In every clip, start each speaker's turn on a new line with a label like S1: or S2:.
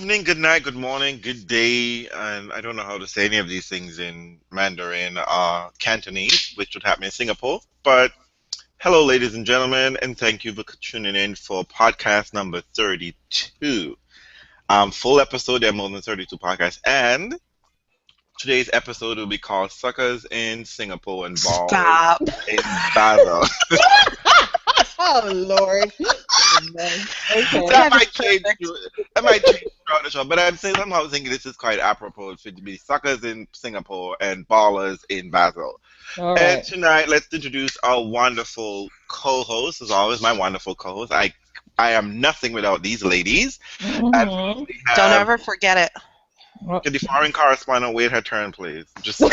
S1: evening, good night, good morning, good day, and I don't know how to say any of these things in Mandarin or Cantonese, which would happen in Singapore. But hello, ladies and gentlemen, and thank you for tuning in for podcast number 32. Full episode, there are more than 32 podcasts, and today's episode will be called Suckers in Singapore and Balls
S2: Stop.
S1: in Basel.
S3: Oh Lord. Okay.
S1: That might change throughout the show, but I'm somehow thinking this is quite apropos for it to be suckers in Singapore and ballers in Basel.
S3: All
S1: And
S3: right.
S1: tonight, let's introduce our wonderful co-host. As always, my wonderful co-host. I am nothing without these ladies. And
S3: Mhm.
S1: we have
S2: Don't ever forget it.
S1: the foreign correspondent wait her turn, please. Just saying.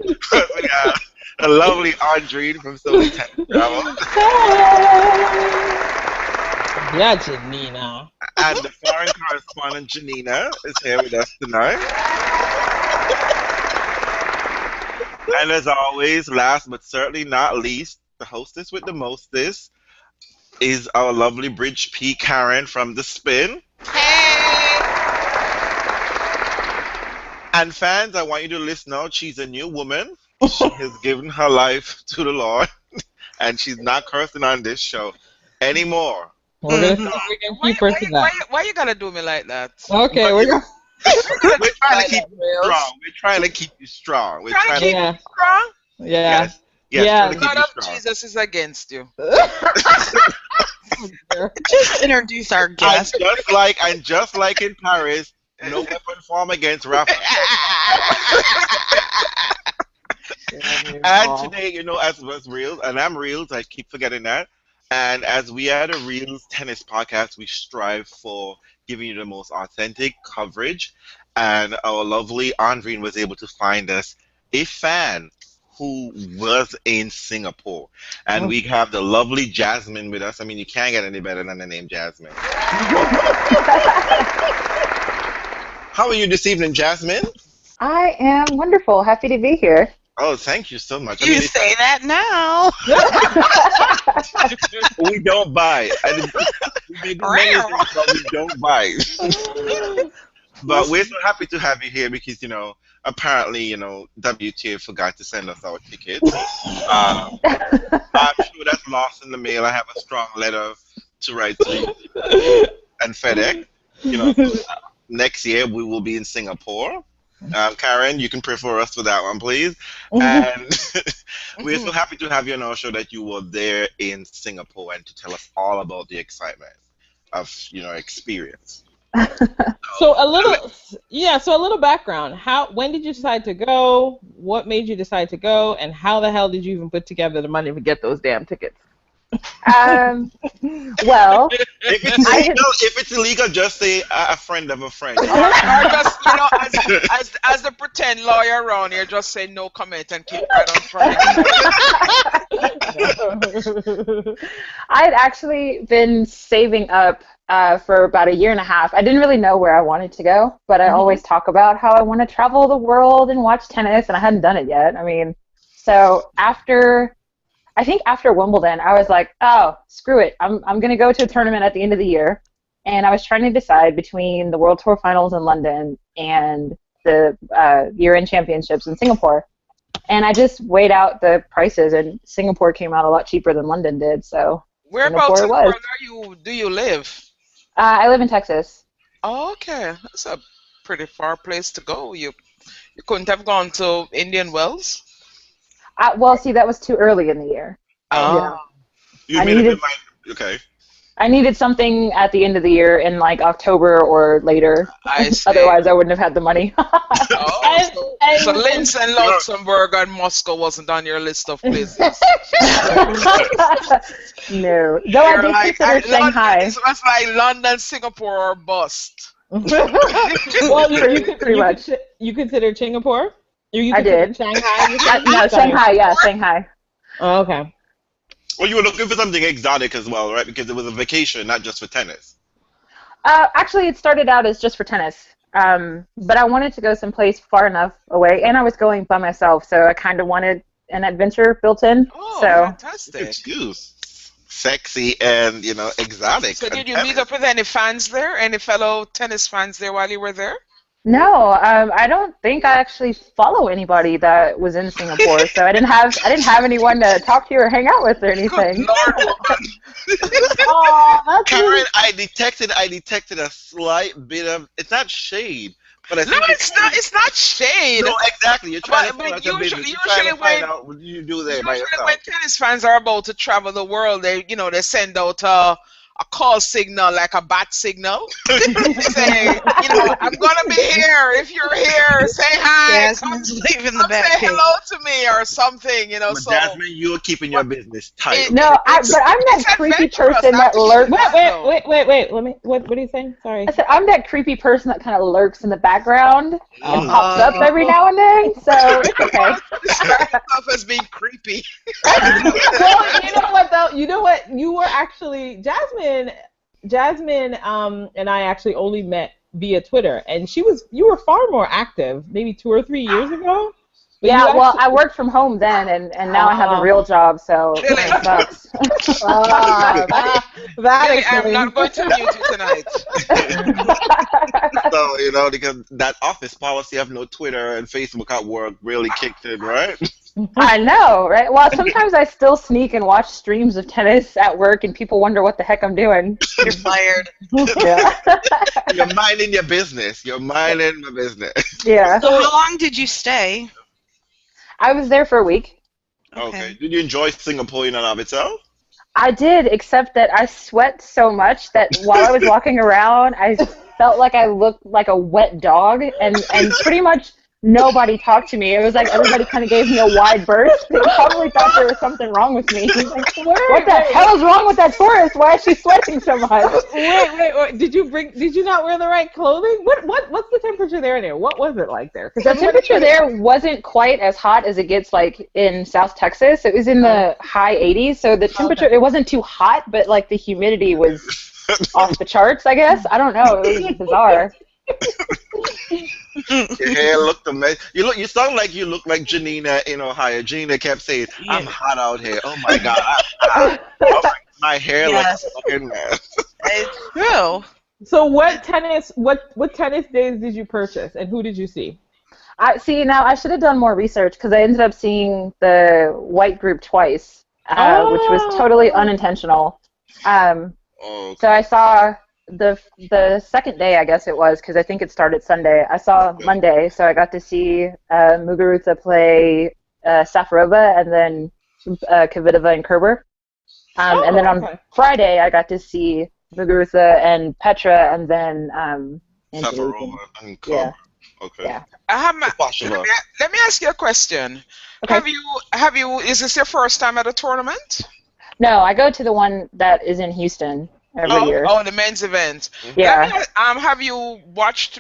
S1: We have the lovely Audrey from Silly Tennis Travel.
S3: Yeah, Janina.
S1: And the foreign correspondent Janina is here with us tonight. And as always, last but certainly not least, the hostess with the mostest is our lovely Bridge P. Karen from The Spin. And fans, I want you to listen out. She's a new woman. She has given her life to the Lord, and she's not cursing on this show anymore.
S3: We're gonna keep her to that.
S2: Why you gotta do me like that?
S3: Okay, we're gonna.
S1: We're trying to keep you strong. We're trying to keep you strong. We're trying to keep
S3: Yeah.
S2: Strong?
S3: Yeah.
S1: yes,
S3: Yeah.
S1: trying to keep
S2: God
S1: you
S2: of
S1: strong.
S2: Jesus is against you.
S4: Just introduce our
S1: And
S4: guest.
S1: just like in Paris, no weapon form against Rafa. And today, as was Reels, and I'm Reels, I keep forgetting that. And as we are the Reels Tennis Podcast, we strive for giving you the most authentic coverage. And our lovely Andrine was able to find us a fan who was in Singapore. And we have the lovely Jasmine with us. I mean, you can't get any better than the name Jasmine. How are you this evening, Jasmine?
S5: I am wonderful. Happy to be here.
S1: Oh, thank you so much.
S4: You say that now.
S1: We don't buy. We do many things, but we don't buy. But we're so happy to have you here because, apparently, WTA forgot to send us our tickets. I'm sure that's lost in the mail. I have a strong letter to write to you and FedEx. Next year we will be in Singapore. Karen, you can pray for us for that one, please. And we're so happy to have you on our show that you were there in Singapore and to tell us all about the excitement of experience.
S3: So a little background. When did you decide to go? What made you decide to go? And how the hell did you even put together the money to get those damn tickets?
S5: Well,
S1: If it's illegal, just say a friend of a friend.
S2: Or just, as the pretend lawyer around here, just say no comment and keep right on front.
S5: I had actually been saving up for about a year and a half. I didn't really know where I wanted to go, but I always talk about how I want to travel the world and watch tennis, and I hadn't done it yet. I mean, so after Wimbledon, I was like, oh, screw it. I'm going to go to a tournament at the end of the year. And I was trying to decide between the World Tour Finals in London and the year-end championships in Singapore. And I just weighed out the prices, and Singapore came out a lot cheaper than London did. So
S2: Whereabouts in the
S5: Singapore
S2: world do you live?
S5: I live in Texas.
S2: Oh, okay. That's a pretty far place to go. You couldn't have gone to Indian Wells?
S5: Well, see, that was too early in the year.
S2: Oh.
S1: You
S5: I
S1: made up your
S5: needed-
S1: mind. Okay.
S5: I needed something at the end of the year in like October or later.
S2: I see.
S5: Otherwise, I wouldn't have had the money.
S2: Oh, so Linz and Luxembourg and Moscow wasn't on your list of places.
S5: No. Though I did consider Shanghai.
S2: It's like London, Singapore, or bust.
S3: Well,
S5: Pretty much.
S3: You considered Singapore? You
S5: I did.
S3: Shanghai?
S5: No, Shanghai, yeah, Shanghai.
S3: Oh, okay.
S1: Well, you were looking for something exotic as well, right? Because it was a vacation, not just for tennis.
S5: Actually, it started out as just for tennis. But I wanted to go someplace far enough away, and I was going by myself, so I kind of wanted an adventure built in.
S2: Oh,
S5: so
S2: fantastic.
S1: Excuse. sexy and exotic.
S2: So did you
S1: and
S2: meet up with any fans there? Any fellow tennis fans there while you were there?
S5: No, I don't think I actually follow anybody that was in Singapore, so I didn't have anyone to talk to or hang out with or anything.
S2: Good Lord, woman.
S3: Oh, that's
S1: Karen, I detected a slight bit of, it's not shade, but I
S2: No,
S1: think
S2: it's not shade.
S1: no, exactly. You're trying
S2: But
S1: to find out your business. You're
S2: usually
S1: trying to find out what you do there by
S2: Usually
S1: yourself.
S2: when tennis fans are about to travel the world, they send out a call signal, like a bat signal. Say, I'm gonna be here. If you're here, say hi.
S4: Jasmine's leaving the
S2: Come
S4: back
S2: say
S4: page.
S2: hello to me or something.
S1: But
S2: So
S1: Jasmine, you're keeping your business tight.
S5: No, but I'm that
S2: it's
S5: creepy
S2: adventurous,
S5: person that
S2: not to
S5: lurks.
S2: shoot
S3: Wait. Let me. What are you saying? Sorry.
S5: I said I'm that creepy person that kind of lurks in the background and
S1: Mm.
S5: pops up every now and then. So it's okay.
S2: describe yourself as being creepy.
S3: Well, you know what though? You know what? You were actually Jasmine, and I actually only met via Twitter, and you were far more active, maybe 2 or 3 years ago. But
S5: Yeah,
S3: you
S5: well,
S3: actually-
S5: I worked from home then, and now I have a real job, so it
S2: Really?
S5: sucks.
S3: that
S2: Really, I'm
S3: explains.
S2: not going to mute you tonight.
S1: So, because that office policy of no Twitter and Facebook at work really kicked in, right?
S5: I know, right? Well, sometimes I still sneak and watch streams of tennis at work, and people wonder what the heck I'm doing.
S4: You're fired.
S5: Yeah.
S1: You're minding your business. You're minding my business.
S5: Yeah.
S4: So how long did you stay?
S5: I was there for a week.
S1: Okay. Did you enjoy Singapore in and of itself?
S5: I did, except that I sweat so much that while I was walking around, I felt like I looked like a wet dog, and pretty much nobody talked to me. It was like everybody kind of gave me a wide berth. They probably thought there was something wrong with me. Like, what the hell is wrong with that tourist? Why is she sweating so much?
S3: Wait. Did you not wear the right clothing? What's the temperature there? What was it like there?
S5: The temperature there wasn't quite as hot as it gets like in South Texas. It was in the high 80s, so the temperature, it wasn't too hot, but like the humidity was off the charts, I guess. I don't know. It was bizarre.
S1: Your hair looked amazing. You sound like you look like Janina in Ohio. Janina kept saying, "I'm hot out here. Oh my God, I'm hot." My hair looks fucking mess.
S4: It's true.
S3: So what tennis days did you purchase, and who did you see?
S5: Now I should have done more research because I ended up seeing the white group twice, which was totally unintentional. So I saw the second day, I guess it was, because I think it started Sunday. I saw Monday, so I got to see Muguruza play Safarova and then Kvitova and Kerber. And then on Friday, I got to see Muguruza and Petra, and then
S1: Safarova and Kerber.
S5: Yeah.
S1: Okay.
S5: Yeah.
S2: Let me ask you a question.
S5: Okay.
S2: Is this your first time at a tournament?
S5: No, I go to the one that is in Houston every year.
S2: Oh, the men's event.
S5: Yeah.
S2: Have you watched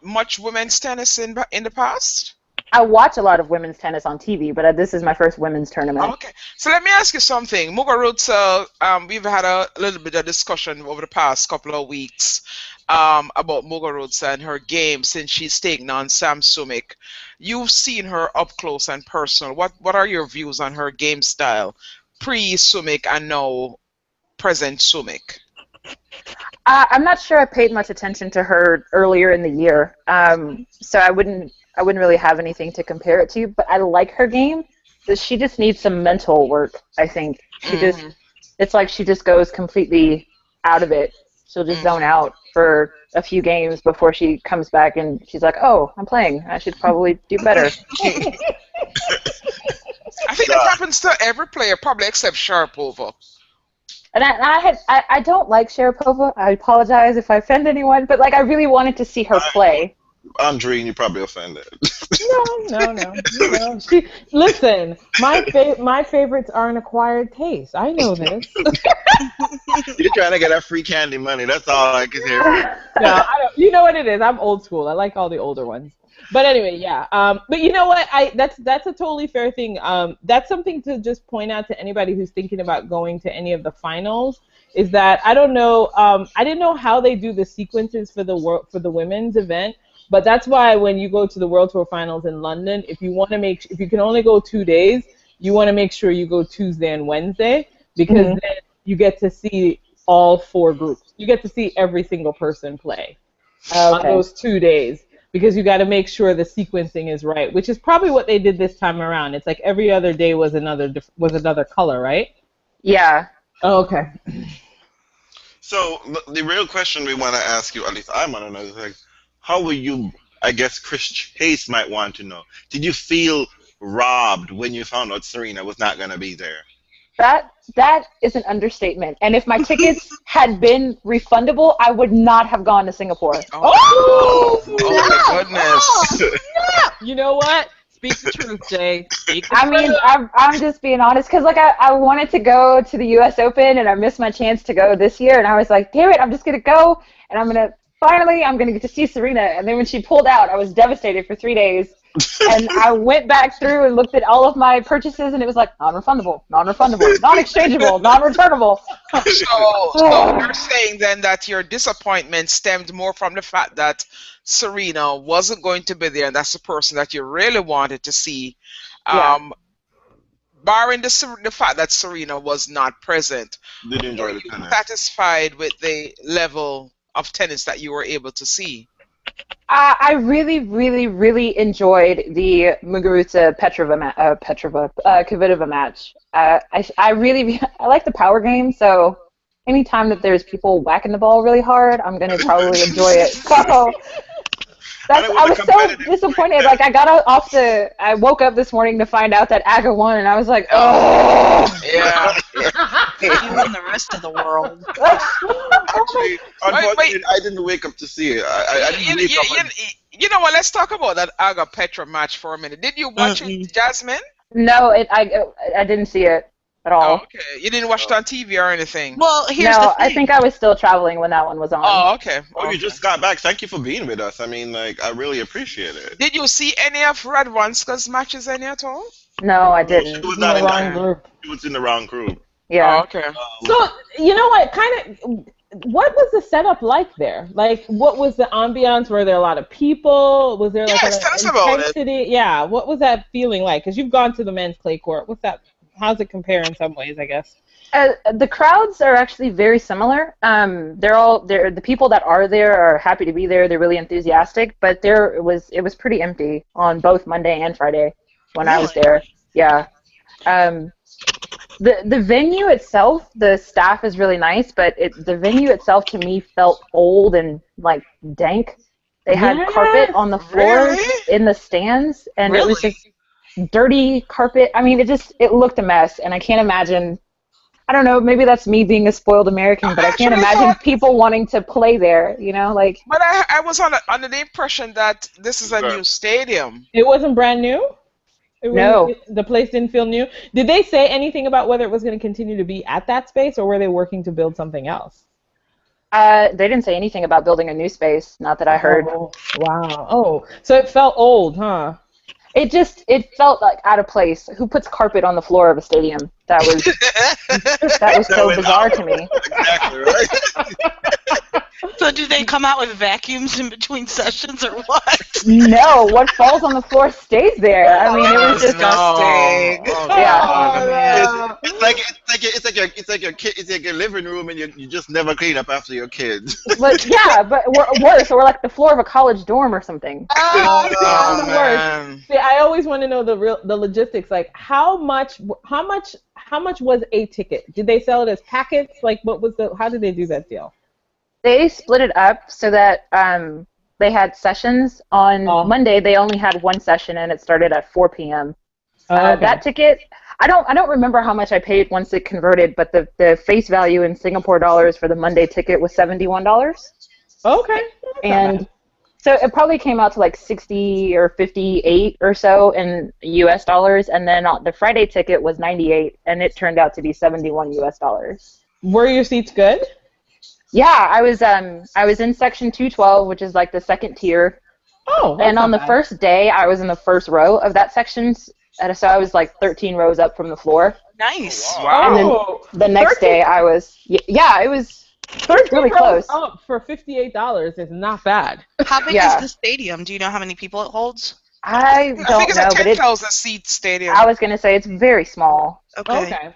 S2: much women's tennis in the past?
S5: I watch a lot of women's tennis on TV, but this is my first women's tournament.
S2: Okay. So let me ask you something. Muguruza, we've had a little bit of discussion over the past couple of weeks about Muguruza and her game since she's taken on Sam Sumik. You've seen her up close and personal. What are your views on her game style, pre-Sumik and now present Sumik?
S5: I'm not sure I paid much attention to her earlier in the year, so I wouldn't really have anything to compare it to. But I like her game. She just needs some mental work, I think. It's like she just goes completely out of it. She'll just zone out for a few games before she comes back and she's like, "Oh, I'm playing. I should probably do better."
S2: I think that happens to every player, probably except Sharapova.
S5: And I don't like Sharapova. I apologize if I offend anyone, but like I really wanted to see her play.
S1: Andreen, you probably offended.
S3: No. Listen, my favorites are an acquired taste. I know this.
S1: You're trying to get that free candy money. That's all I can hear.
S3: No, I don't. You know what it is. I'm old school. I like all the older ones. But anyway, yeah. But you know what? That's a totally fair thing. That's something to just point out to anybody who's thinking about going to any of the finals. Is that I don't know. I didn't know how they do the sequences for the women's event. But that's why when you go to the World Tour Finals in London, if you can only go 2 days, you want to make sure you go Tuesday and Wednesday, because then you get to see all 4 groups. You get to see every single person play on those 2 days, because you got to make sure the sequencing is right, which is probably what they did this time around. It's like every other day was another color, right?
S5: Yeah.
S3: Oh, okay.
S1: So the real question we want to ask you, at least I want to know, is like, how were you? I guess Chris Chase might want to know. Did you feel robbed when you found out Serena was not going to be there?
S5: That is an understatement. And if my tickets had been refundable, I would not have gone to Singapore.
S2: Oh my goodness.
S3: You know what? Speak the truth, Jay.
S5: I'm just being honest, because like I wanted to go to the U.S. Open, and I missed my chance to go this year, and I was like, damn it, I'm just gonna go, and I'm gonna get to see Serena. And then when she pulled out, I was devastated for 3 days, and I went back through and looked at all of my purchases, and it was like non-refundable, non-exchangeable, non-returnable.
S2: So you're saying then that your disappointment stemmed more from the fact that Serena wasn't going to be there, and that's the person that you really wanted to see. Barring the fact that Serena was not present,
S1: Did you enjoy the tennis?
S2: Satisfied with the level of tennis that you were able to see?
S5: I really, really, really enjoyed the Muguruza Kvitova match. I like the power game, so anytime that there's people whacking the ball really hard, I'm gonna probably enjoy it. So I was so disappointed. Like I woke up this morning to find out that Aga won, and I was like, oh.
S2: Yeah.
S4: You and the rest of the world.
S1: Actually, unfortunately, I didn't wake up to see it. I didn't wake up.
S2: You know what? Let's talk about that Aga Petra match for a minute. Did you watch it, Jasmine?
S5: No, I didn't see it at all.
S2: Oh, okay. You didn't watch it on TV or anything?
S4: Well, here's the thing.
S5: I think I was still traveling when that one was on.
S2: Oh, okay.
S1: Oh, you just got back. Thank you for being with us. I mean, like, I really appreciate it.
S2: Did you see any of Radwanska's matches any at all?
S5: No, I didn't.
S1: She was not in the
S3: wrong group.
S1: She was in the wrong group.
S5: Yeah.
S2: Oh, okay.
S3: So, you know what, what was the setup like there? Like, what was the ambiance? Were there a lot of people? Was there like
S2: Yes, tell us about it.
S3: intensity? Yeah, what was that feeling like? Because you've gone to the men's clay court. How's it compare in some ways, I guess?
S5: The crowds are actually very similar. The people that are there are happy to be there. They're really enthusiastic, but it was pretty empty on both Monday and Friday when I was there. Yeah. The venue itself, the staff is really nice, but the venue itself to me felt old and like dank. They had carpet on the floor in the stands, and it was just dirty carpet. I mean, it looked a mess, and I can't imagine. I don't know, maybe that's me being a spoiled American, but I can't imagine people wanting to play there, you know, like.
S2: But I was under the impression that this is a new stadium.
S3: It wasn't brand new?
S5: No.
S3: The place didn't feel new? Did they say anything about whether it was going to continue to be at that space, or were they working to build something else?
S5: They didn't say anything about building a new space, not that I heard.
S3: Oh, wow. Oh, so it felt old, huh?
S5: It felt like out of place. Who puts carpet on the floor of a stadium? That was so bizarre to me.
S1: Exactly, right?
S4: So do they come out with vacuums in between sessions or what?
S5: No, what falls on the floor stays there. I mean, it was just
S4: disgusting.
S5: Yeah.
S1: It's like your living room, and you just never clean up after your kids.
S5: But worse. Or like the floor of a college dorm or something.
S2: Oh, man.
S3: See, I always want to know the logistics. Like, how much was a ticket? Did they sell it as packets? Like, how did they do that deal?
S5: They split it up so that they had sessions. On Monday, they only had one session, and it started at 4 p.m.
S3: Okay.
S5: That ticket, I don't remember how much I paid once it converted, but the face value in Singapore dollars for the Monday ticket was $71.
S3: Okay.
S5: And so it probably came out to like 60 or 58 or so in U.S. dollars, and then the Friday ticket was 98, and it turned out to be 71 U.S. dollars.
S3: Were your seats good?
S5: Yeah, I was in section 212, which is like the second tier.
S3: Oh,
S5: and on the first day, I was in the first row of that section, and so I was like 13 rows up from the floor.
S4: Nice.
S2: Wow.
S5: And then the next 13? Day, I was it was
S3: 13
S5: really close.
S3: Up for $58 is not bad.
S4: How big is the stadium? Do you know how many people it holds?
S5: I don't
S2: think it's
S5: know,
S2: a
S5: but
S2: 10,000 seat stadium.
S5: I was gonna say it's very small.
S4: Okay.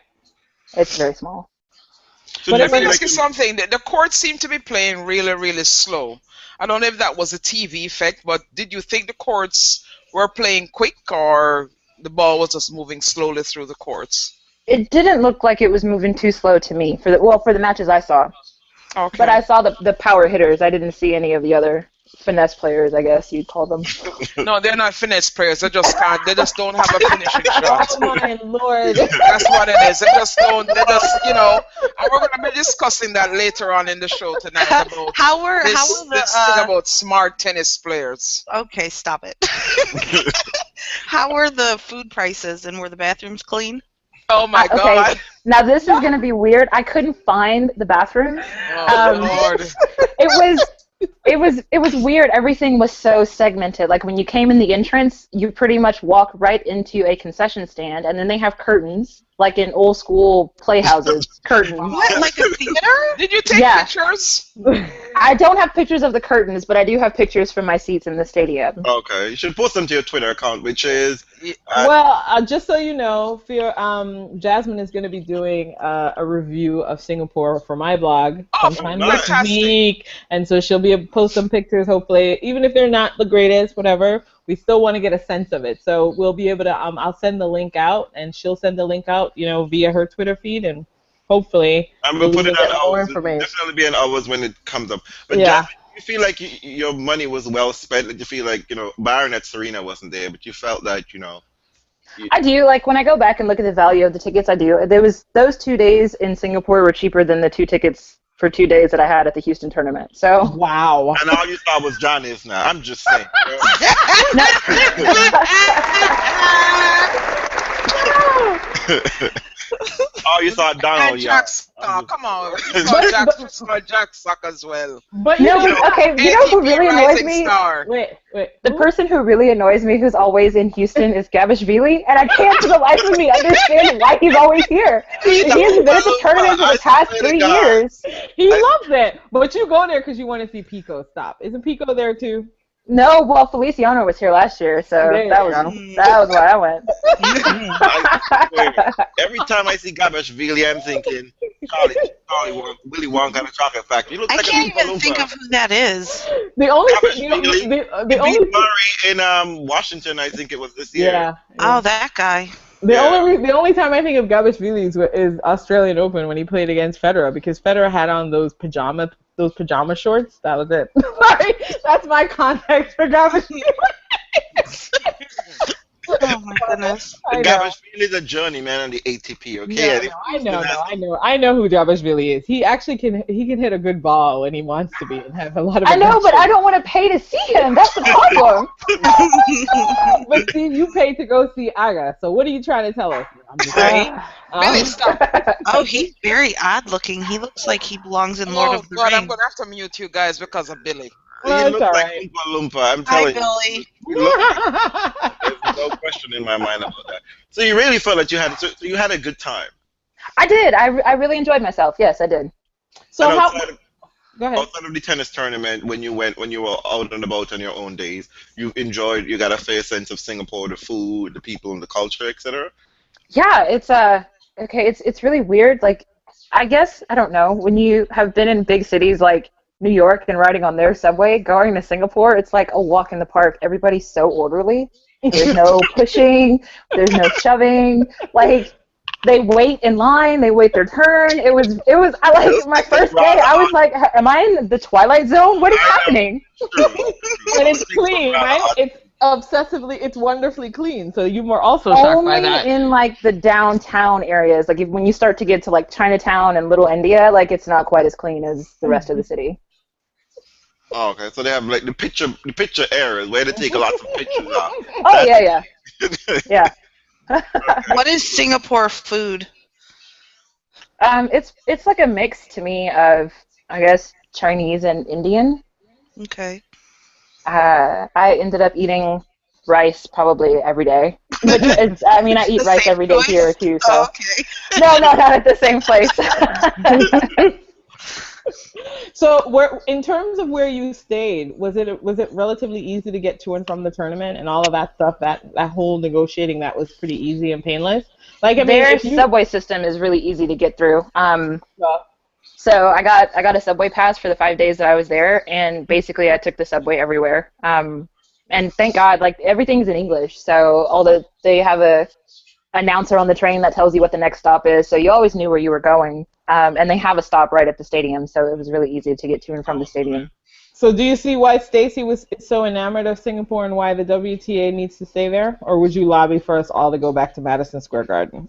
S5: It's very small.
S1: So
S3: But
S1: do you
S2: Let me
S1: feel
S2: ask
S1: like
S2: you something. The courts seem to be playing really, really slow. I don't know if that was a TV effect, but did you think the courts were playing quick or the ball was just moving slowly through the courts?
S5: It didn't look like it was moving too slow to me for the matches I saw.
S2: Okay.
S5: But I saw the power hitters. I didn't see any of the other finesse players, I guess you'd call them.
S2: No, they're not finesse players. They just can't. They just don't have a finishing shot.
S3: Oh my lord.
S2: That's what it is. They just don't. They just, and we're going to be discussing that later on in the show tonight about
S4: How were
S2: this thing about smart tennis players.
S4: Okay, stop it. How were the food prices and were the bathrooms clean?
S2: Oh my
S5: Okay,
S2: God.
S5: now this is going to be weird. I couldn't find the bathroom.
S2: Oh Lord.
S5: It was weird. Everything was so segmented. Like when you came in the entrance, you pretty much walk right into a concession stand, and then they have curtains, like in old school playhouses. Curtains.
S4: What, like a theater?
S2: Did you take pictures?
S5: I don't have pictures of the curtains, but I do have pictures from my seats in the stadium.
S1: Okay, you should post them to your Twitter account, which is.
S3: Well, just so you know, Jasmine is going to be doing a review of Singapore for my blog sometime next week, and so she'll be able to post some pictures. Hopefully, even if they're not the greatest, whatever, we still want to get a sense of it. So we'll be able to. I'll send the link out, and she'll send the link out, via her Twitter feed, and hopefully
S1: we'll put it on
S3: more
S1: ours.
S3: information.
S1: It'll definitely be on ours when it comes up. But
S3: Yeah.
S1: Jasmine, you feel like your money was well spent? Like you feel like Byron at Serena wasn't there, but you felt that
S5: I do. Like when I go back and look at the value of the tickets, I do. Those 2 days in Singapore were cheaper than the 2 tickets for 2 days that I had at the Houston tournament. So
S3: Wow.
S1: And all you saw was John is now. I'm just saying. All you saw Donald.
S2: And
S1: Yeah.
S2: Jack Sock. Come on. You saw Jack Sock as well.
S3: But
S5: okay, you know who really annoys
S2: Rising
S5: me?
S2: Star.
S3: Wait.
S5: The person who really annoys me, who's always in Houston, is Gabishvili, and I can't for the life of me understand why he's always here. He hasn't been at the tournament for the past 3 years.
S3: He loves it, but you go there because you want to see Pico stop. Isn't Pico there too?
S5: No, well, Feliciano was here last year, so that was why I went.
S1: Every time I see Gabashvili, I'm thinking, Willy Wonka and the Chocolate Factory.
S4: I can't even think of who that is.
S3: The only
S1: He beat Murray in Washington, I think it was this year.
S3: Yeah.
S4: Oh, that guy.
S3: The only time I think of Gabashvili is Australian Open when he played against Federer, because Federer had on those pajama shorts. That was it. Sorry, that's my context for Gabashvili.
S4: Oh my goodness.
S1: Gabashvili is a journeyman on the ATP. Okay.
S3: I know who Gabashvili is. He actually can hit a good ball when he wants to be and have a lot of.
S5: I know, but I don't want to pay to see him. That's the problem.
S3: But see, you paid to go see Aga. So what are you trying to tell us? I'm just
S4: Right?
S2: Really, stop.
S4: Oh, he's very odd looking. He looks like he belongs in Lord of the
S2: God, I'm
S4: Rings.
S2: going to have to mute you guys because of Billy.
S3: Well,
S1: He looks
S3: it's
S1: like
S3: alright.
S1: Oompa Loompa. I'm
S4: Hi,
S1: telling you.
S4: Billy.
S1: There's no question in my mind about that. So you really felt that you had a good time.
S5: I did. I really enjoyed myself. Yes, I did.
S3: So
S1: And
S3: how?
S1: outside
S3: Go ahead.
S1: of the tennis tournament, when you were out and about on your own days, you got a fair sense of Singapore, the food, the people, and the culture, etc.
S5: Yeah, it's it's really weird. Like, I guess I don't know, when you have been in big cities like New York and riding on their subway, going to Singapore, it's like a walk in the park. Everybody's so orderly. There's no pushing. There's no shoving. Like, they wait in line. They wait their turn. It was. I like my first day. I was like, am I in the Twilight Zone? What is happening?
S3: And it's clean, right? It's obsessively. It's wonderfully clean. So you were also shocked by that.
S5: Only in like the downtown areas. Like when you start to get to like Chinatown and Little India, like it's not quite as clean as the rest of the city.
S1: Oh, okay, so they have like the picture areas where they take lots of pictures out.
S5: Oh yeah. Yeah.
S4: What is Singapore food?
S5: It's like a mix to me of, I guess, Chinese and Indian.
S4: Okay.
S5: I ended up eating rice probably every day. I eat rice every day here too. So
S4: Oh, okay.
S5: no, not at the same place.
S3: So, in terms of where you stayed, was it relatively easy to get to and from the tournament and all of that stuff? That whole negotiating, that was pretty easy and painless. Like, I mean,
S5: Their subway system is really easy to get through. So I got a subway pass for the 5 days that I was there, and basically I took the subway everywhere. And thank God, like, everything's in English. So they have a announcer on the train that tells you what the next stop is, so you always knew where you were going. And they have a stop right at the stadium, so it was really easy to get to and from the stadium.
S3: So do you see why Stacey was so enamored of Singapore and why the WTA needs to stay there? Or would you lobby for us all to go back to Madison Square Garden?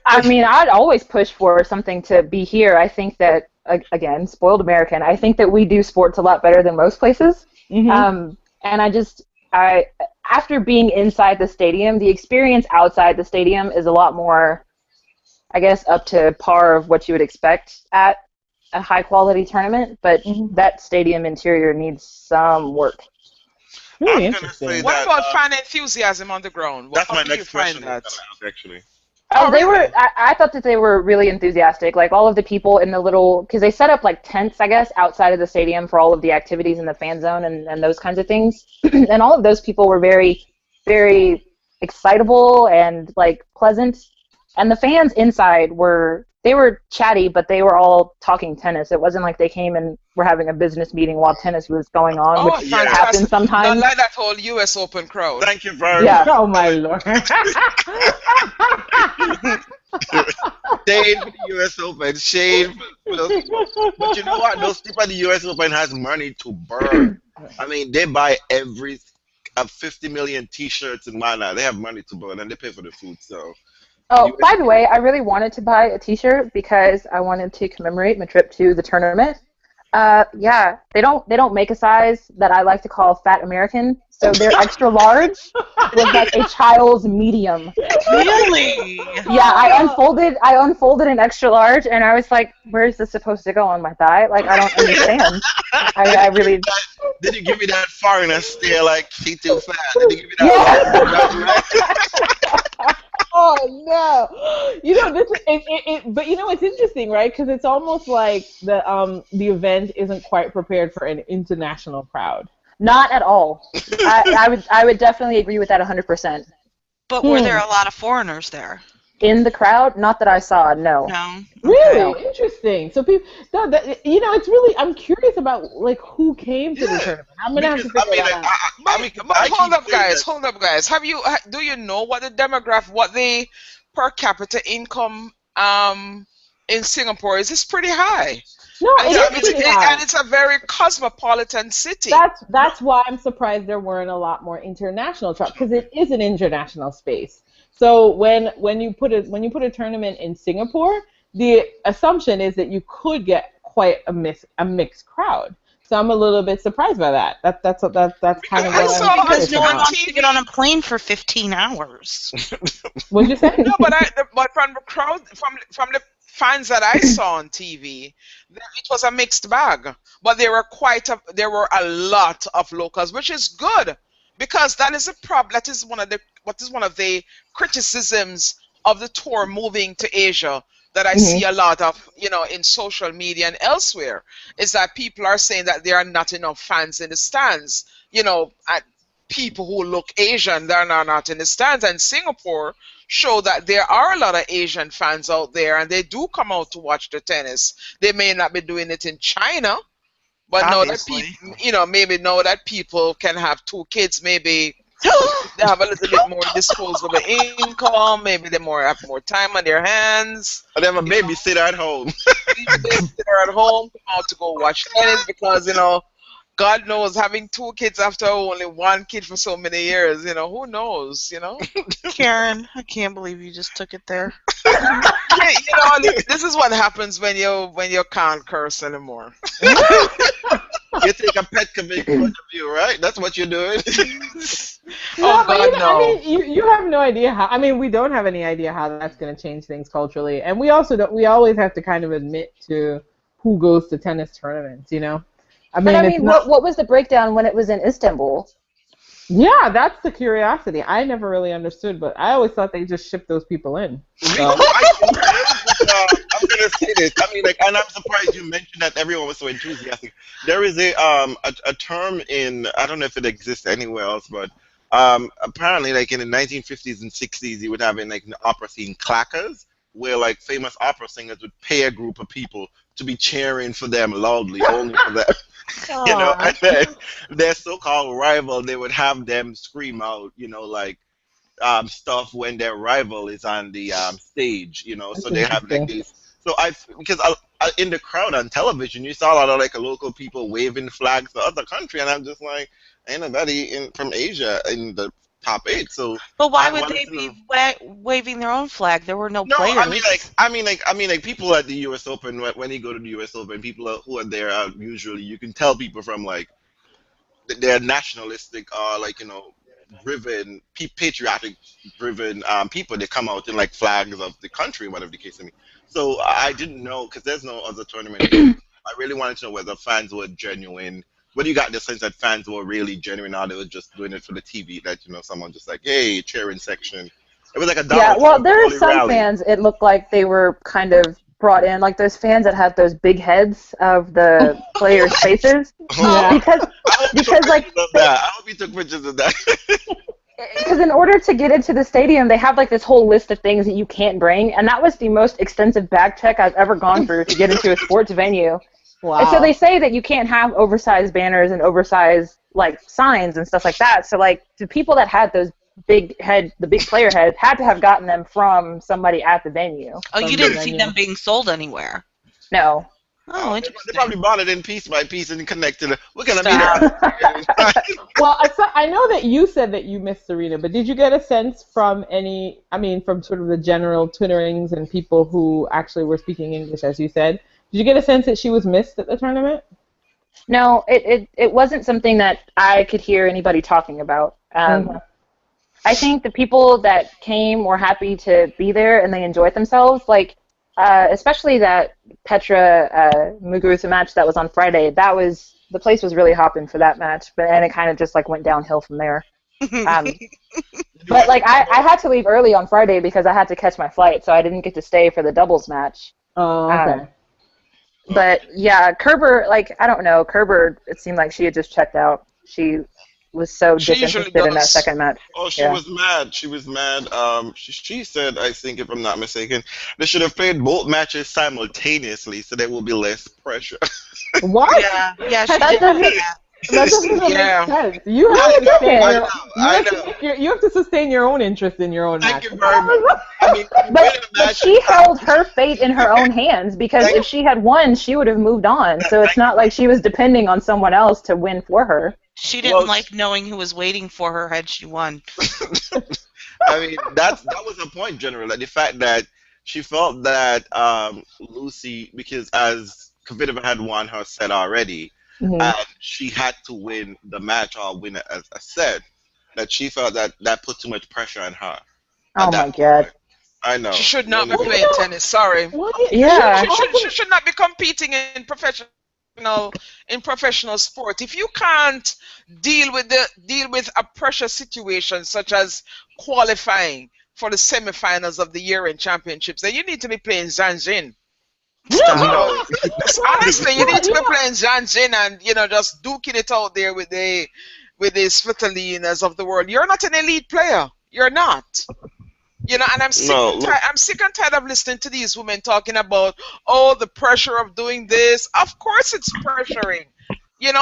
S5: I mean, I'd always push for something to be here. I think that, again, spoiled American, I think that we do sports a lot better than most places. Mm-hmm. And after being inside the stadium, the experience outside the stadium is a lot more, I guess, up to par of what you would expect at a high-quality tournament, but that stadium interior needs some work.
S3: Really interesting.
S2: What about fan enthusiasm on the ground?
S1: That's my next question. Actually.
S5: Oh, they were. I thought that they were really enthusiastic. Like, all of the people in the little, because they set up like tents, I guess, outside of the stadium for all of the activities in the fan zone and those kinds of things. And all of those people were very, very excitable and like pleasant. And the fans inside were chatty, but they were all talking tennis. It wasn't like they came and were having a business meeting while tennis was going on, which happens sometimes.
S2: Not like that whole U.S. Open crowd.
S1: Thank you very much.
S3: Oh, my Lord.
S1: Shade for the U.S. Open. Shade for those. But you know what? Those people at the U.S. Open has money to burn. I mean, they buy 50 million T-shirts and whatnot. They have money to burn, and they pay for the food, so...
S5: Oh, by the way, I really wanted to buy a T-shirt because I wanted to commemorate my trip to the tournament. Yeah, they don't make a size that I like to call fat American, so their extra large was like a child's medium.
S4: Really?
S5: Yeah, I unfolded an extra large, and I was like, "Where is this supposed to go, on my thigh? Like, I don't understand." I really.
S1: Did you give me that foreigner stare like she too fat? Did you give me that?
S5: Yeah.
S3: Oh no! You know this, but you know it's interesting, right? Because it's almost like the event isn't quite prepared for an international crowd.
S5: Not at all. I would definitely agree with that 100%.
S4: But were there a lot of foreigners there?
S5: In the crowd? Not that I saw. No.
S4: No.
S3: Really interesting. So people, it's really. I'm curious about like who came to the tournament. I'm gonna have to figure that out.
S2: But hold up, guys. Do you know what the demographic, what the per capita income in Singapore is? It's pretty high.
S3: No,
S2: and it's a very cosmopolitan city.
S3: That's why I'm surprised there weren't a lot more international travel, because it is an international space. So when you put a tournament in Singapore, the assumption is that you could get quite a mixed crowd. So I'm a little bit surprised by that. That's kind of what I'm
S4: because no one wants to get on a plane for 15 hours.
S3: What'd you say?
S2: No, but from the crowd, from the fans that I saw on TV, it was a mixed bag. But there were a lot of locals, which is good. Because that is a problem. That is one of the criticisms of the tour moving to Asia that I see a lot of, in social media and elsewhere, is that people are saying that there are not enough fans in the stands. People who look Asian, they're not in the stands. And Singapore show that there are a lot of Asian fans out there, and they do come out to watch the tennis. They may not be doing it in China. But maybe know that people can have 2 kids, maybe they have a little bit more disposable income, maybe they have more time on their hands.
S1: Or they have a babysitter at home.
S2: Babysitter at home, come out to go watch tennis because, God knows, having 2 kids after only 1 kid for so many years, who knows,
S4: Karen, I can't believe you just took it there.
S2: This is what happens when you can't curse anymore.
S1: You take a pet commit point of view, right? That's what you're doing.
S2: Oh God, no.
S3: I mean, you have no idea how. I mean, we don't have any idea how that's going to change things culturally, and we also don't. We always have to kind of admit to who goes to tennis tournaments. I mean,
S5: what was the breakdown when it was in Istanbul?
S3: Yeah, that's the curiosity. I never really understood, but I always thought they just shipped those people in. So.
S1: I'm going gonna say this. I mean, like, and I'm surprised you mentioned that everyone was so enthusiastic. There is a term in, I don't know if it exists anywhere else, but apparently, like in the 1950s and 60s, you would have in like the opera scene clackers, where like famous opera singers would pay a group of people to be cheering for them loudly, only for them. You know, and then their so-called rival, they would have them scream out, you know, like stuff when their rival is on the stage, you know.
S3: That's
S1: So they have like
S3: interesting.
S1: these. So because in the crowd on television, you saw a lot of like local people waving flags for other country, and I'm just like, ain't nobody from Asia in the top 8. So
S4: But why
S1: I
S4: would
S1: wanted
S4: they
S1: to
S4: be
S1: know.
S4: waving their own flag? There were no
S1: No,
S4: players.
S1: I mean, like people at the U.S. Open, when you go to the U.S. Open, people who are there are usually, you can tell people from like they're nationalistic or like, you know, driven, patriotic driven people. They come out in like flags of the country, whatever the case may be. So I didn't know, because there's no other tournament going. I really wanted to know whether fans were genuine. Whether you got the sense that fans were really genuine, or they were just doing it for the TV, that, you know, someone just like, hey, cheering section. It was like a
S5: Yeah,
S1: Donald
S5: well,
S1: Trump
S5: there are
S1: early
S5: some
S1: rally.
S5: fans, it looked like they were kind of brought in, like those fans that have those big heads of the players' faces.
S3: Yeah.
S5: Because,
S1: I hope you took
S5: because like,
S1: pictures of that. I hope you took pictures of that.
S5: because in order to get into the stadium, they have like this whole list of things that you can't bring, and that was the most extensive bag check I've ever gone through to get into a sports venue.
S3: Wow.
S5: And so they say that you can't have oversized banners and oversized like signs and stuff like that. So like the people that had those the big player heads had to have gotten them from somebody at the venue.
S4: Oh, you
S3: From
S4: didn't
S3: the
S4: see
S3: venue.
S4: them being sold anywhere.
S5: No.
S4: Oh,
S1: They
S4: interesting.
S1: probably bought it in piece by piece and connected it. We're gonna
S4: Stop.
S1: meet her.
S3: Well, I know that you said that you missed Serena, but did you get a sense from from sort of the general Twitterings and people who actually were speaking English, as you said, did you get a sense that she was missed at the tournament?
S5: No, it wasn't something that I could hear anybody talking about. I think the people that came were happy to be there and they enjoyed themselves. Like, especially that Petra Muguruza match that was on Friday. The place was really hopping for that match, and it kind of just like went downhill from there. But like I had to leave early on Friday because I had to catch my flight, so I didn't get to stay for the doubles match.
S3: Oh, okay.
S5: But yeah, Kerber, like, I don't know, Kerber, it seemed like she had just checked out. She was so
S2: She usually
S5: disinterested in that
S2: does.
S5: second match.
S1: Oh, she
S5: Yeah.
S1: was mad. She was mad. She said, I think, if I'm not mistaken, they should have played both matches simultaneously, so there will be less pressure.
S3: What?
S4: Yeah, she
S3: That
S4: did
S3: doesn't-
S4: that.
S3: That doesn't even
S2: Yeah.
S3: make sense. You have to you have to sustain your own interest in your own
S1: Thank
S3: match.
S1: you very much. I mean,
S5: But she held her fate in her own hands because if she had won, she would have moved on. So it's not like she was depending on someone else to win for her.
S4: She didn't like knowing who was waiting for her had she won.
S1: I mean, that was her point, generally. Like, the fact that she felt that Lucy, because as Kvitova had won her set already, and she had to win the match or win it as a set, that she felt that put too much pressure on her.
S5: Oh my God.
S1: I know.
S2: She should not be playing tennis. Sorry.
S3: What?
S5: Yeah.
S2: She should not be competing in professional sport. If you can't deal with a pressure situation such as qualifying for the semifinals of the year-end championships, then you need to be playing Zanjin.
S1: No.
S2: Honestly, you need to be playing Zanjin and just duking it out there with the Svitolinas of the world. You're not an elite player. You're not. And I'm sick and tired of listening to these women talking about, oh, the pressure of doing this. Of course it's pressuring. Even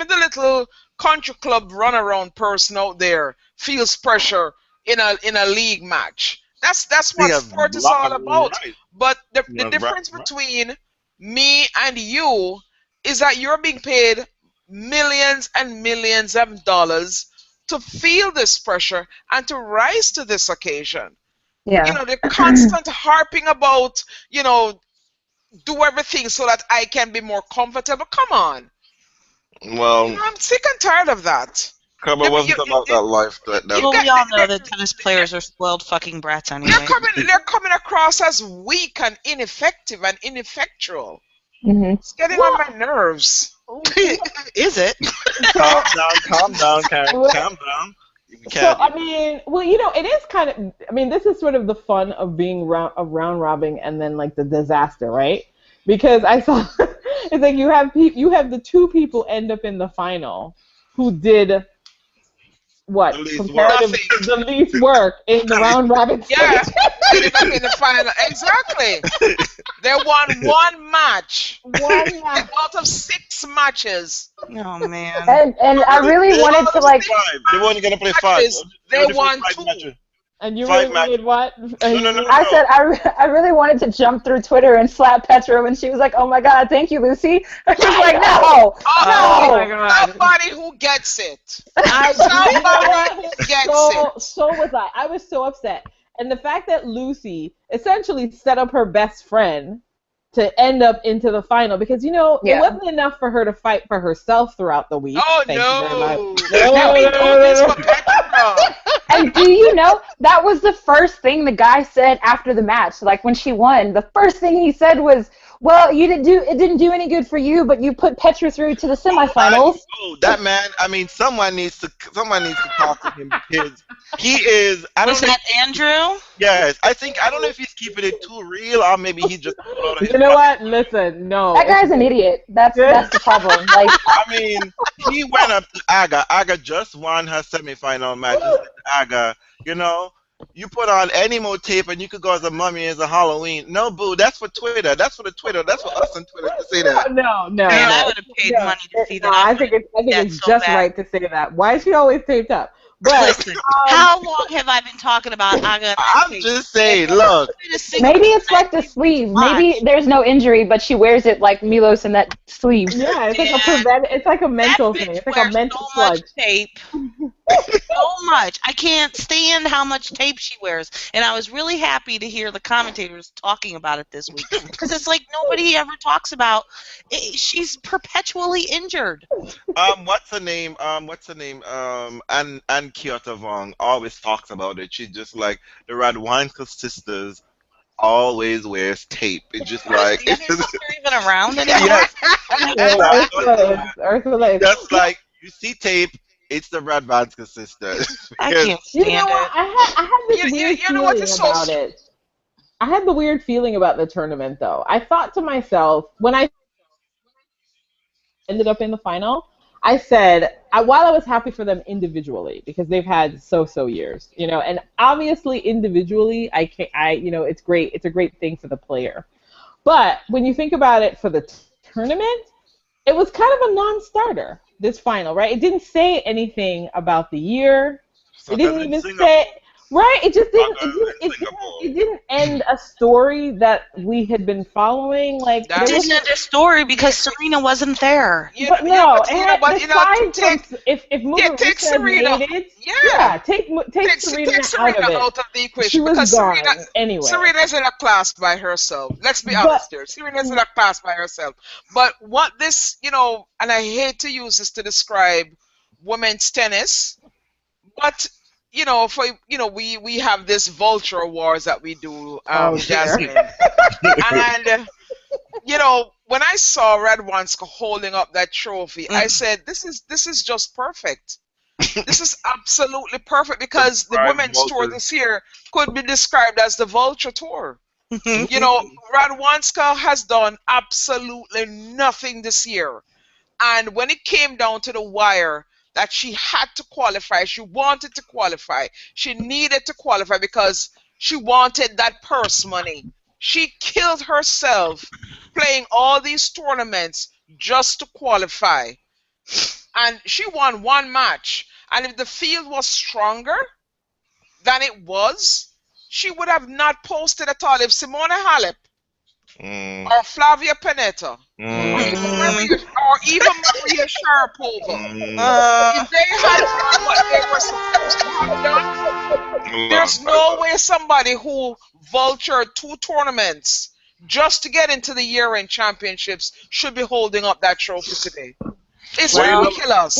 S2: the little country club runaround person out there feels pressure in a league match. That's what sport is all about.
S1: Right.
S2: But the difference between me and you is that you're being paid millions and millions of dollars to feel this pressure and to rise to this occasion.
S5: Yeah.
S2: The constant harping about, do everything so that I can be more comfortable. Come on.
S1: Well,
S2: I'm sick and tired of that.
S1: Kerber wasn't about that life.
S4: Well, we all know that tennis players are spoiled fucking brats anyway.
S2: They're coming across as weak and ineffective and ineffectual. It's getting on my nerves.
S4: Is it?
S1: Calm down, Karen. Calm down. We
S3: So
S1: can't.
S3: I mean, well, it is kind of. I mean, this is sort of the fun of being round robbing, and then like the disaster, right? Because I saw it's like you have the two people end up in the final who did what
S1: The least work.
S3: comparative the least work in the round robin
S2: Yeah,
S3: stage.
S2: ended up in the final. Exactly. They won one match.
S3: One match.
S2: Out of 6 matches.
S4: Oh man.
S5: And I really wanted to like.
S1: Five. They weren't gonna play five.
S2: Matches, they
S1: only
S2: won
S1: five
S2: 2.
S1: matches.
S3: And you
S1: Five
S3: really
S1: matches.
S3: wanted what?
S1: No.
S5: I said I really wanted to jump through Twitter and slap Petra when she was like, "Oh my God, thank you, Lucy." I was like, "No,
S2: Oh
S3: my God.
S2: Somebody who gets it.
S3: Somebody
S2: Gets it.
S3: So was I. I was so upset. And the fact that Lucy essentially set up her best friend to end up into the final because,
S5: Yeah.
S3: it wasn't enough for her to fight for herself throughout the week.
S2: Oh,
S3: Thank you very
S2: no.
S3: much.
S2: Let me do this for Petra.
S5: And do you know that was the first thing the guy said after the match? Like when she won, the first thing he said was, "Well, it didn't do any good for you, but you put Petra through to the semifinals."
S1: Oh, that man. I mean, someone needs to talk to him because he is. I don't
S4: Was
S1: know.
S4: that Andrew?
S1: Yes, I don't know if he's keeping it too real or maybe he just.
S3: You know what? Listen, no.
S5: That guy's an idiot. That's the problem. Like,
S1: I mean, he went up to Aga. Aga just won her semifinal match. He said to Aga, you put on any more tape and you could go as a mummy as a Halloween. No, boo, that's for Twitter. That's for the Twitter. That's for us on Twitter to say that.
S3: No.
S4: I would have paid money to see that.
S3: I think it's
S4: so
S3: just
S4: bad.
S3: right to say that. Why is she always taped up? But
S4: Listen, how long have I been talking about Aga?
S1: I'm just saying, look.
S5: maybe it's like the sleeve. Maybe there's no injury, but she wears it like Milos in that sleeve.
S3: yeah, it's like it's like a mental thing. It's like a mental
S4: so
S3: sludge.
S4: much tape. So much. I can't stand how much tape she wears. And I was really happy to hear the commentators talking about it this week. Because it's like nobody ever talks about she's perpetually injured.
S1: What's her name? Ann Kyoto Vong always talks about it. She's just like the Radwanska sisters always wears tape. It's just like
S4: The other sister even around anymore?
S1: yes.
S3: Ursula is.
S1: Just like you see tape, it's the Radwanska sisters.
S4: I can't stand
S3: You know what?
S4: it.
S3: I had this weird
S2: you know what?
S3: feeling
S2: It's so
S3: about it. I had the weird feeling about the tournament, though. I thought to myself when I ended up in the final, I said, while I was happy for them individually because they've had so years, and obviously individually, it's great. It's a great thing for the player. But when you think about it for the tournament, it was kind of a non-starter. This final, right? It didn't say anything about the year. It didn't even say. Right? It just didn't. It didn't end a story that we had been following. Like
S2: That
S4: It didn't end a story because Serena wasn't there.
S3: If Muguruza
S2: take Serena.
S3: made it,
S2: Yeah.
S3: take Serena
S2: out of the
S3: She
S2: equation
S3: was
S2: because
S3: gone
S2: Serena,
S3: anyway.
S2: Serena's in a class by herself. Let's be honest here. Serena's in a class by herself. But what this, and I hate to use this to describe women's tennis, but we have this vulture wars that we do, Jasmine. And when I saw Radwanska holding up that trophy, I said, "This is just perfect. This is absolutely perfect because the women's tour this year could be described as the vulture tour." Radwanska has done absolutely nothing this year, and when it came down to the wire, that she had to qualify. She wanted to qualify. She needed to qualify because she wanted that purse money. She killed herself playing all these tournaments just to qualify. And she won one match. And if the field was stronger than it was, she would have not posted at all. If Simona Halep or Flavia Pennetta or even Maria Sharapova, if they had done what they were supposed to have done, there's no way somebody who vultured 2 tournaments just to get into the year-end championships should be holding up that trophy today. It's ridiculous.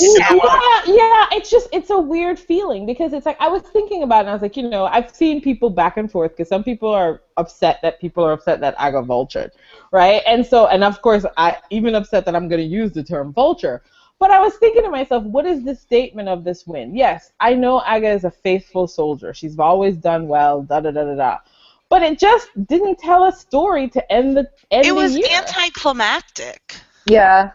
S3: Yeah, it's a weird feeling because it's like I was thinking about it and I was like, I've seen people back and forth because some people are upset that I got vultured, right? And of course I even upset that I'm going to use the term vulture. But I was thinking to myself, what is the statement of this win? Yes, I know Aga is a faithful soldier. She's always done well, da-da-da-da-da. But it just didn't tell a story to end the year.
S4: It was anticlimactic.
S5: Yeah.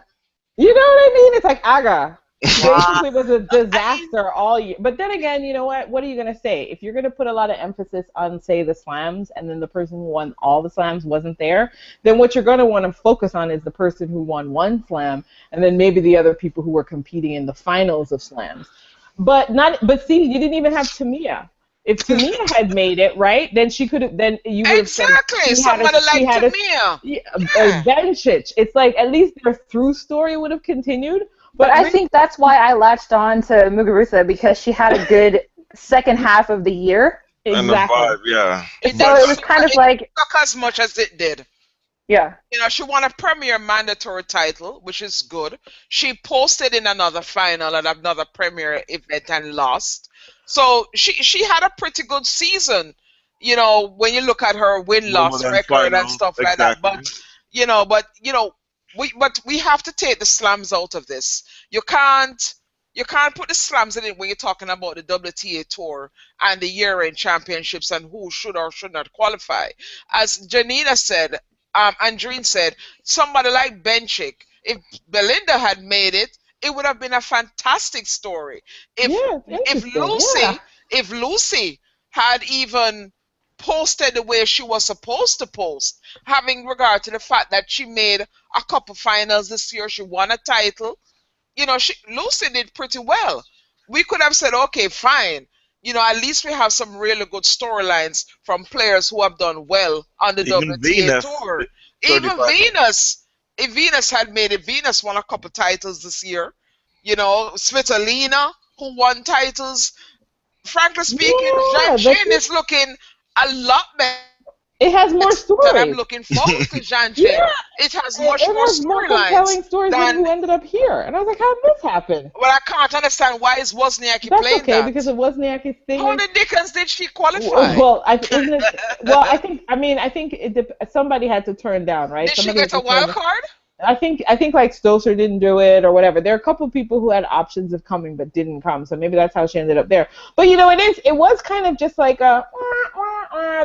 S3: You know what I mean? It's like Aga. Basically was a disaster all year. But then again, you know what? What are you going to say? If you're going to put a lot of emphasis on, say, the slams, and then the person who won all the slams wasn't there, then what you're going to want to focus on is the person who won one slam, and then maybe the other people who were competing in the finals of slams. But see, you didn't even have Tamia. If Tamia had made it, right, then she could have. Then you would have
S2: exactly somebody like Tamia.
S3: Bencic. It's like at least their through story would have continued.
S5: But I think that's why I latched on to Muguruza, because she had a good second half of the year.
S1: And the vibe, yeah.
S5: So it was kind of like...
S2: It took as much as it did.
S5: Yeah.
S2: You know, she won a premier mandatory title, which is good. She posted in another final at another premier event and lost. So she had a pretty good season, you know, when you look at her win-loss record and stuff like that. But we have to take the slams out of this. You can't put the slams in it when you're talking about the WTA Tour and the year-end championships and who should or should not qualify. As Janina said, Andreen said, somebody like Bencic, if Belinda had made it, it would have been a fantastic story. If Lucy had even posted the way she was supposed to post, having regard to the fact that she made a couple finals this year, she won a title. You know, Lucy did pretty well. We could have said, okay, fine. You know, at least we have some really good storylines from players who have done well on the WTA Tour. Even Venus. If Venus had made it, Venus won a couple titles this year. You know, Svitolina, who won titles. Frankly speaking, Jean is looking a lot better.
S3: It has more stories.
S2: I'm looking forward to Jean. It has more
S3: compelling stories than who ended up here. And I was like, how did this happen?
S2: Well, I can't understand why is Wozniacki playing
S3: that. Because of Wozniacki's thing.
S2: How the dickens did she qualify?
S3: Well, I think somebody had to turn down, right?
S2: Did she get a wild card?
S3: I think like Stosur didn't do it or whatever. There are a couple people who had options of coming but didn't come, so maybe that's how she ended up there. But you know, it was kind of just like a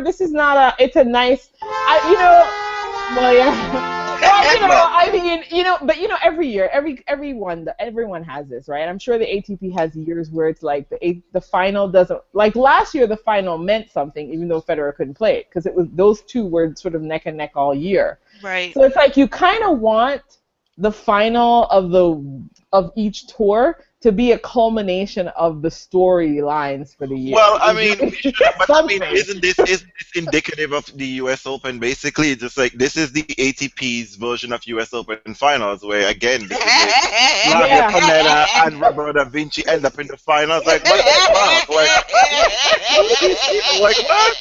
S3: this is not a. It's a nice, well, yeah. Well, you know, I mean, you know, but you know, every year, everyone has this, right? I'm sure the ATP has years where it's like the final doesn't, like last year the final meant something even though Federer couldn't play it because it was those two were sort of neck and neck all year.
S4: Right.
S3: So it's like you kind of want the final of each tour to be a culmination of the storylines for the year.
S1: Well, I mean, isn't this indicative of the U.S. Open? Basically, just like this is the ATP's version of U.S. Open finals, where again, this is Flavia Pennetta and Roberto Vinci end up in the finals. Like, what the fuck? Like what?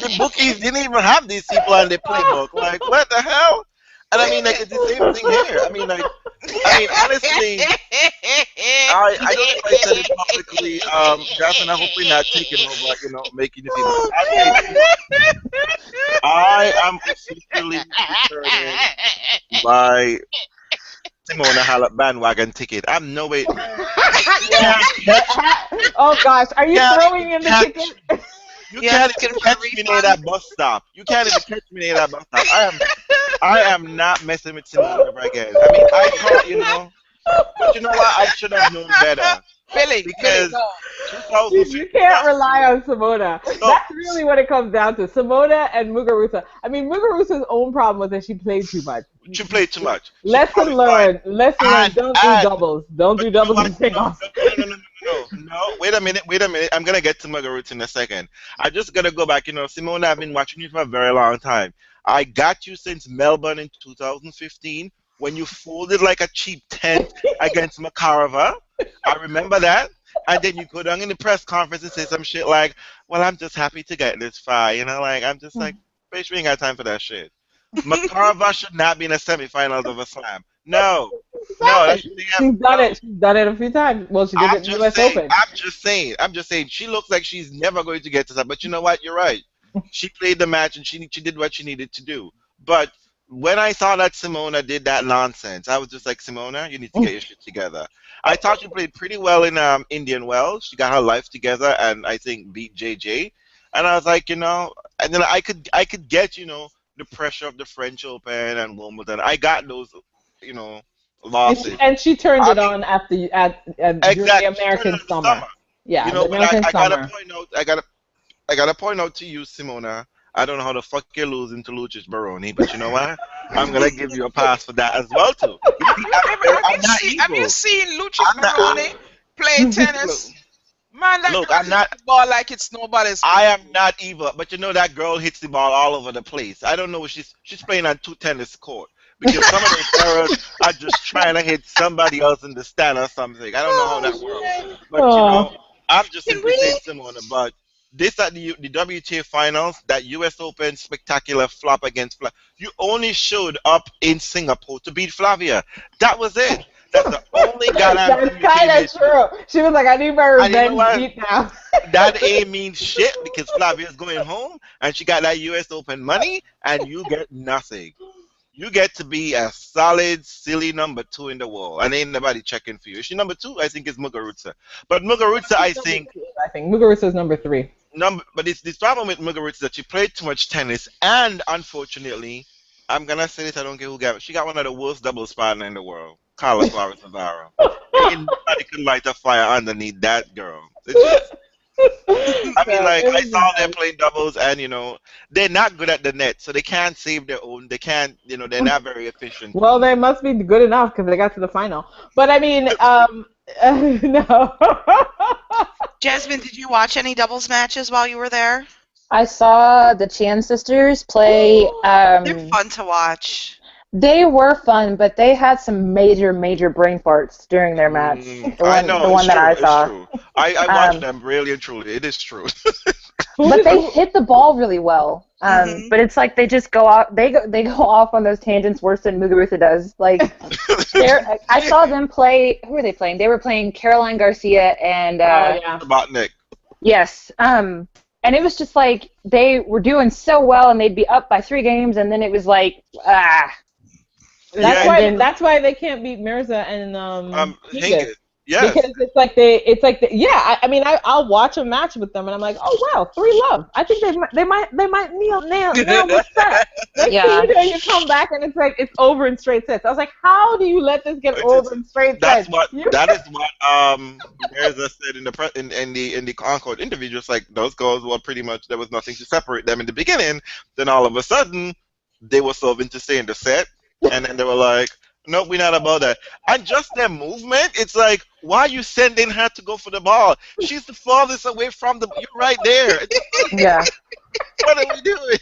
S1: The bookies didn't even have these people on their playbook. Like, what the hell? And I mean, like, it's the same thing here. I mean, honestly, I don't know if I said it publicly. Jasmine, I hope we're not taking over, you know, making the people. I am officially returning my Simona Halep bandwagon ticket. I'm no way.
S3: Oh gosh, are you throwing in the ticket?
S1: You can't even catch me near that bus stop. You can't even catch me near that bus stop. I am not messing with Simona ever again. I mean, I thought, you know, but you know what? I should have known better.
S2: Billy,
S1: because
S3: you can't rely on Simona. No. That's really what it comes down to. Simona and Muguruza. I mean, Muguruza's own problem was that she played too much.
S1: She played too much.
S3: Lesson learned. Lesson learned. Don't do doubles. Don't do doubles and sing-offs.
S1: No. Wait a minute. I'm going to get to Muguruza in a second. I just got to go back. You know, Simona, I've been watching you for a very long time. I got you since Melbourne in 2015 when you folded like a cheap tent against Makarova. I remember that. And then you go down in the press conference and say some shit like, well, I'm just happy to get this far. You know, like, I'm just like, bitch, we ain't got time for that shit. Makarova should not be in the semifinals of a slam. No.
S3: She's done it. She's done it a few times. Well, she did it in the US Open.
S1: I'm just saying. She looks like she's never going to get to that. But you know what? You're right. She played the match and she did what she needed to do. But when I saw that Simona did that nonsense, I was just like, Simona, you need to get your shit together. I thought she played pretty well in Indian Wells. She got her life together and I think beat JJ. And I was like, and then I could get, the pressure of the French Open and Wimbledon. I got those, losses.
S3: And she turned
S1: I
S3: it
S1: mean,
S3: on during the
S1: exactly. She turned it
S3: American
S1: on in the
S3: summer.
S1: summer.
S3: Yeah, the
S1: But
S3: American
S1: I gotta
S3: summer.
S1: point out, I gotta point out to you, Simona. I don't know how the fuck you're losing to Lucius Baroni, but you know what? I'm gonna give you a pass for that as well too. You see,
S2: Have you seen Lucius Baroni play tennis? Man, that
S1: Look,
S2: girl
S1: I'm
S2: hits
S1: not.
S2: the ball like it's nobody's
S1: I am
S2: business.
S1: not evil, but that girl hits the ball all over the place. I don't know if she's playing on two tennis court because some of those errors are just trying to hit somebody else in the stand or something. I don't know how that works, but
S3: Oh,
S1: I'm just
S4: Can
S1: simply saying,
S4: we?
S1: Simona. But this at the WTA finals, that U.S. Open spectacular flop against you only showed up in Singapore to beat Flavia. That was it. That's the only goddamn
S3: that's
S1: thing you
S3: kind
S1: came here
S3: of
S1: to do.
S3: true. She was like, I need my
S1: And you know
S3: revenge
S1: what?
S3: beat now.
S1: That ain't mean shit because Flavia's going home and she got that US Open money and you get nothing. You get to be a solid, silly number 2 in the world. And ain't nobody checking for you. Is she number 2? I think it's Muguruza. But Muguruza, I
S3: She's number
S1: think,
S3: 2, I think. Muguruza's number 3.
S1: but it's this problem with Muguruza that she played too much tennis and unfortunately, I'm gonna say this, I don't care who got it. She got one of the worst doubles partner in the world, Carla Suarez Navarro. Ain't nobody could light a fire underneath that girl. It's just, I mean,
S3: So
S1: like,
S3: it
S1: I
S3: was
S1: saw them
S3: nice.
S1: playing doubles, and they're not good at the net, so they can't save their own. They can't, they're not very efficient.
S3: Well, they must be good enough because they got to the final. But I mean, no.
S4: Jasmine, did you watch any doubles matches while you were there?
S5: I saw the Chan sisters play.
S4: They're fun to watch.
S5: They were fun, but they had some major, major brain farts during their match.
S1: I know,
S5: The
S1: it's
S5: one that
S1: true,
S5: I
S1: it's
S5: saw.
S1: true. I watched
S5: Um,
S1: them really and truly. It is true.
S5: but they hit the ball really well. But it's like they just go off. They go off on those tangents worse than Muguruza does. Like, I saw them play. Who were they playing? They were playing Caroline Garcia and
S3: Yeah.
S1: About Nick.
S5: yes. And it was just like they were doing so well, and they'd be up by 3 games, and then it was like
S1: Yeah.
S3: That's why they can't beat Mirza and Higgins.
S1: Higgins. Yes.
S3: Because I mean I'll watch a match with them and I'm like, oh wow, 3-love. I think they might nail this set. Next
S5: Yeah.
S3: thing you know, you come back and it's like it's over in straight sets. I was like, how do you let this get over in straight
S1: That
S3: sets?
S1: is what Mirza said in the Concord interview. Just like those girls were pretty much, there was nothing to separate them in the beginning. Then all of a sudden they were solving to stay in the set, and then they were like, nope, we're not about that. And just their movement, it's like, why are you sending her to go for the ball? She's the farthest away from you're right there.
S5: Yeah.
S1: What are we doing?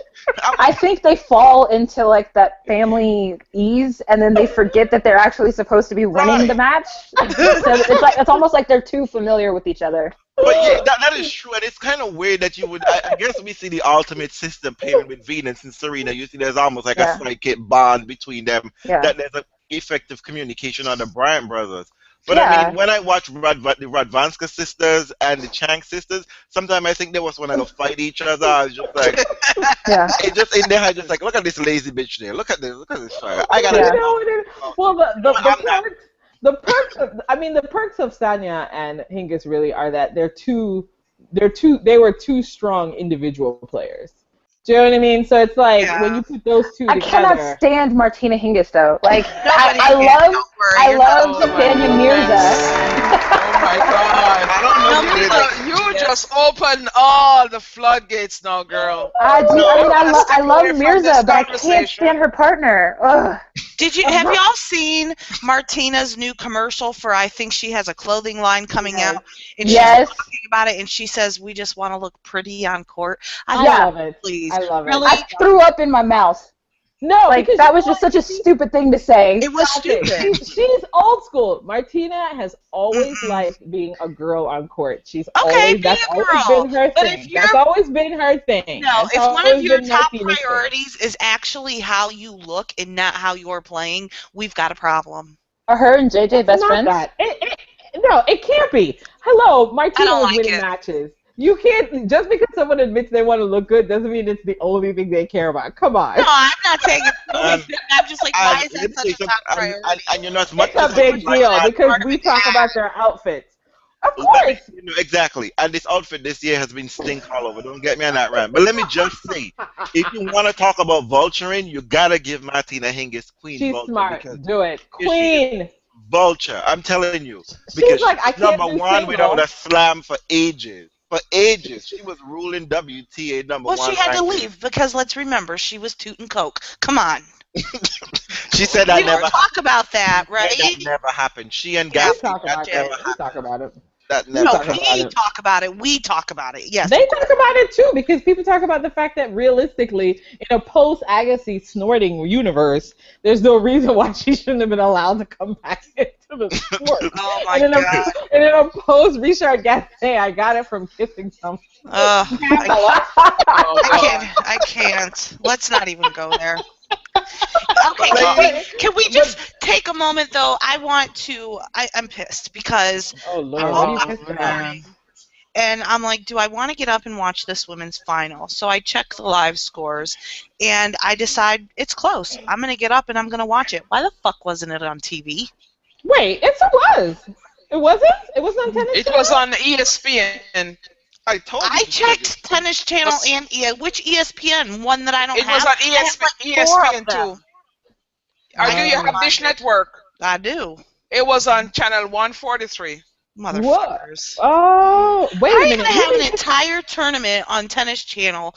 S5: I think they fall into like that family ease, and then they forget that they're actually supposed to be winning the match. So it's almost like they're too familiar with each other.
S1: But yeah, that is true, and it's kind of weird that you would. I guess we see the ultimate system pairing with Venus and Serena. You see, there's almost like a psychic bond between them.
S5: Yeah.
S1: That there's an effective communication on the Bryant brothers. But I mean, when I watch the Radvanska sisters and the Chang sisters, sometimes I think they was want to go fight each other. I was just like, it just in there, I just like, look at this lazy bitch there. Look at this fire. I gotta.
S3: You know what it is? Well, the perks of Sanya and Hingis really are that they were two strong individual players. Do you know what I mean? So it's like when you put those two together.
S5: I cannot stand Martina Hingis though. Like I love Tanya Mirza.
S2: Oh my God! You just opened all the floodgates now, girl.
S5: I do. I love Mirza, but I can't stand her partner. Ugh.
S4: Have y'all seen Martina's new commercial for, I think she has a clothing line coming out, and she's talking about it, and she says, we just want to look pretty on court. I
S3: love it.
S4: Please.
S3: I love it.
S4: Really?
S5: I threw up in my mouth.
S3: No,
S5: like that was just such a stupid thing to say.
S4: It was stupid.
S3: She's old school. Martina has always liked being a girl on court. She's always been her thing. That's always been her thing.
S4: No, if one of your top priorities is actually how you look and not how you're playing, we've got a problem.
S5: Are her and JJ best friends?
S3: No, it can't be. Hello, Martina was winning matches. You can't, just because someone admits they want to look good doesn't mean it's the only thing they care about. Come on.
S4: No, I'm not saying it's I'm just like, why is that such a top priority?
S1: And you know, as much
S3: It's a
S1: as
S3: big
S1: like
S3: deal
S1: that,
S3: because we talk about their outfits. Of course.
S1: you know, exactly. And this outfit this year has been stink all over. Don't get me on that rant. But let me just say, if you want to talk about vulturing, you gotta give Martina Hingis Queen
S3: She's
S1: vulture.
S3: smart.
S1: Because
S3: Do it.
S1: she is
S3: Queen.
S1: vulture. I'm telling you.
S3: She's
S1: Because
S3: like, I
S1: she's
S3: can't
S1: number
S3: do
S1: one
S3: single.
S1: without a slam for ages. For ages. She was ruling WTA number one.
S4: Well, she had to
S1: ranking.
S4: leave because let's remember she was tooting coke. Come on.
S1: She said that
S4: We
S1: never
S4: don't talk about that, right?
S1: That never happened. She and
S3: We
S1: Gaffney,
S3: talk
S1: that
S3: about
S1: never
S3: it. We
S1: happened.
S3: talk about it.
S1: That
S3: We
S1: never
S4: No,
S3: talk
S1: happened.
S3: about
S4: we
S3: it.
S4: talk about it. We talk about it. Yes.
S3: They talk about it too because people talk about the fact that realistically, in a post-Agassi snorting universe, there's no reason why she shouldn't have been allowed to come back into the sport.
S4: Oh my
S3: and
S4: God.
S3: in a post-Richard Gasquet, I got it from kissing someone.
S4: I can't. Let's not even go there. Okay, can we just take a moment though? I'm pissed because
S3: Oh Lord,
S4: I
S3: what are
S4: woke
S3: you
S4: up
S3: pissed
S4: this
S3: about?
S4: morning and I'm like, do I want to get up and watch this women's final? So I check the live scores and I decide it's close. I'm gonna get up and I'm gonna watch it. Why the fuck wasn't it on TV?
S3: Wait, it was. It wasn't? It was on Tennis
S2: It
S3: Channel?
S2: was on ESPN.
S1: I told you.
S4: I
S1: to
S4: checked Tennis Channel
S2: Was-
S4: and which ESPN? One that I don't
S2: It
S4: have.
S2: was on
S4: I have like
S2: ESPN,
S4: four of
S2: ESPN
S4: them.
S2: too. Or do you
S3: Oh.
S2: have Dish Network?
S4: I do.
S2: It was on channel 143.
S4: Motherfuckers.
S3: Oh, wait
S4: How
S3: a
S4: are you
S3: minute.
S4: gonna have
S3: You
S4: an
S3: didn't-
S4: entire tournament on Tennis Channel,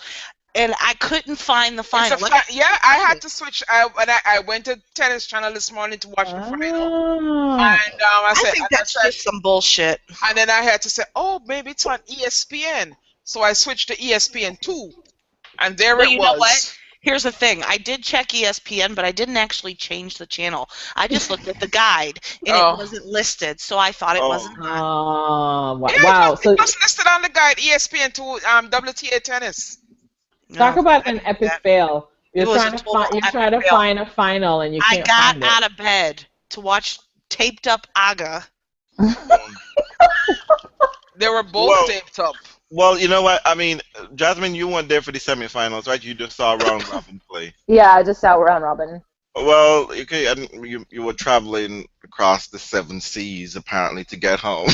S4: and I couldn't find the
S2: It's
S4: final?
S2: a yeah, I had to switch. I went to Tennis Channel this morning to watch the final.
S3: Oh.
S2: And
S4: I
S2: I
S4: think
S2: said,
S4: that's just some bullshit.
S2: and then I had to say, oh, maybe it's on ESPN. So I switched to ESPN 2. And there
S4: Well,
S2: it
S4: you
S2: was.
S4: know what? Here's the thing. I did check ESPN, but I didn't actually change the channel. I just looked at the guide, and
S2: Oh.
S4: it wasn't listed, so I thought it
S1: Oh.
S4: wasn't on.
S3: Oh, wow.
S2: Yeah,
S3: Wow.
S2: it
S3: So
S2: was listed on the guide, ESPN 2, WTA tennis.
S3: talk
S4: No,
S3: about
S4: I
S3: an
S4: didn't
S3: epic
S4: do that.
S3: fail.
S4: It
S3: You're
S4: was a
S3: trying to
S4: total
S3: find. You're
S4: epic
S3: trying to
S4: fail.
S3: find a final, and you
S4: I
S3: can't
S4: got
S3: find it.
S4: out of bed to watch taped up Aga.
S2: They were both
S1: Whoa.
S2: taped up.
S1: Well, you know what? I mean, Jasmine, you weren't there for the semifinals, right? You just saw round robin play.
S5: Yeah, I just saw round robin.
S1: Well, okay, and you were traveling across the 7 seas apparently to get home.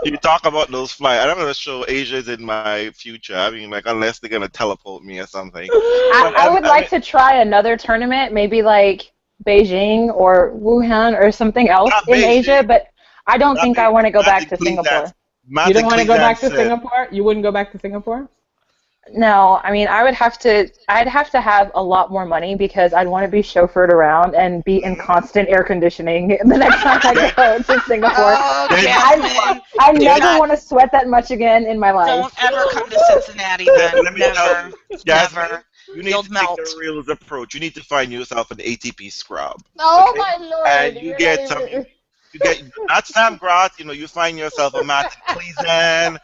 S1: You talk about those flights. I'm not sure Asia's in my future. I mean, like, unless they're gonna teleport me or something.
S5: I would like to try another tournament, maybe like Beijing or Wuhan or something else
S1: Not
S5: in
S1: Beijing.
S5: Asia, but I don't
S1: Not
S5: think I
S1: Beijing.
S5: want to go back
S1: Martin
S5: to
S1: Cleese
S5: Singapore.
S1: asked-
S3: You
S1: Martin
S3: don't want to go
S1: Cleese
S3: back to
S1: said-
S3: Singapore? You wouldn't go back to Singapore?
S5: No, I mean, I'd have to have a lot more money because I'd want to be chauffeured around and be in constant air conditioning the next time I go to Singapore.
S4: Oh,
S1: Then-
S4: Jasmine,
S5: I
S4: do
S5: never
S4: not-
S5: want to sweat that much again in my life.
S4: don't ever come to Cincinnati then.
S1: Let me tell
S4: Never.
S1: you, Jasmine,
S4: Never.
S1: you need
S4: You'll
S1: to
S4: melt.
S1: take the Reels approach. You need to find yourself an ATP scrub.
S3: Oh
S1: Okay.
S3: my Lord!
S1: And you
S3: You're
S1: get
S3: not
S1: some.
S3: even-
S1: You get not Sam Groth. You know, you find yourself a Martin Cleese,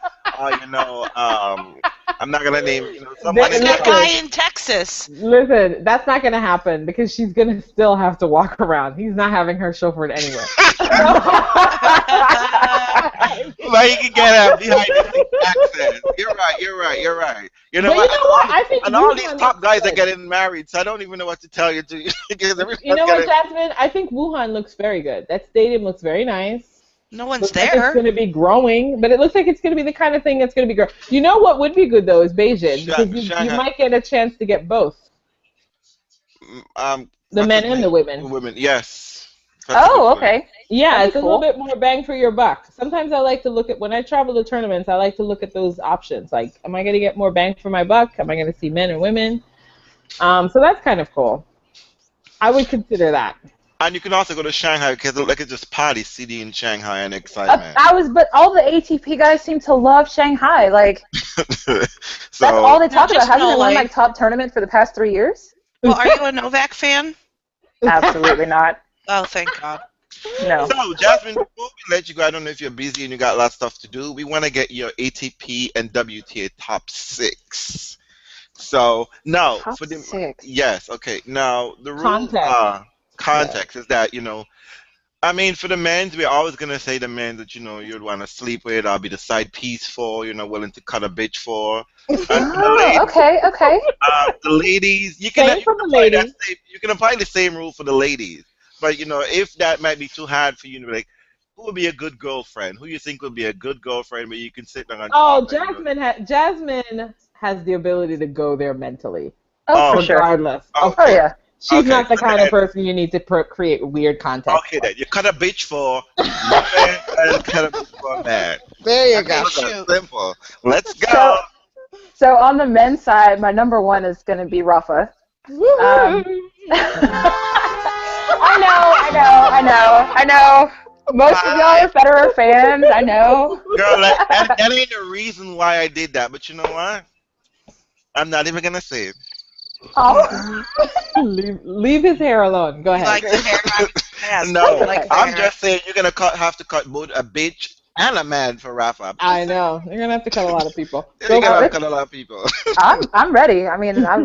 S1: I'm not gonna name. Somebody.
S4: What's that
S3: Listen.
S4: guy in Texas?
S3: Listen, that's not gonna happen because she's gonna still have to walk around. He's not having her chauffeured anyway.
S1: Like you can get a behind the scenes accent. You're right. You know
S3: But
S1: what?
S3: you know what? I think
S1: And all these
S3: Wuhan
S1: top
S3: looks
S1: guys are
S3: good.
S1: getting married, so I don't even know what to tell you to because everyone's
S3: You know what,
S1: getting.
S3: Jasmine? I think Wuhan looks very good. That stadium looks very nice.
S4: No one's
S3: Looks like it's
S4: there.
S3: going to be growing, but it looks like it's going to be the kind of thing that's going to be growing. You know what would be good, though, is Beijing, because you
S1: Shanghai.
S3: might get a chance to get both, the
S1: what's
S3: men
S1: his
S3: and the
S1: name?
S3: women.
S1: Women, yes. That's a
S5: Oh,
S1: good point.
S5: okay.
S3: Yeah,
S5: That'd
S3: it's
S5: be
S3: a little
S5: cool.
S3: bit more bang for your buck. Sometimes I like to look at, when I travel to tournaments, I like to look at those options. Like, am I going to get more bang for my buck? Am I going to see men and women? So that's kind of cool. I would consider that.
S1: And you can also go to Shanghai because like it's just party city in Shanghai and excitement.
S5: But all the ATP guys seem to love Shanghai. Like, that's
S1: So
S5: all they talk
S4: just
S5: about. Hasn't
S4: know,
S5: it won
S4: like-
S5: like top tournament for the past 3 years?
S4: Well, are you a Novak fan?
S5: Absolutely not.
S4: Oh, thank God.
S5: No.
S1: So, Jasmine, before we let you go, I don't know if you're busy and you got a lot of stuff to do. We want to get your ATP and WTA top 6. So, now,
S5: Top
S1: for the
S5: 6.
S1: yes, okay. Now, the rule
S3: Context.
S1: context is that, I mean, for the men's, we're always gonna say the men that you'd want to sleep with, or be the side piece for, willing to cut a bitch for. And for the
S5: Oh,
S1: ladies,
S5: okay, okay.
S1: the ladies,
S3: Same for the ladies.
S1: You can apply the same rule for the ladies. But if that might be too hard for you to be like, who would be a good girlfriend? Who you think would be a good girlfriend where you can sit down and
S3: Oh,
S1: talk?
S3: Jasmine has the ability to go there mentally,
S5: Oh, for sure.
S3: regardless.
S1: Oh,
S5: Oh, yeah.
S3: She's
S1: okay,
S3: not the
S1: so
S3: kind
S1: then-
S3: of person you need to create weird content.
S1: Okay, then you cut a bitch for nothing and cut a bitch for a man.
S3: There you
S4: Okay,
S3: go.
S4: shoot.
S1: Simple. Let's go.
S5: So on the men's side, my number one is going to be Rafa. I know. Most of y'all are Federer fans. I know.
S1: Girl, that ain't the reason why I did that, but you know what? I'm not even gonna say it.
S5: Oh.
S3: leave his hair alone. Go
S4: You
S3: ahead.
S4: like the hair? Yes,
S1: No,
S4: I like the
S1: I'm
S4: hair.
S1: just saying you're gonna have to cut both a bitch and a man for Rafa.
S3: I know. You're gonna have to cut a lot of people.
S1: You're
S3: Go
S1: gonna
S3: for
S1: have
S3: it.
S1: to cut a lot of people.
S5: I'm ready. I mean, I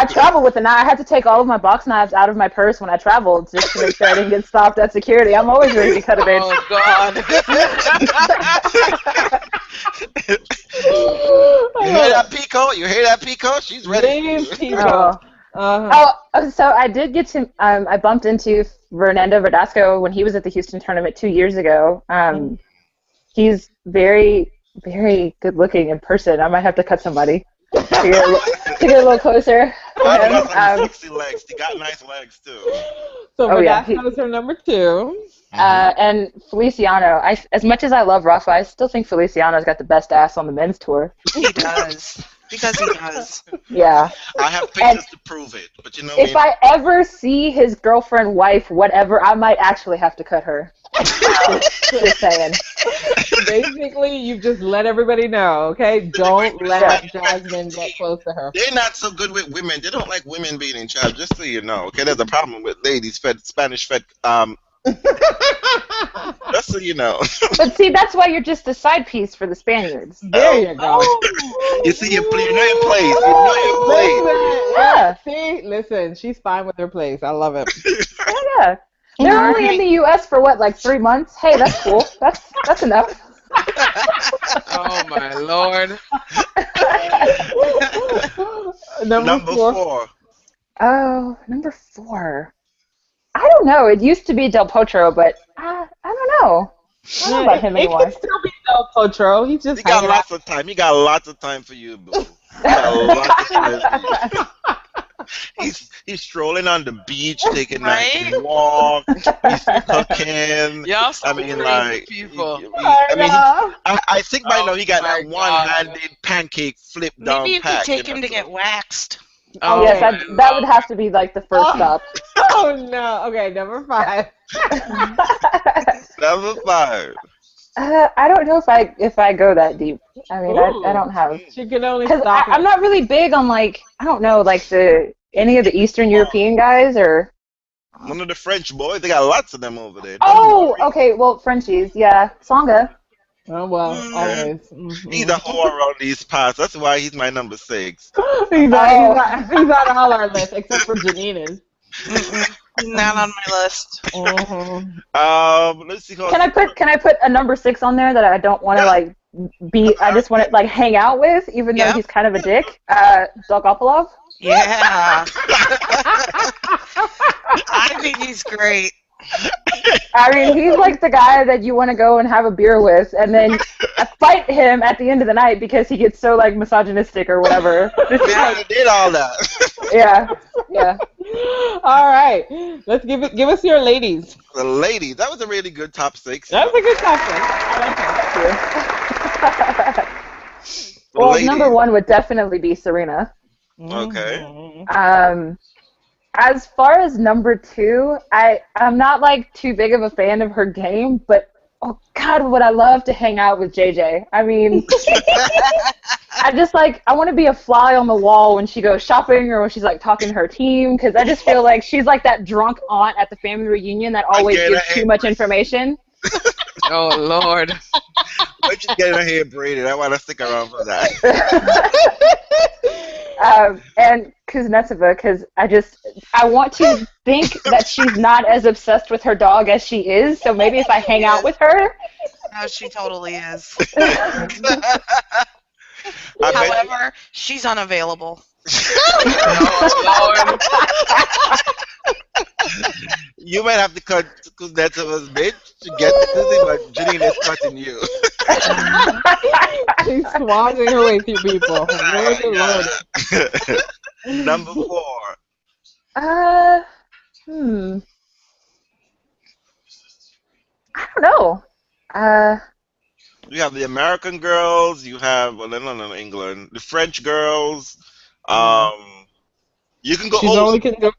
S5: travel with a knife. I had to take all of my box knives out of my purse when I traveled just to make sure I didn't get stopped at security. I'm always ready to cut a bitch.
S2: Oh God.
S1: You hear that, Pico? You hear that, Pico? She's ready.
S3: Leave people.
S5: Oh. So I did get to. I bumped into Fernando Verdasco when he was at the Houston tournament 2 years ago. He's very, very good looking in person. I might have to cut somebody to get a little closer.
S1: I got some sexy legs. He got nice legs too.
S3: So
S5: Oh, yeah,
S3: Verdasco is her number 2.
S5: And Feliciano. As much as I love Rafa, I still think Feliciano's got the best ass on the men's tour.
S4: He does. Because he does.
S5: Yeah.
S1: I have pictures to prove it, but you know
S5: If I ever see his girlfriend, wife, whatever, I might actually have to cut her. Just saying.
S3: Basically, you've just let everybody know, okay? Don't let Jasmine get close to her.
S1: They're not so good with women. They don't like women being in charge. Just so you know, okay? There's a problem with ladies Spanish fed. Just so you know.
S5: But see, that's why you're just a side piece for the Spaniards.
S3: There you go.
S1: You see, you know your place. You know your place.
S5: Yeah.
S3: See, listen, she's fine with her place. I love it.
S5: Yeah. They're only in the U.S. for what, like 3 months? Hey, that's cool. That's enough.
S2: Oh my Lord.
S3: Number 4.
S1: 4.
S5: Oh, number 4. I don't know. It used to be Del Potro, but I don't know. I don't know about him
S3: It
S5: anymore.
S3: can still be Del Potro. He's just
S1: He got
S3: hanging out.
S1: lots of time. He got lots of time for you, boo. He got lots of time for you. He's strolling on the beach, taking
S4: Right?
S1: nice walk. He's cooking.
S2: Y'all
S1: I
S2: some
S1: mean,
S2: crazy
S1: like,
S2: people.
S1: I think by now he got
S2: Oh
S1: that
S2: my
S1: one-handed pancake flip down
S4: Maybe you could
S1: pat.
S4: take him to get waxed.
S5: Oh, yes, that would have to be like the first stop.
S3: Oh no. Okay, number 5.
S1: Number 5.
S5: I don't know if I go that deep. I mean, I don't have.
S3: She can only
S5: Because
S3: stop.
S5: I'm not really big on like, I don't know, like any of the Eastern European guys or.
S1: One of the French boys. They got lots of them over there.
S5: Oh, okay. Well, Frenchies, yeah. Tsonga.
S3: Oh well, always.
S1: He's a whore on these parts. That's why he's my number 6.
S3: He's on all our lists except for Janina's.
S4: Not on my list.
S1: Let's see.
S5: Can I put a number 6 on there that I don't want to like be? I just want to like hang out with, even though he's kind of a dick. Dolgopolov.
S4: Yeah. I think he's great.
S5: I mean, he's like the guy that you want to go and have a beer with, and then fight him at the end of the night because he gets so like misogynistic or whatever.
S1: Yeah, he did all that.
S5: Yeah.
S3: All right, let's give us your ladies.
S1: The ladies. That was a really good top 6.
S3: That was a good topic. I like
S5: Well,
S1: Ladies.
S5: number 1 would definitely be Serena.
S1: Okay.
S5: As far as number 2, I'm not like too big of a fan of her game, but oh God, would I love to hang out with JJ. I mean, I just like, I want to be a fly on the wall when she goes shopping or when she's like talking to her team, because I just feel like she's like that drunk aunt at the family reunion that always gives too much information.
S2: Oh Lord.
S1: But she's getting her hair braided. I want to stick around for that.
S5: And Kuznetsova because I want to think that she's not as obsessed with her dog as she is. So maybe if I hang out with her.
S4: No, she totally is.
S1: I bet
S4: However, she's unavailable.
S1: you might have to cut Kuznetsova's bitch to get to Susie, but Janine is cutting you.
S3: She's swatting her way through people.
S1: Number 4.
S5: I don't know.
S1: You have the American girls. You have no, England. The French girls. You can go old school.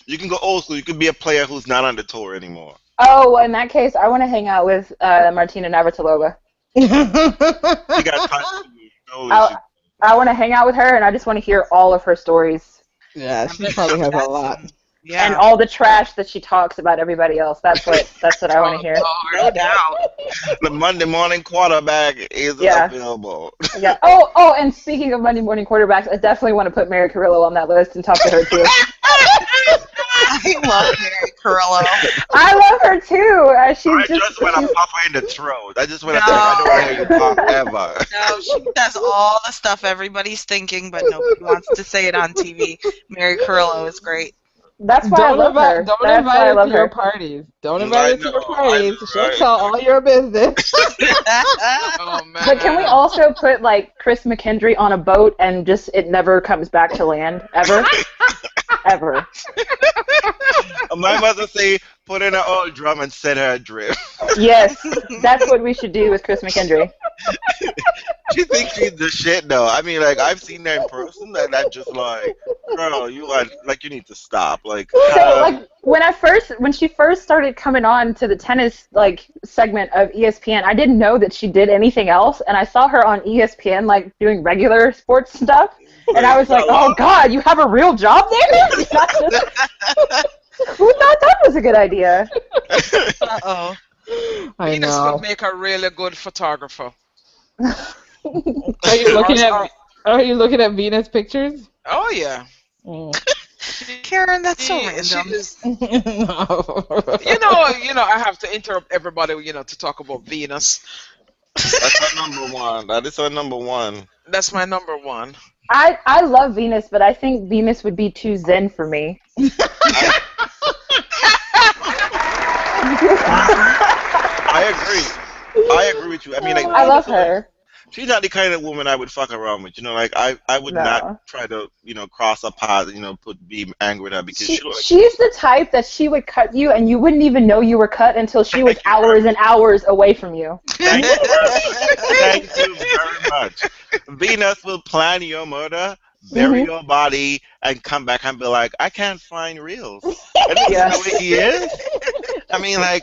S1: You can go old school. You can be a player who's not on the tour anymore.
S5: Oh, in that case, I want to hang out with Martina Navratilova.
S1: You got time to move.
S5: I want to hang out with her, and I just want to hear all of her stories.
S3: Yeah, she probably has a lot.
S4: Yeah.
S5: And all the trash that she talks about everybody else. That's what I want to hear.
S4: No doubt.
S1: The Monday morning quarterback is available.
S5: Yeah. Oh, and speaking of Monday morning quarterbacks, I definitely want to put Mary Carrillo on that list and talk to her too.
S4: I love Mary Carrillo.
S5: I love her too.
S1: I just want to pop her in the throat. I just want to say, I don't want to hear you talk ever.
S4: No, she does all the stuff everybody's thinking, but nobody wants to say it on TV. Mary Carrillo is great.
S5: That's why I love her.
S3: Don't invite her to your parties. Don't invite her to your parties. She'll tell all your business.
S2: Oh, man.
S5: But can we also put like Chris McKendry on a boat and just it never comes back to land ever? Ever.
S1: My mother say, put in an old drum and set her adrift.
S5: Yes, that's what we should do with Chris McKendry.
S1: She thinks she's the shit though. I mean, like I've seen her in person, and I'm just like, girl, you need to stop. Like,
S5: so like when she first started coming on to the tennis like segment of ESPN, I didn't know that she did anything else, and I saw her on ESPN like doing regular sports stuff, and I was like, oh God, you have a real job there? Who thought that was a good idea?
S4: Uh-oh.
S3: I
S2: Venus
S3: know.
S2: would make a really good photographer.
S3: Are you looking at Venus pictures?
S2: Oh yeah.
S4: Karen, that's so random.
S3: No.
S2: You know, I have to interrupt everybody, to talk about Venus.
S1: that's our number one. That is our number one.
S2: That's my number one.
S5: I love Venus, but I think Venus would be too zen for me.
S1: I agree with you. I mean, like,
S5: I love her.
S1: She's not the kind of woman I would fuck around with. Like I would not try to, cross a path, be angry with her because
S5: she's the type that she would cut you and you wouldn't even know you were cut until she was hours and hours away from you.
S1: Thank you very much. Venus will plan your murder, bury your body, and come back and be like, I can't find Reels. And this is the way he is. I mean, like,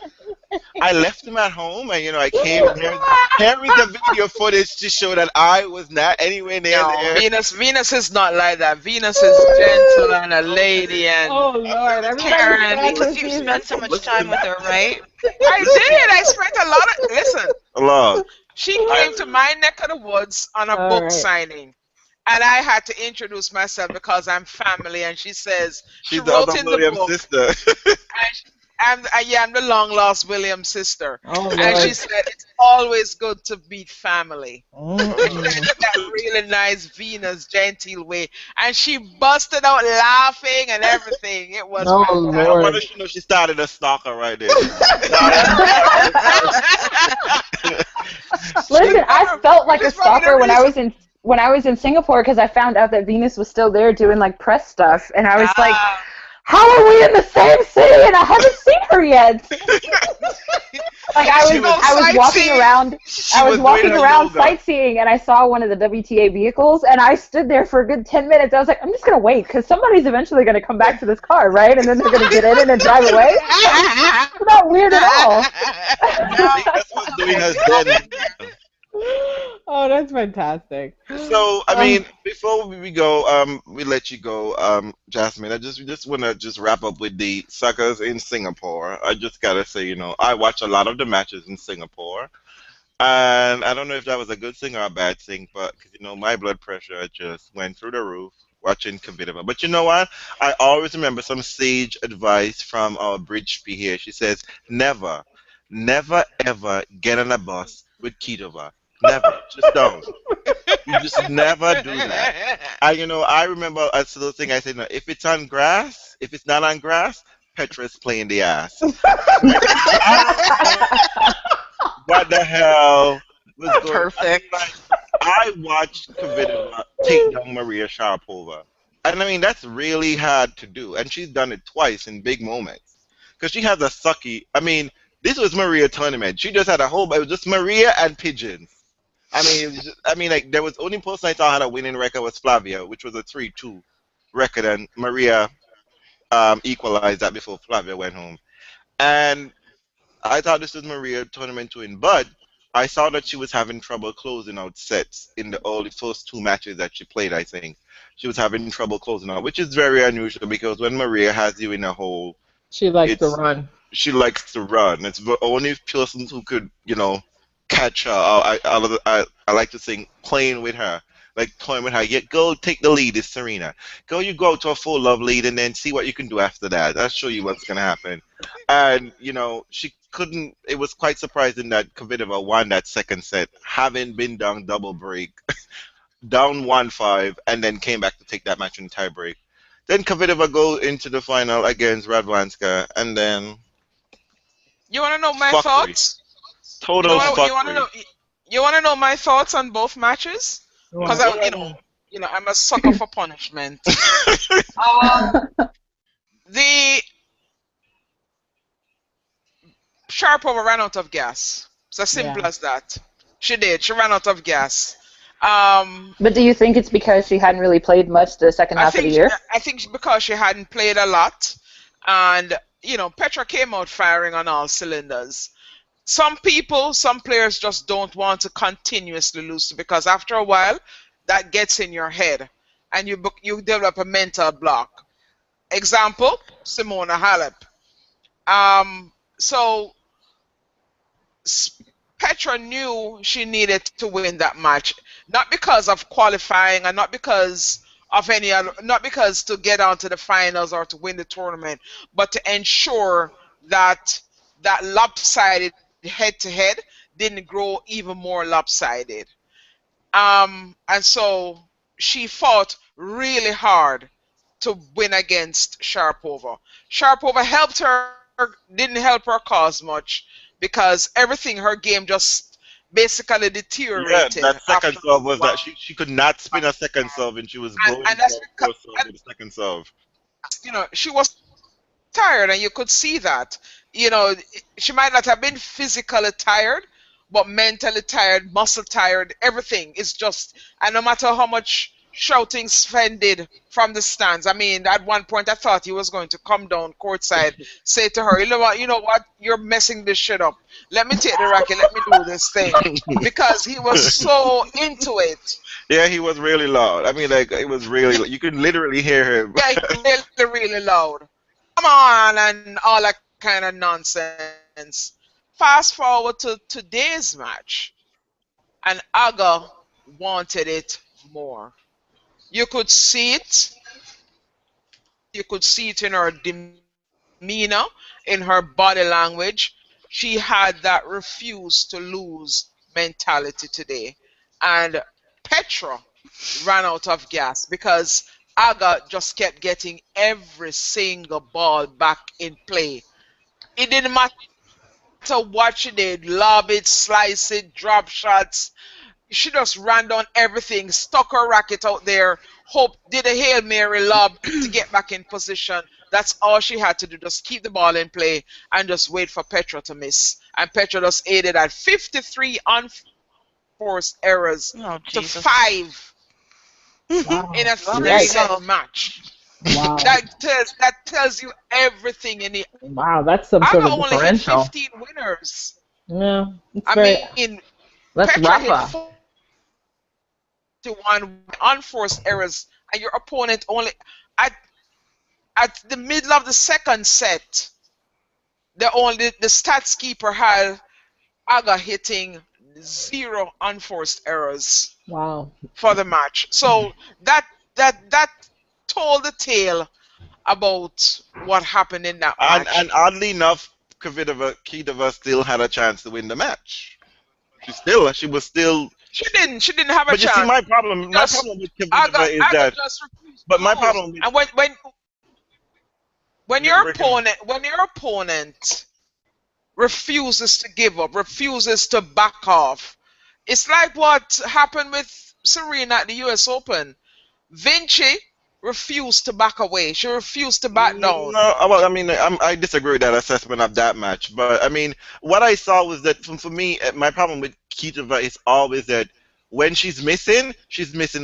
S1: I left him at home, and I came here carrying the video footage to show that I was not anywhere near there.
S2: Venus is not like that. Venus is gentle and a lady, and
S3: oh Lord,
S4: Karen, because you spent so much time with her, right?
S2: I did. I spent a lot of. Listen,
S1: Love.
S2: She came to my neck of the woods on a book signing. And I had to introduce myself because I'm family, and she says she wrote in the book. Sister. I'm the long-lost Williams sister.
S3: Oh,
S2: and she said, it's always good to meet family. That really nice Venus, genteel way. And she busted out laughing and everything. It was
S1: I wonder if she started a stalker right there.
S5: Listen, I felt like a stalker when I was in Singapore because I found out that Venus was still there doing like press stuff, and I was like, how are we in the same city and I haven't seen her yet? Like I was walking around sightseeing, and I saw one of the WTA vehicles, and I stood there for a good 10 minutes. I was like, I'm just gonna wait because somebody's eventually gonna come back to this car, right? And then they're gonna get in it and drive away. It's not weird at all.
S1: That's what's doing us dead.
S3: Oh, that's fantastic.
S1: So, I mean, before we go, we let you go, Jasmine. I just want to wrap up with the suckers in Singapore. I just gotta say, I watch a lot of the matches in Singapore, and I don't know if that was a good thing or a bad thing, but because my blood pressure just went through the roof watching Kvitova. But you know what? I always remember some sage advice from our bridge P here. She says, never, never ever get on a bus with Kvitova. Never. Just don't. You just never do that. I remember a little thing I said, no, if it's on grass, if it's not on grass, Petra's playing the ass. Like, what the hell was going on?
S4: Perfect.
S1: I watched Kvitova take down Maria Sharapova. And I mean, that's really hard to do. And she's done it twice in big moments. Because she has a sucky. I mean, this was Maria tournament. She just had a whole, it was just Maria and pigeons. I mean, like, there was only person I saw had a winning record was Flavia, which was a 3-2 record. And Maria equalized that before Flavia went home. And I thought this was Maria tournament to win. But I saw that she was having trouble closing out sets in the early first two matches that she played, I think. She was having trouble closing out, which is very unusual because when Maria has you in a hole,
S3: she likes to run.
S1: She likes to run. It's the only person who could, catch her. I like to sing playing with her. Like toying with her. Yeah, go take the lead is Serena. You go out to a full love lead and then see what you can do after that. I'll show you what's going to happen. And, she couldn't, it was quite surprising that Kvitova won that second set, having been down double break, down 1-5, and then came back to take that match in tie break. Then Kvitova go into the final against Radwanska, and then...
S2: You want to know my thoughts?
S1: Total fuckery.
S2: You want to know my thoughts on both matches? Because I'm a sucker for punishment. The Sharapova ran out of gas. It's as simple as that. She did. She ran out of gas.
S5: But do you think it's because she hadn't really played much the second half of the year?
S2: I think because she hadn't played a lot. And, Petra came out firing on all cylinders. Some players just don't want to continuously lose because after a while, that gets in your head. And you develop a mental block. Example, Simona Halep. So Petra knew she needed to win that match, not because of qualifying and not because of any other, not because to get on to the finals or to win the tournament, but to ensure that that lopsided head-to-head didn't grow even more lopsided. And so she fought really hard to win against Sharapova. Sharapova didn't help her cause much because her game just basically deteriorated.
S1: Yeah, that second serve was that she could not spin a second serve and she was going for a serve with a second serve.
S2: She was tired and you could see that. She might not have been physically tired, but mentally tired, muscle tired, everything is just, and no matter how much shouting Sven did from the stands. I mean, at one point I thought he was going to come down courtside, say to her, you know what, you're messing this shit up. Let me take the racket, let me do this thing. Because he was so into it.
S1: Yeah, he was really loud. I mean, like, it was really, you could literally hear him.
S2: Yeah, he was really, really loud. Come on, and all that kind of nonsense. Fast forward to today's match, and Aga wanted it more. You could see it. You could see it in her demeanor, in her body language. She had that refuse to lose mentality today. And Petra ran out of gas because Aga just kept getting every single ball back in play. It didn't matter what she did, lob it, slice it, drop shots. She just ran down everything, stuck her racket out there, did a Hail Mary lob to get back in position. That's all she had to do, just keep the ball in play and just wait for Petra to miss. And Petra just aided at 53 unforced errors to 5 in a 3-set match.
S3: Wow.
S2: That tells you everything in it.
S3: Wow, that's some sort of differential.
S2: Only hit 15 winners.
S3: Yeah,
S2: that's
S3: Petra
S2: hit 41 unforced errors, and your opponent only at the middle of the second set, the stats keeper had Aga hitting 0 unforced errors.
S3: Wow.
S2: For the match. So that told the tale about what happened in that match.
S1: And oddly enough, Kvitova still had a chance to win the match. She was still.
S2: She didn't have a
S1: But you
S2: chance.
S1: see, my problem with Kvitova is that. But my problem with.
S2: And when your opponent refuses to give up, refuses to back off, it's like what happened with Serena at the U.S. Open. Vinci refused to back away. She refused to back down.
S1: No, well, I mean, I disagree with that assessment of that match. But I mean, what I saw was that for me, my problem with Kvitova is always that when she's missing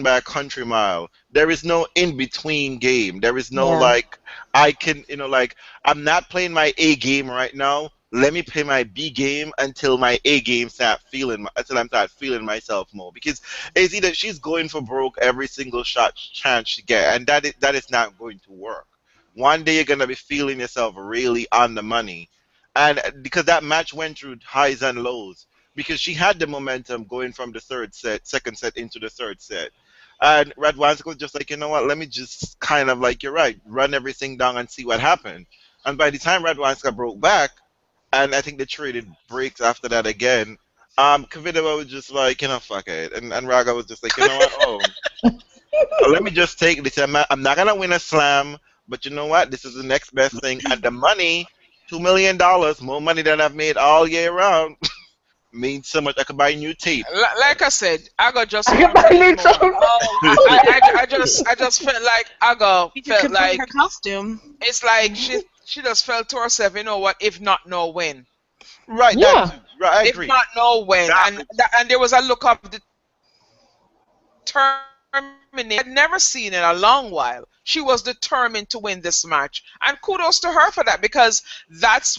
S1: by a country mile. There is no in between game. There is no like I can, like I'm not playing my A game right now. Let me play my B game until my A game until I start feeling myself more. Because it's either she's going for broke every single chance she gets, and that is not going to work. One day you're gonna be feeling yourself really on the money, and because that match went through highs and lows. Because she had the momentum going from the second set into the third set. And Radwanska was just like, you know what, let me just kind of like, you're right, run everything down and see what happened. And by the time Radwanska broke back, and I think they traded breaks after that again, Kvitova was just like, fuck it. And Raga was just like, you know what, let me just take this. I'm not going to win a slam, but you know what, this is the next best thing. And the money, $2 million, more money than I've made all year round. Means so much. I could buy new tape.
S2: Like I said, I
S3: could buy new tape.
S2: I just felt like felt like
S4: her costume.
S2: It's like she just felt to herself, you know what? If not, no win.
S1: Right.
S3: Yeah.
S1: Right. I agree.
S2: If not, no win. And there was a look of determination. I'd never seen in a long while. She was determined to win this match, and kudos to her for that, because that's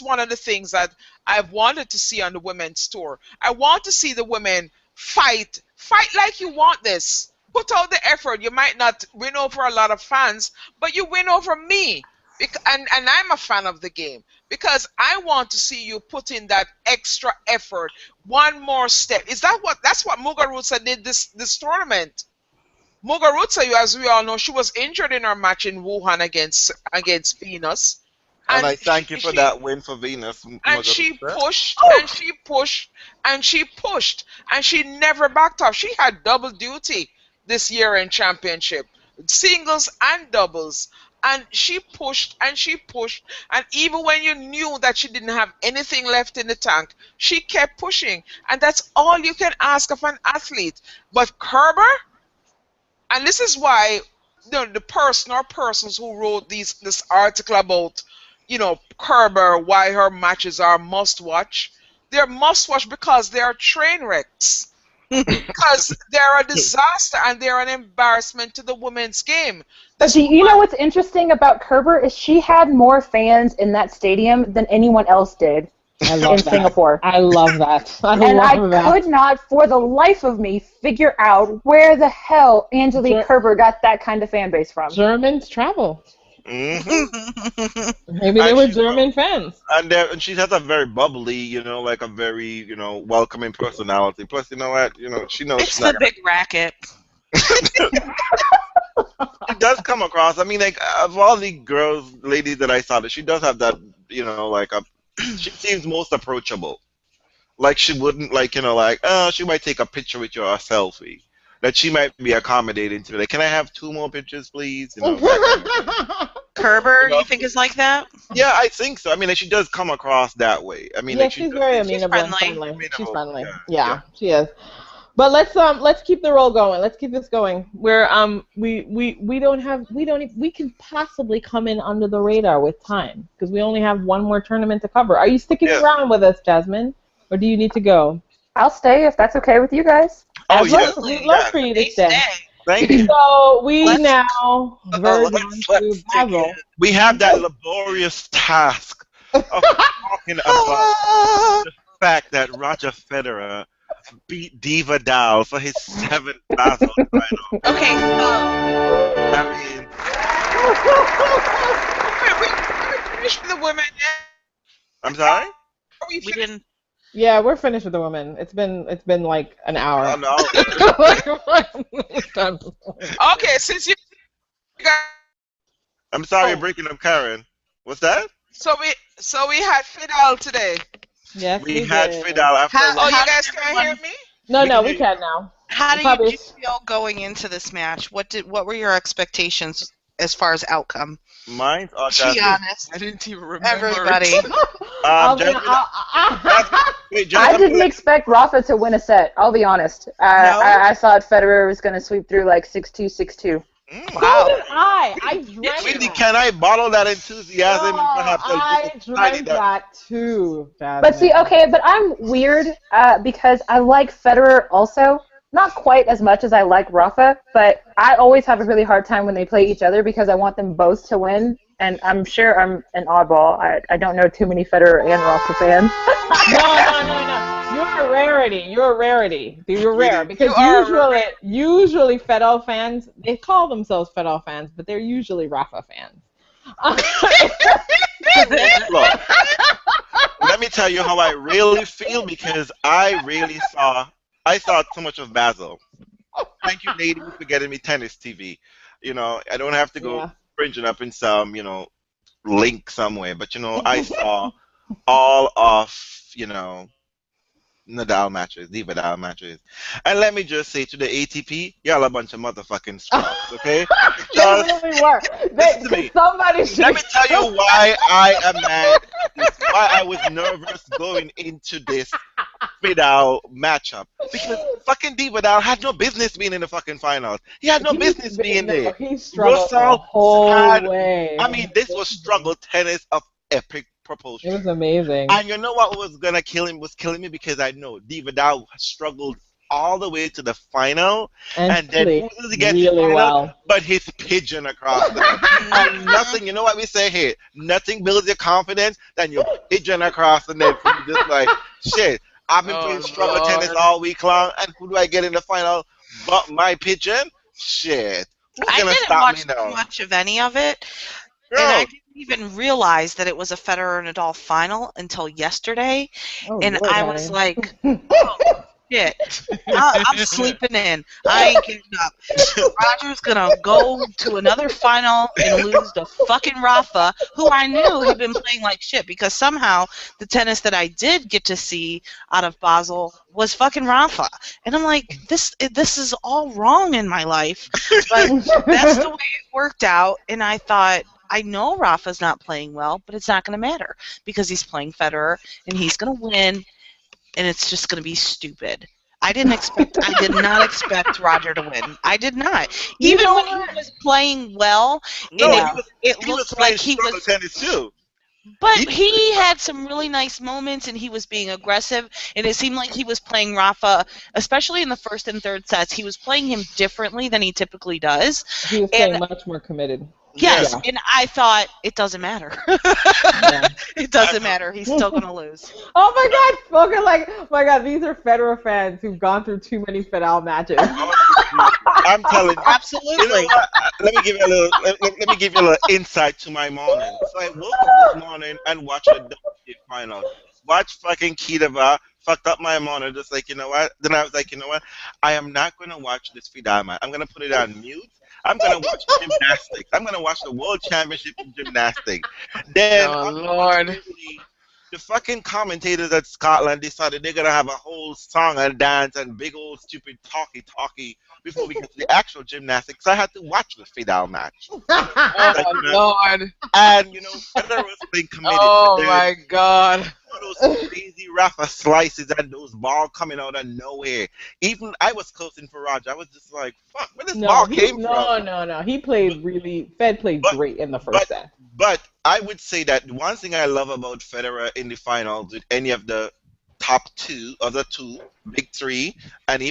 S2: one of the things that I've wanted to see on the women's tour. I want to see the women fight like you want this. Put out the effort. You might not win over a lot of fans, but you win over me, and I'm a fan of the game, because I want to see you put in that extra effort, one more step. That's what Muguruza did this tournament. Muguruza, as we all know, she was injured in her match in Wuhan against Venus.
S1: And I thank you for that win for Venus.
S2: And she pushed, and she pushed, and she pushed, and she never backed off. She had double duty this year in championship, singles and doubles. And she pushed, and she pushed, and even when you knew that she didn't have anything left in the tank, she kept pushing. And that's all you can ask of an athlete. But Kerber, and this is why the persons who wrote this article about, Kerber, why her matches are must-watch. They're must-watch because they are train wrecks. Because they're a disaster and they're an embarrassment to the women's game.
S5: But you know what's interesting about Kerber is she had more fans in that stadium than anyone else did in Singapore.
S3: I love that.
S5: I could not, for the life of me, figure out where the hell Angelique Kerber got that kind of fan base from.
S3: Germans travel.
S1: Mm-hmm.
S3: Maybe they were German fans.
S1: And she has a very bubbly, like a very, welcoming personality. Plus, you know what? She knows
S4: it's the big racket.
S1: She does come across. I mean, like of all the ladies that I saw, that she does have that, she seems most approachable. Like she wouldn't, she might take a picture with you or a selfie. That she might be accommodating to. Like, can I have 2 more pictures, please?
S4: Kerber, you think is like that?
S1: Yeah, I think so. I mean, she does come across that way. I mean,
S3: she's very amenable and friendly. She's friendly. Yeah, she is. But let's keep the roll going. Let's keep this going. Where we can possibly come in under the radar with time because we only have one more tournament to cover. Are you sticking around with us, Jasmine, or do you need to go?
S5: I'll stay if that's okay with you guys.
S1: Oh, yes.
S3: We'd love for you to stay.
S1: Thank you.
S3: So we now verge on to Basel.
S1: We have that laborious task of talking about the fact that Roger Federer beat Diva Doll for his 7th Basel title.
S4: Okay.
S1: I mean,
S2: we finished with the women.
S1: I'm sorry?
S2: We didn't.
S3: Yeah, we're finished with the women. It's been like an hour.
S1: Oh, no.
S2: Okay, since you
S1: I'm sorry you're
S2: Oh,
S1: breaking up, Karen. What's that?
S2: so we had Fidel today.
S3: Yes,
S1: We
S3: we
S1: had
S3: did.
S1: Fidel after
S4: How,
S2: Oh,
S1: what?
S2: you
S4: how did
S2: guys can't hear
S4: everyone?
S2: me?
S3: No,
S1: We
S3: no,
S1: can
S3: we
S1: hear you.
S3: can now.
S4: How
S3: You
S4: did
S3: probably.
S4: you feel going into this match? What were your expectations as far as outcome?
S1: Mine's are
S4: Be
S1: Jasmine.
S4: honest,
S2: I didn't even remember
S4: everybody.
S2: it.
S1: Jasmine, Jasmine, wait,
S5: I
S1: Jasmine,
S5: didn't expect Rafa to win a set. I'll be honest.
S4: No?
S5: I thought Federer was going to sweep through like 6-2, 6-2.
S3: So
S4: Wow.
S3: did I drank
S1: Sweetie,
S3: that.
S1: can I bottle that enthusiasm and
S3: Oh,
S1: perhaps a
S3: I
S1: little tiny
S3: drank that too,
S5: But see,
S3: Jasmine.
S5: okay, but I'm weird because I like Federer also. Not quite as much as I like Rafa, but I always have a really hard time when they play each other because I want them both to win. And I'm sure I'm an oddball. I don't know too many Federer and Rafa fans.
S3: No. You're a rarity. You're a rarity. You're rare because
S2: You are
S3: usually Fedel fans, they call themselves Fedel fans, but they're usually Rafa fans.
S1: Look, let me tell you how I really feel because I saw too much of Basel. Thank you, lady, for getting me tennis TV. I don't have to go
S3: Yeah.
S1: fringing up in some, link somewhere. But, I saw all of, Nadal matches, the Vidal matches. And let me just say to the ATP, y'all a bunch of motherfucking scrubs, okay?
S3: They
S1: Because,
S3: really were.
S1: listen to me.
S3: Somebody should.
S1: Let me tell you why I am mad. Why I was nervous going into this Vidal matchup. Because fucking D Vidal had no business being in the fucking finals. He had no business being there.
S3: He struggled the
S1: Russell
S3: whole
S1: had,
S3: way.
S1: I mean, this was struggle tennis of epic
S3: It
S1: proportion.
S3: was amazing.
S1: And you know what was gonna kill him? Was killing me because I know D Vidal struggled all the way to the final, and then
S3: played
S1: who does he get to
S3: really
S1: final?
S3: well.
S1: But his pigeon across the net. And nothing, you know what we say here? Nothing builds your confidence than your pigeon across the net. From just like shit. I've been playing struggle tennis
S2: Lord.
S1: all week long, and who do I get in the final? But my pigeon? Shit. Who's
S4: I
S1: gonna
S4: didn't
S1: stop
S4: watch
S1: me
S4: too
S1: now?
S4: much of any of it, and
S1: Girl,
S4: I didn't even realize that it was a Federer Nadal final until yesterday,
S3: Oh,
S4: and
S3: Lord,
S4: I was
S3: honey.
S4: like, oh, shit, I'm sleeping in. I ain't getting up. Roger's gonna go to another final and lose to fucking Rafa, who I knew had been playing like shit, because somehow the tennis that I did get to see out of Basel was fucking Rafa, and I'm like, this is all wrong in my life, but that's the way it worked out, and I thought, I know Rafa's not playing well, but it's not going to matter because he's playing Federer and he's going to win, and it's just going to be stupid. I did not expect Roger to win. I did not.
S3: You
S4: Even
S3: know
S4: when
S3: what?
S4: he was playing well,
S1: no,
S3: Yeah.
S4: it
S1: he was
S4: looked
S1: playing
S4: like he
S1: struggle
S4: was.
S1: tennis too.
S4: But
S1: He-
S4: he had some really nice moments, and he was being aggressive, and it seemed like he was playing Rafa, especially in the first and third sets. He was playing him differently than he typically does.
S3: He was
S4: And
S3: playing much more committed.
S4: yes,
S3: Yeah.
S4: and I thought, it doesn't matter.
S3: Yeah.
S4: It doesn't matter. He's still going to lose.
S3: Oh my God! Fucking like, oh my God, these are Federer fans who've gone through too many Federer matches.
S1: I'm telling you. You know
S4: Absolutely.
S1: what? Let me give you a little. Let me give you a little insight to my morning. So I woke up this morning and watched the WTA final. Watched fucking Kvitova. Fucked up my morning. Just like, you know what? Then I was like, you know what? I am not gonna watch this Vidal match. I'm gonna put it on mute. I'm gonna watch gymnastics. I'm gonna watch the World Championship in gymnastics. Then
S2: Oh, Lord.
S1: the fucking commentators at Scotland decided they're gonna have a whole song and dance and big old stupid talkie before we get to the actual gymnastics. So I had to watch the Fidel match.
S2: Oh, Lord.
S1: And Federer was being committed.
S2: Oh,
S1: There's
S2: my God.
S1: those crazy Rafa slices and those balls coming out of nowhere. Even I was coaching for Roger. I was just like, fuck, where this ball came from?
S3: No. He played Fed played
S1: But-
S3: great in the first set.
S1: But I would say that one thing I love about Federer in the finals with any of the top other two, big three, and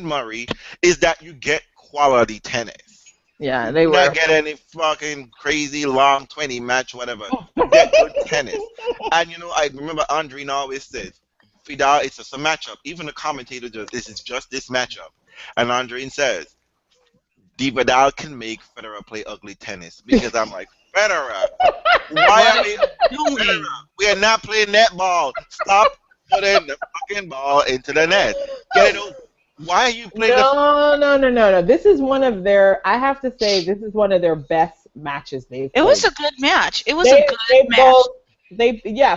S1: Murray, is that you get quality tennis.
S3: Yeah, they
S1: You
S3: were.
S1: not get any fucking crazy long 20 match, whatever. You get good tennis. And I remember Andrine always says, Fidel, it's just a matchup. Even the commentator this is just this matchup. And Andrine says, Vidal can make Federer play ugly tennis. Because I'm like, Federer, why are we
S4: Doing.
S1: we are not playing netball. Stop putting the fucking ball into the net. Get it over. Why are you playing
S3: No. This is one of their. I have to say, this is one of their best matches they've played.
S4: It was a good match. It was a good match.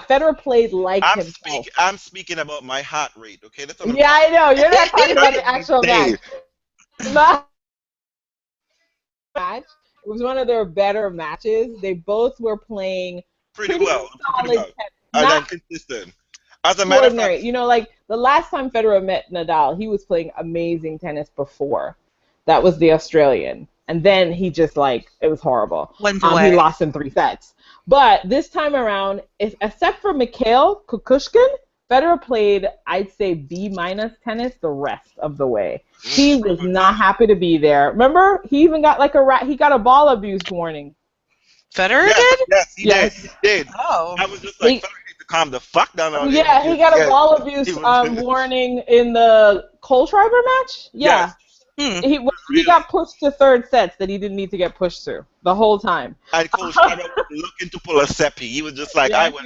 S3: Federer played like himself.
S1: I'm speaking about my heart rate, okay? That's
S3: Yeah, I know. You're not talking about the actual match. Match. It was one of their better matches. They both were playing
S1: pretty well.
S3: Solid
S1: not consistent. As a matter of fact,
S3: you know, like the last time Federer met Nadal, he was playing amazing tennis before. That was the Australian. And then he just it was horrible.
S4: Went away.
S3: He lost in 3 sets. But this time around, except for Mikhail Kukushkin, Federer played, I'd say, B- tennis the rest of the way. He was not happy to be there. Remember, he even got he got a ball abuse warning.
S4: Federer did?
S1: Yes, he did.
S4: Oh.
S1: I was just like, Federer needs to calm the fuck down.
S3: Yeah, he got a ball abuse warning in the Kohlschreiber match. Yeah.
S1: Yes.
S3: He got pushed to 3rd sets that he didn't need to get pushed through the whole time.
S1: And Kohlschreiber was looking to pull a Seppi. He was just like, I
S3: want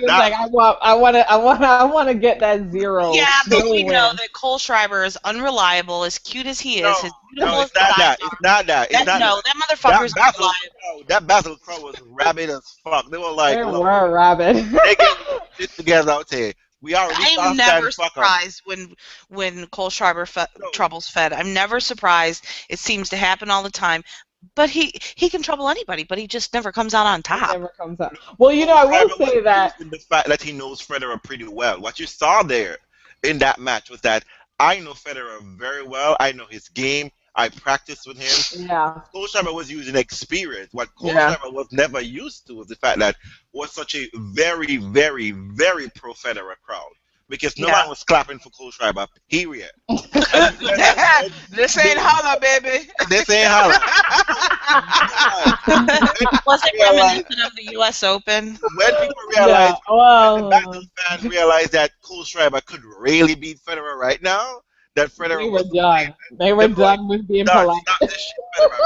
S3: to get that 0.
S4: Yeah, but we know that Kohlschreiber is unreliable, as cute as he is.
S1: No, it's not that. It's not that.
S4: That motherfucker's unreliable.
S1: That Basel crowd was rabid as fuck. They were like,
S3: they were rabid.
S1: They get shit together out here.
S4: I'm never surprised when Kohlschreiber troubles Fed. I'm never surprised. It seems to happen all the time. But he can trouble anybody, but he just never comes out on top.
S3: Never comes out. Well, you know, I will say that
S1: the fact that he knows Federer pretty well. What you saw there in that match was that I know Federer very well. I know his game. I practiced with him.
S3: Yeah.
S1: Kohlschreiber was using experience. What Kohlschreiber was never used to was the fact that was such a very, very, very pro Federer crowd. Because no one was clapping for Kohlschreiber, period.
S2: This ain't holla, baby.
S1: This ain't holla.
S4: Was it reminiscent of the U.S. Open?
S1: When people realized, when Basel fans realized that Kohlschreiber could really beat Federer right now, that Federer
S3: they were done. They were done with being polite.
S1: Stop this shit, Federer.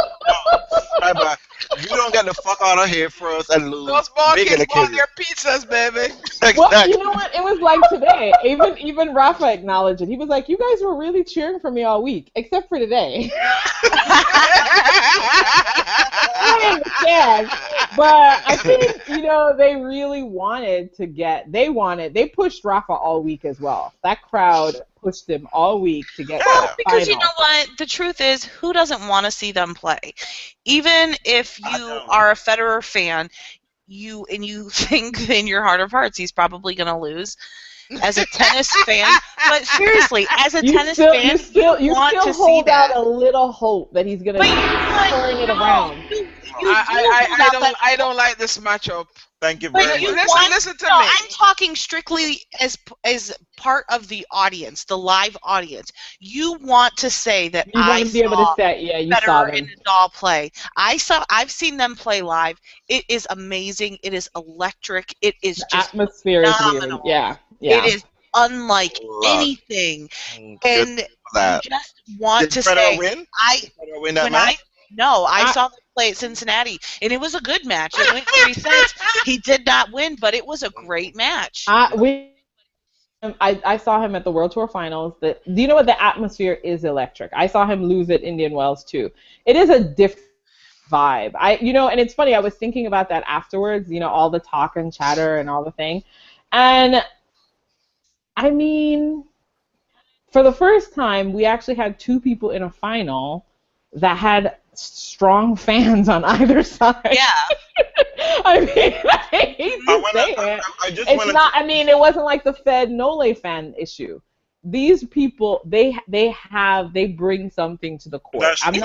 S1: No, you don't get the fuck out of here for us and lose.
S2: Those monkeys want your pizzas, baby.
S1: Exactly.
S3: Well, you know what? It was like today. Even Rafa acknowledged it. He was like, "You guys were really cheering for me all week, except for today." I understand, but I think they really wanted to they pushed Rafa all week as well. That crowd pushed him all week to get
S4: because you know what? The truth is, who doesn't want to see them play? Even if you are a Federer fan, you think in your heart of hearts he's probably going to lose. As a tennis fan, but seriously, as a tennis fan, you still
S3: hold out a little hope that he's going to turn it around.
S2: I don't like this matchup.
S1: Thank you very much.
S2: Listen to me.
S4: I'm talking strictly as part of the audience, the live audience. You want to say that
S3: you want to be able to say, you saw them.
S4: And Nadal play. I've seen them play live. It is amazing. It is electric. It is
S3: the
S4: just
S3: atmosphere
S4: phenomenal.
S3: is weird. Yeah.
S4: It is unlike anything. And you just want to say,
S1: win? Federer win that match?
S4: I saw them play at Cincinnati, and it was a good match. It went 3 sets. He did not win, but it was a great match.
S3: I saw him at the World Tour Finals. Do you know what? The atmosphere is electric. I saw him lose at Indian Wells too. It is a different vibe. And it's funny. I was thinking about that afterwards. All the talk and chatter and all the thing, and I mean, for the first time, we actually had 2 people in a final that had strong fans on either side.
S4: Yeah.
S3: I mean, I hate to say it. It wasn't like the Fed Nole fan issue. These people, they bring something to the court. I'm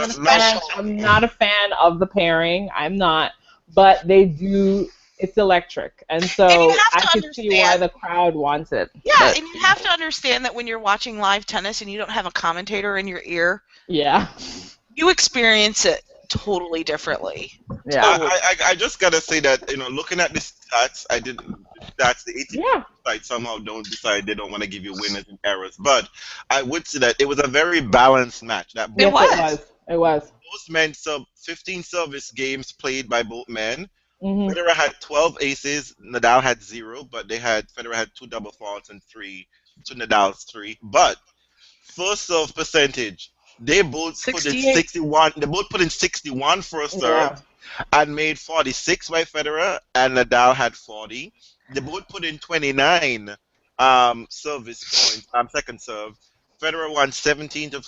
S3: not a fan of the pairing. I'm not, but they do. It's electric, and so I can see why the crowd wants it.
S4: Yeah, and you have to understand that when you're watching live tennis and you don't have a commentator in your ear, you experience it totally differently.
S3: Yeah,
S1: I just gotta say that looking at the stats, the ATP site somehow they don't want to give you winners and errors, but I would say that it was a very balanced match. It
S3: was.
S1: Both men 15 service games played by both men.
S3: Mm-hmm.
S1: Federer had 12 aces, Nadal had 0, but Federer had 2 double faults and 3 to Nadal's 3. But first serve percentage. They both put in
S4: 68.
S1: 61. They both put in 61 first serve and made 46 by Federer, and Nadal had 40. They both put in 29 service points, second serve. Federer won 17 of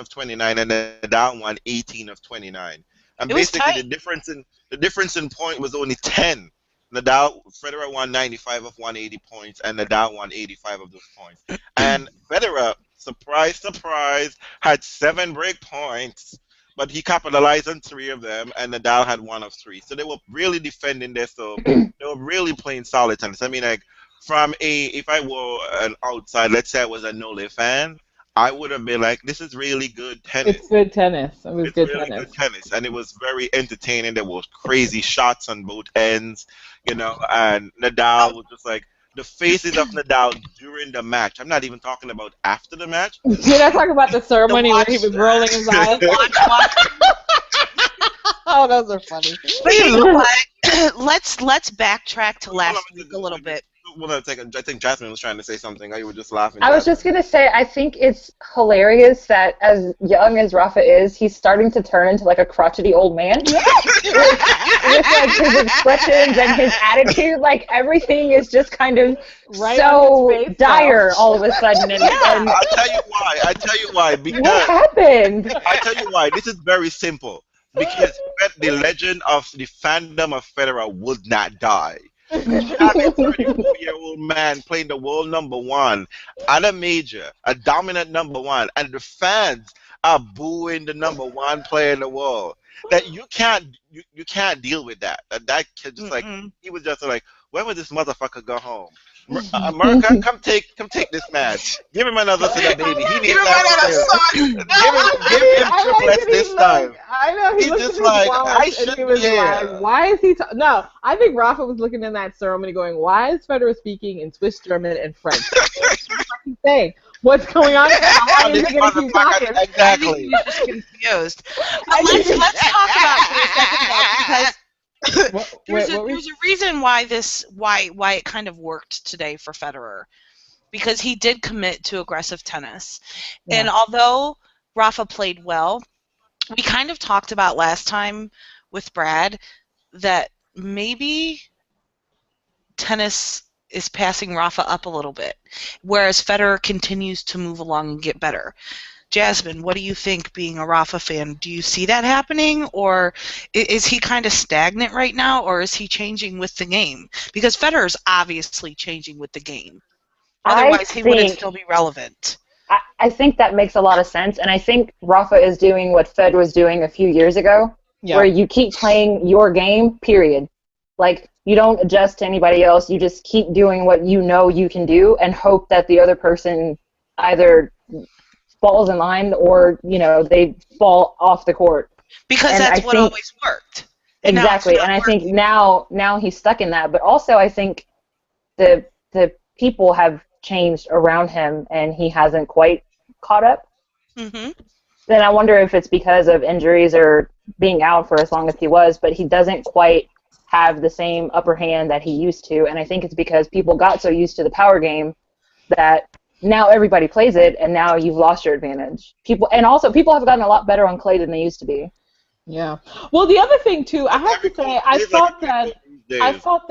S1: 29, and Nadal won 18 of 29. And
S4: It was
S1: basically,
S4: tight.
S1: the difference in point was only 10. Federer won 95 of 180 points, and Nadal won 85 of those points. And Federer, surprise, surprise, had 7 break points, but he capitalized on 3 of them, and Nadal had 1 of 3. So they were really defending their serve. They were really playing solid tennis. I mean, like, if I were an outside, let's say I was a Nole fan, I would have been like, this is really good tennis.
S3: It's good tennis. It was
S1: It's
S3: good
S1: really
S3: tennis.
S1: good tennis, and it was very entertaining. There was crazy shots on both ends, and Nadal was just like, the faces of Nadal during the match. I'm not even talking about after the match.
S3: You're not talking about the ceremony where he was rolling his eyes.
S4: Watch.
S3: Oh, those are funny.
S4: But you know what? Let's backtrack to last week a little bit.
S1: Well, I think Jasmine was trying to say something. You were just laughing.
S5: I was just going to say, I think it's hilarious that as young as Rafa is, he's starting to turn into like a crotchety old man. with like his expressions and his attitude, like everything is just kind of
S3: Right
S5: so
S3: on his face
S5: dire
S3: now.
S5: all of a sudden. And
S1: I'll tell you why. Because
S5: what happened?
S1: I tell you why. This is very simple. Because the legend of the fandom of Federer would not die. You have a 34-year-old man playing the world number 1 at a major, a dominant number 1, and the fans are booing the number 1 player in the world. That you can't deal with that. That kid just like, he was just like, when will this motherfucker go home? America, come take this match. Give him another to the baby. He needs that. Give him triplets this time.
S3: I know. He
S1: He's
S3: looked
S1: just
S3: at his
S1: like,
S3: watch
S1: I
S3: and he
S1: shouldn't
S3: was
S1: be here.
S3: like, why is he no, I think Rafa was looking in that ceremony going, why is Federer speaking in Swiss German and French? What saying? What's going on? How is he going to keep talking?
S4: I think
S1: Exactly.
S4: he was just confused. But let's talk about it for a second though, because there's a reason why it kind of worked today for Federer, because he did commit to aggressive tennis.
S3: Yeah.
S4: And although Rafa played well, we kind of talked about last time with Brad that maybe tennis is passing Rafa up a little bit, whereas Federer continues to move along and get better. Jasmine, what do you think, being a Rafa fan? Do you see that happening, or is he kind of stagnant right now, or is he changing with the game? Because Federer's obviously changing with the game. Otherwise, he wouldn't still be relevant.
S5: I think that makes a lot of sense, and I think Rafa is doing what Fed was doing a few years ago, where you keep playing your game, period. Like, you don't adjust to anybody else, you just keep doing what you know you can do and hope that the other person either falls in line or, they fall off the court.
S4: Because
S5: And
S4: that's
S5: I
S4: what
S5: think-
S4: always worked.
S5: Exactly, and I think now he's stuck in that, but also I think the people have changed around him and he hasn't quite caught up.
S4: Mm-hmm.
S5: Then I wonder if it's because of injuries or being out for as long as he was, but he doesn't quite have the same upper hand that he used to, and I think it's because people got so used to the power game that now everybody plays it, and now you've lost your advantage. People have gotten a lot better on clay than they used to be.
S3: Yeah. Well, the other thing too, I have to say, I thought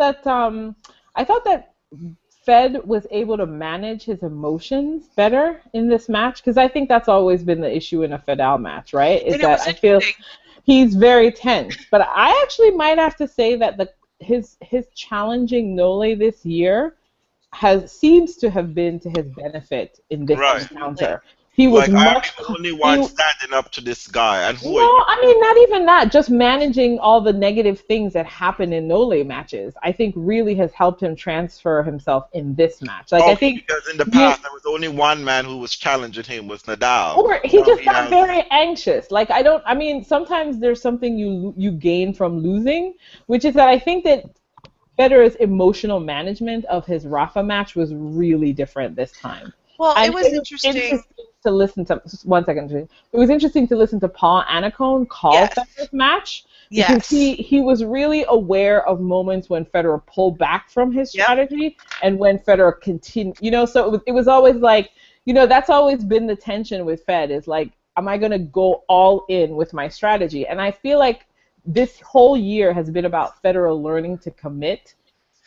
S3: that Fed was able to manage his emotions better in this match, because I think that's always been the issue in a Fedal match, right? Is that I feel he's very tense. But I actually might have to say that his challenging Nole this year seems to have been to his benefit in this encounter. He was
S1: I'm the only one standing up to this guy, and who?
S3: I mean, not even that. Just managing all the negative things that happen in Nole matches, I think, really has helped him transfer himself in this match. Like, I think
S1: because in the past there was only one man who was challenging him, was Nadal.
S3: Or he just got very anxious. Like, sometimes there's something you gain from losing, which is that I think that Federer's emotional management of his Rafa match was really different this time.
S4: Well, it was interesting
S3: to listen to. Just 1 second. It was interesting to listen to Paul Annacone call Federer's match, because he was really aware of moments when Federer pulled back from his strategy and when Federer continued. So it was always like, that's always been the tension with Fed is like, am I going to go all in with my strategy? And I feel like this whole year has been about Federer learning to commit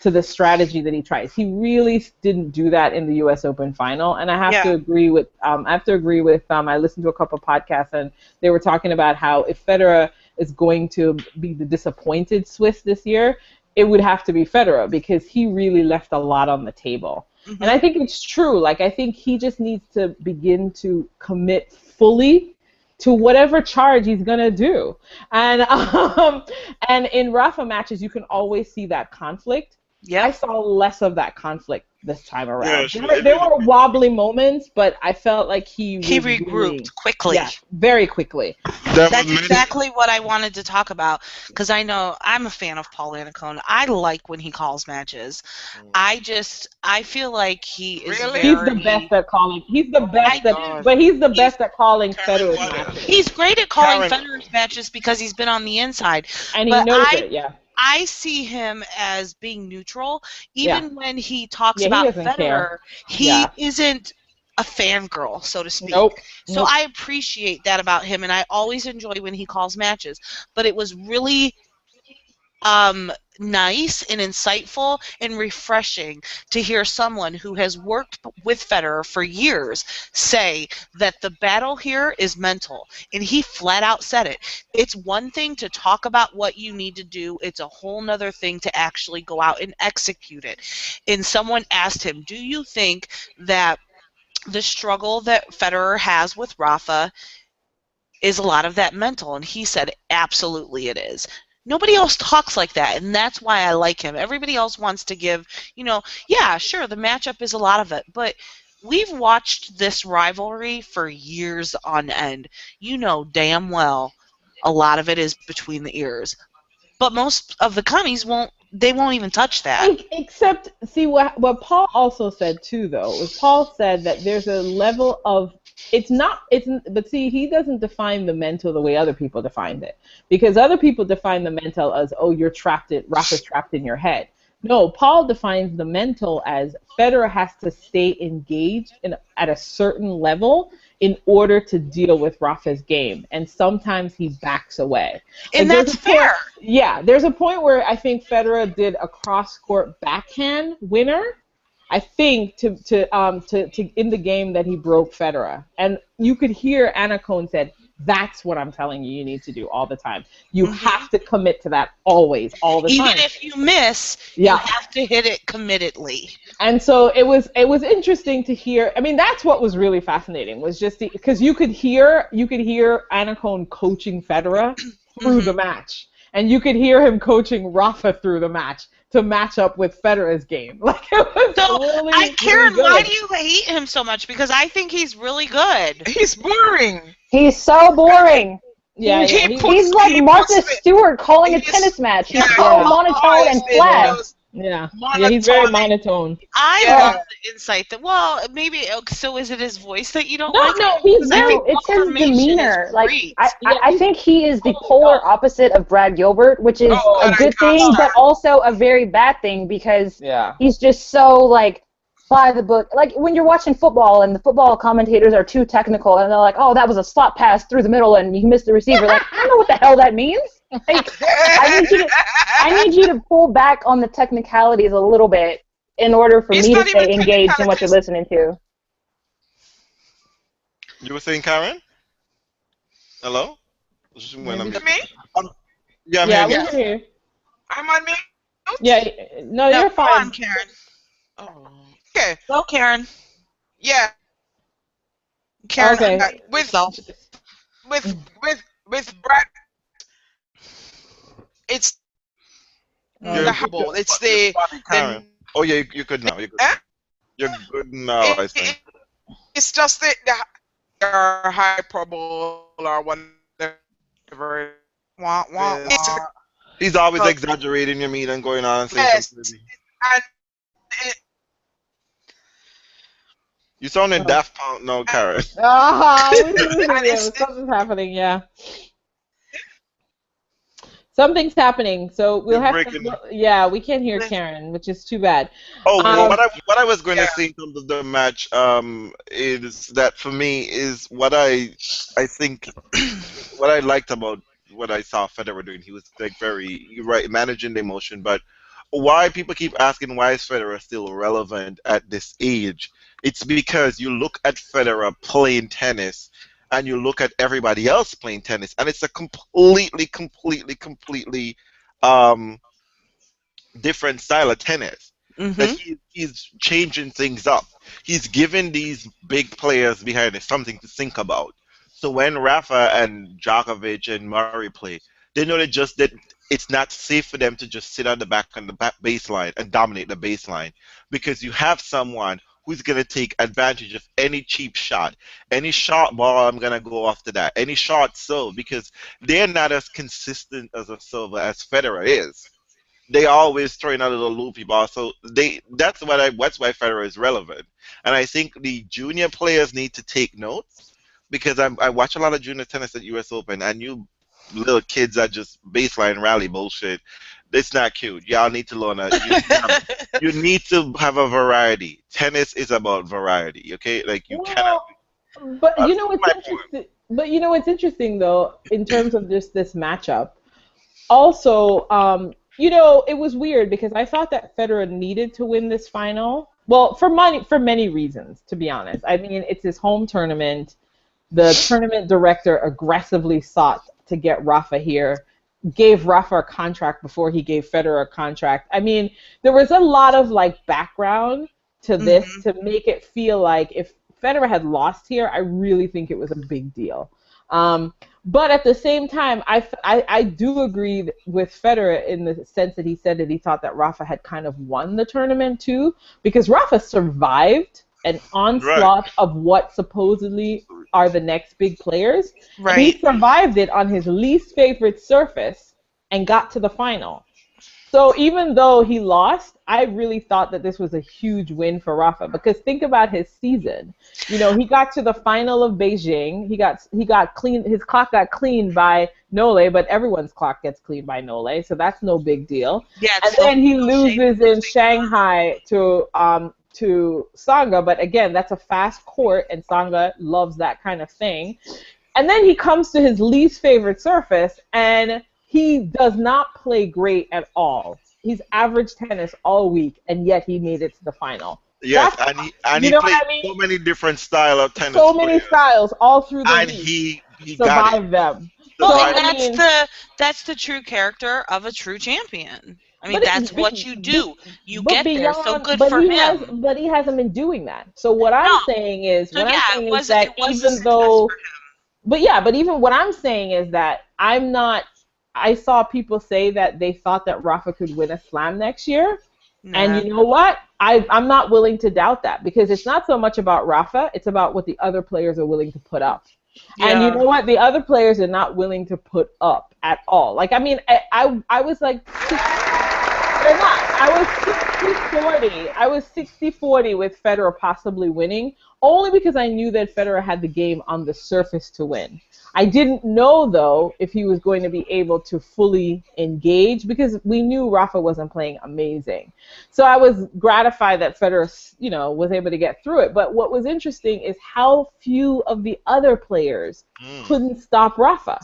S3: to the strategy that he tries. He really didn't do that in the U.S. Open final, and I have to agree with. I listened to a couple of podcasts, and they were talking about how if Federer is going to be the disappointed Swiss this year, it would have to be Federer because he really left a lot on the table. Mm-hmm. And I think it's true. Like, I think he just needs to begin to commit fully to whatever charge he's gonna do. And in Rafa matches, you can always see that conflict. Yeah, I saw less of that conflict this time around. Yeah, there were wobbly moments, but I felt like he
S4: regrouped really, quickly.
S3: Yeah, very quickly.
S4: That's exactly what I wanted to talk about, because I know I'm a fan of Paul Annacone. I like when he calls matches. I feel like he is
S3: he's the best at calling. He's the best at calling Federer's matches.
S4: He's great at calling Federer's matches because he's been on the inside.
S3: And he knows it, yeah.
S4: I see him as being neutral. Even when he talks about Federer, he isn't a fangirl, so to speak. So I appreciate that about him, and I always enjoy when he calls matches. But it was really nice and insightful and refreshing to hear someone who has worked with Federer for years say that the battle here is mental, and he flat out said it. It's one thing to talk about what you need to do, it's a whole nother thing to actually go out and execute it. And someone asked him, do you think that the struggle that Federer has with Rafa is a lot of that mental? And he said absolutely it is. Nobody else talks like that, and that's why I like him. Everybody else wants to give, yeah, sure, the matchup is a lot of it, but we've watched this rivalry for years on end. You know damn well a lot of it is between the ears. But most of the commies won't even touch that.
S3: Except, see, what Paul also said, too, though, was Paul said that there's a level of, but see, he doesn't define the mental the way other people defined it. Because other people define the mental as, oh, Rafa's trapped in your head. No, Paul defines the mental as Federer has to stay engaged at a certain level in order to deal with Rafa's game. And sometimes he backs away.
S4: And that's fair.
S3: Yeah, there's a point where I think Federer did a cross-court backhand winner, I think, to in the game that he broke Federer. And you could hear Annacone said, that's what I'm telling you need to do all the time. You have to commit to that always, all the time.
S4: Even if you miss, you have to hit it committedly.
S3: And so it was interesting to hear. I mean, that's what was really fascinating, was just because you could hear Annacone coaching Federer through the match. And you could hear him coaching Rafa through the match to match up with Federer's game. Like, it was
S4: Karen, why do you hate him so much? Because I think he's really good.
S2: He's boring.
S5: He's so boring.
S3: Yeah,
S5: he's like Martha Stewart calling a tennis match. He's so monotone and flat.
S3: Yeah, he's very monotone.
S4: I love the insight that, well, maybe, so is it his voice that you don't like?
S5: No, it's his demeanor. Like, I think he is the polar opposite of Brad Gilbert, which is a good thing, but also a very bad thing, because he's just so, like, by the book. Like, when you're watching football and the football commentators are too technical and they're like, oh, that was a slot pass through the middle and you missed the receiver. Like, I don't know what the hell that means. Like, I need you to pull back on the technicalities a little bit in order for me to stay engaged in what you're listening to.
S1: You were saying, Karen? Hello?
S2: Me?
S1: Yeah,
S3: I'm here.
S2: I'm on mute?
S3: Yeah, no, you're fine.
S4: Come on, Karen.
S2: Oh. Okay.
S4: Go, Karen.
S2: Yeah.
S4: Karen,
S2: okay. With Brad, it's the humble. It's the.
S1: Oh yeah, you're good now. You're good. You're good now. I think.
S2: It's just the hyperbole or whatever.
S1: He's always exaggerating, you mean, and going on and saying something.
S2: And
S1: you sounding Daft Punk now, Karen.
S3: Something's happening, yeah. Something's happening, so we'll
S1: You're
S3: have
S1: breaking.
S3: to. Yeah, we can't hear Karen, which is too bad.
S1: Oh, well,
S3: Um,
S1: what I was going to say in terms of the match is that for me is what I think what I liked about what I saw Federer doing. He was like very you're right managing the emotion, but why people keep asking why is Federer still relevant at this age? It's because you look at Federer playing tennis and you look at everybody else playing tennis, and it's a completely um, different style of tennis. That
S4: Mm-hmm.
S1: he's changing things up. He's giving these big players behind it something to think about. So when Rafa and Djokovic and Murray play, they know that it's not safe for them to just sit on the back on the back baseline and dominate the baseline because you have someone who's gonna take advantage of any cheap shot, any short ball. I'm gonna go after that, any short serve because they're not as consistent as a server as Federer is. They always throwing out a little loopy ball. So that's why Federer is relevant. And I think the junior players need to take notes because I watch a lot of junior tennis at US Open and you little kids are just baseline rally bullshit. It's not cute. Y'all need to learn that. You need to have a variety. Tennis is about variety, okay? Like you cannot.
S3: but you know
S1: That's
S3: what's
S1: my point.
S3: interesting? But you know what's interesting though, in terms of just this matchup. Also, it was weird because I thought that Federer needed to win this final. Well, for many reasons, to be honest. I mean, it's his home tournament. The tournament director aggressively sought to get Rafa here, gave Rafa a contract before he gave Federer a contract. I mean, there was a lot of like background to this to make it feel like if Federer had lost here, I really think it was a big deal. But at the same time, I do agree with Federer in the sense that he said that he thought that Rafa had kind of won the tournament too, because Rafa survived an onslaught of what supposedly are the next big players.
S4: Right.
S3: And he survived it on his least favorite surface and got to the final. So even though he lost, I really thought that this was a huge win for Rafa because think about his season. You know, he got to the final of Beijing. He got clean. His clock got cleaned by Nole, but everyone's clock gets cleaned by Nole, so that's no big deal.
S4: Yeah.
S3: And then he loses in Shanghai to Tsonga, but again, that's a fast court, and Tsonga loves that kind of thing. And then he comes to his least favorite surface, and he does not play great at all. He's average tennis all week, and yet he made it to the final.
S1: Yes,
S3: That's,
S1: and
S3: you
S1: he
S3: know
S1: played
S3: what I mean?
S1: so many different style of tennis.
S3: So many
S1: players.
S3: styles all through the
S1: And
S3: week.
S1: he got it.
S3: Survived them.
S4: Well,
S3: So,
S4: and
S3: I mean,
S4: that's the true character of a true champion. I mean,
S3: But
S4: that's what you do. You
S3: but
S4: get there. So
S3: beyond-
S4: good
S3: but
S4: for
S3: he
S4: him.
S3: But he hasn't been doing that. So what I'm saying is,
S4: So yeah, it was a
S3: that
S4: success
S3: even though,
S4: for him.
S3: but even what I'm saying is that I'm not. I saw people say that they thought that Rafa could win a slam next year, and you know what? I'm not willing to doubt that because it's not so much about Rafa; it's about what the other players are willing to put up. And you know what? The other players are not willing to put up at all. Like, I mean, I was like, they're not. I was 60-40 with Federer possibly winning, only because I knew that Federer had the game on the surface to win. I didn't know, though, if he was going to be able to fully engage because we knew Rafa wasn't playing amazing. So I was gratified that Federer, was able to get through it. But what was interesting is how few of the other players couldn't stop Rafa.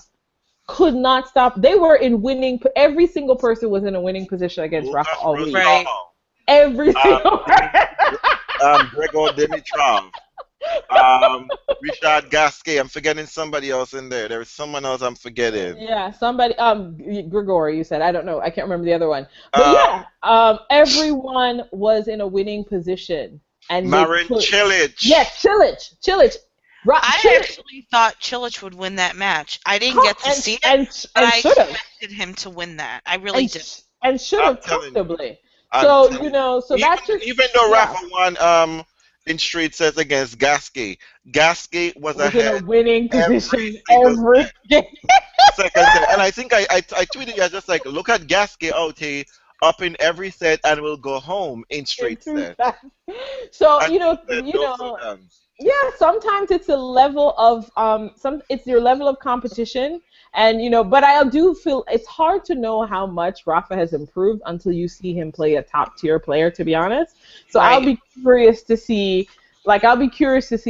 S3: Could not stop. They were in winning. Every single person was in a winning position against Rafa all week.
S4: Right.
S3: Every single person.
S1: Gregor Dimitrov. Richard Gasquet. I'm forgetting somebody else in there. There is someone else I'm forgetting.
S3: Yeah, somebody. Grigory, you said. I don't know. I can't remember the other one. But everyone was in a winning position. And
S1: Marin Cilic.
S3: Yes, Cilic.
S4: I actually thought Cilic would win that match. I didn't get to see it, but I expected him to win that. I really did.
S3: And should have comfortably.
S1: Even
S3: that's just...
S1: Even though Rafa won in straight sets against Gasquet. Gasquet was ahead
S3: in a winning position every game.
S1: Second set. And I think I tweeted you just like, look at Gasquet out here up in every set and will go home in straight set.
S3: So
S1: And
S3: you
S1: don't slow
S3: know,
S1: down.
S3: yeah. Sometimes it's a level of it's your level of competition, and but I do feel it's hard to know how much Rafa has improved until you see him play a top tier player. To be honest, so I'll
S4: Right.
S3: be curious to see,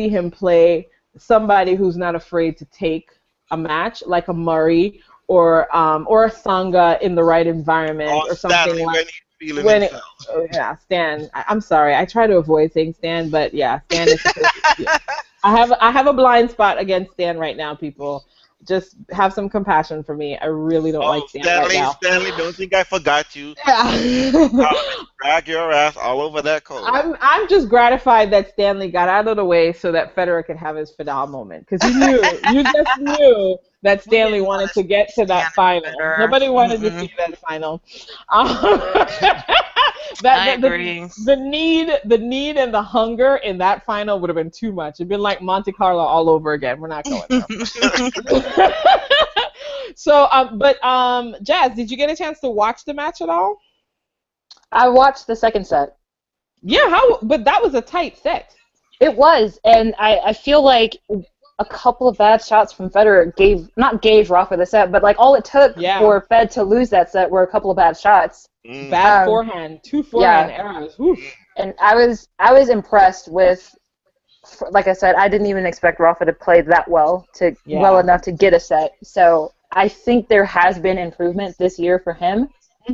S3: him play somebody who's not afraid to take a match, like a Murray or a Sangha in the right environment
S1: Or
S3: or something
S1: Stanley
S3: like
S1: when he's feeling
S3: when it,
S1: himself.
S3: oh, yeah, Stan. I'm sorry. I try to avoid saying Stan, but yeah, Stan is. Yeah. I have a blind spot against Stan right now, people. Just have some compassion for me. I really don't like
S1: Oh,
S3: Stan right
S1: Stanley,
S3: now.
S1: Stanley, don't think I forgot you.
S3: Yeah.
S1: Drag your ass all over that court.
S3: I'm just gratified that Stanley got out of the way so that Federer could have his Fidel moment, because you just knew that Stanley
S4: didn't
S3: wanted
S4: want
S3: to get to that
S4: Stan
S3: final.
S4: Federer.
S3: Nobody wanted to
S4: Mm-mm.
S3: see that final.
S4: I agree.
S3: The need and the hunger in that final would have been too much. It'd been like Monte Carlo all over again. We're not going there. So, Jazz, did you get a chance to watch the match at all?
S5: I watched the second set.
S3: Yeah, but that was a tight set.
S5: It was, and I feel like a couple of bad shots from Federer gave Rafa the set, but like all it took for Fed to lose that set were a couple of bad shots.
S3: Bad forehand, two forehand errors. Oof.
S5: And I was impressed with, like I said, I didn't even expect Rafa to play that well enough to get a set. So I think there has been improvement this year for him,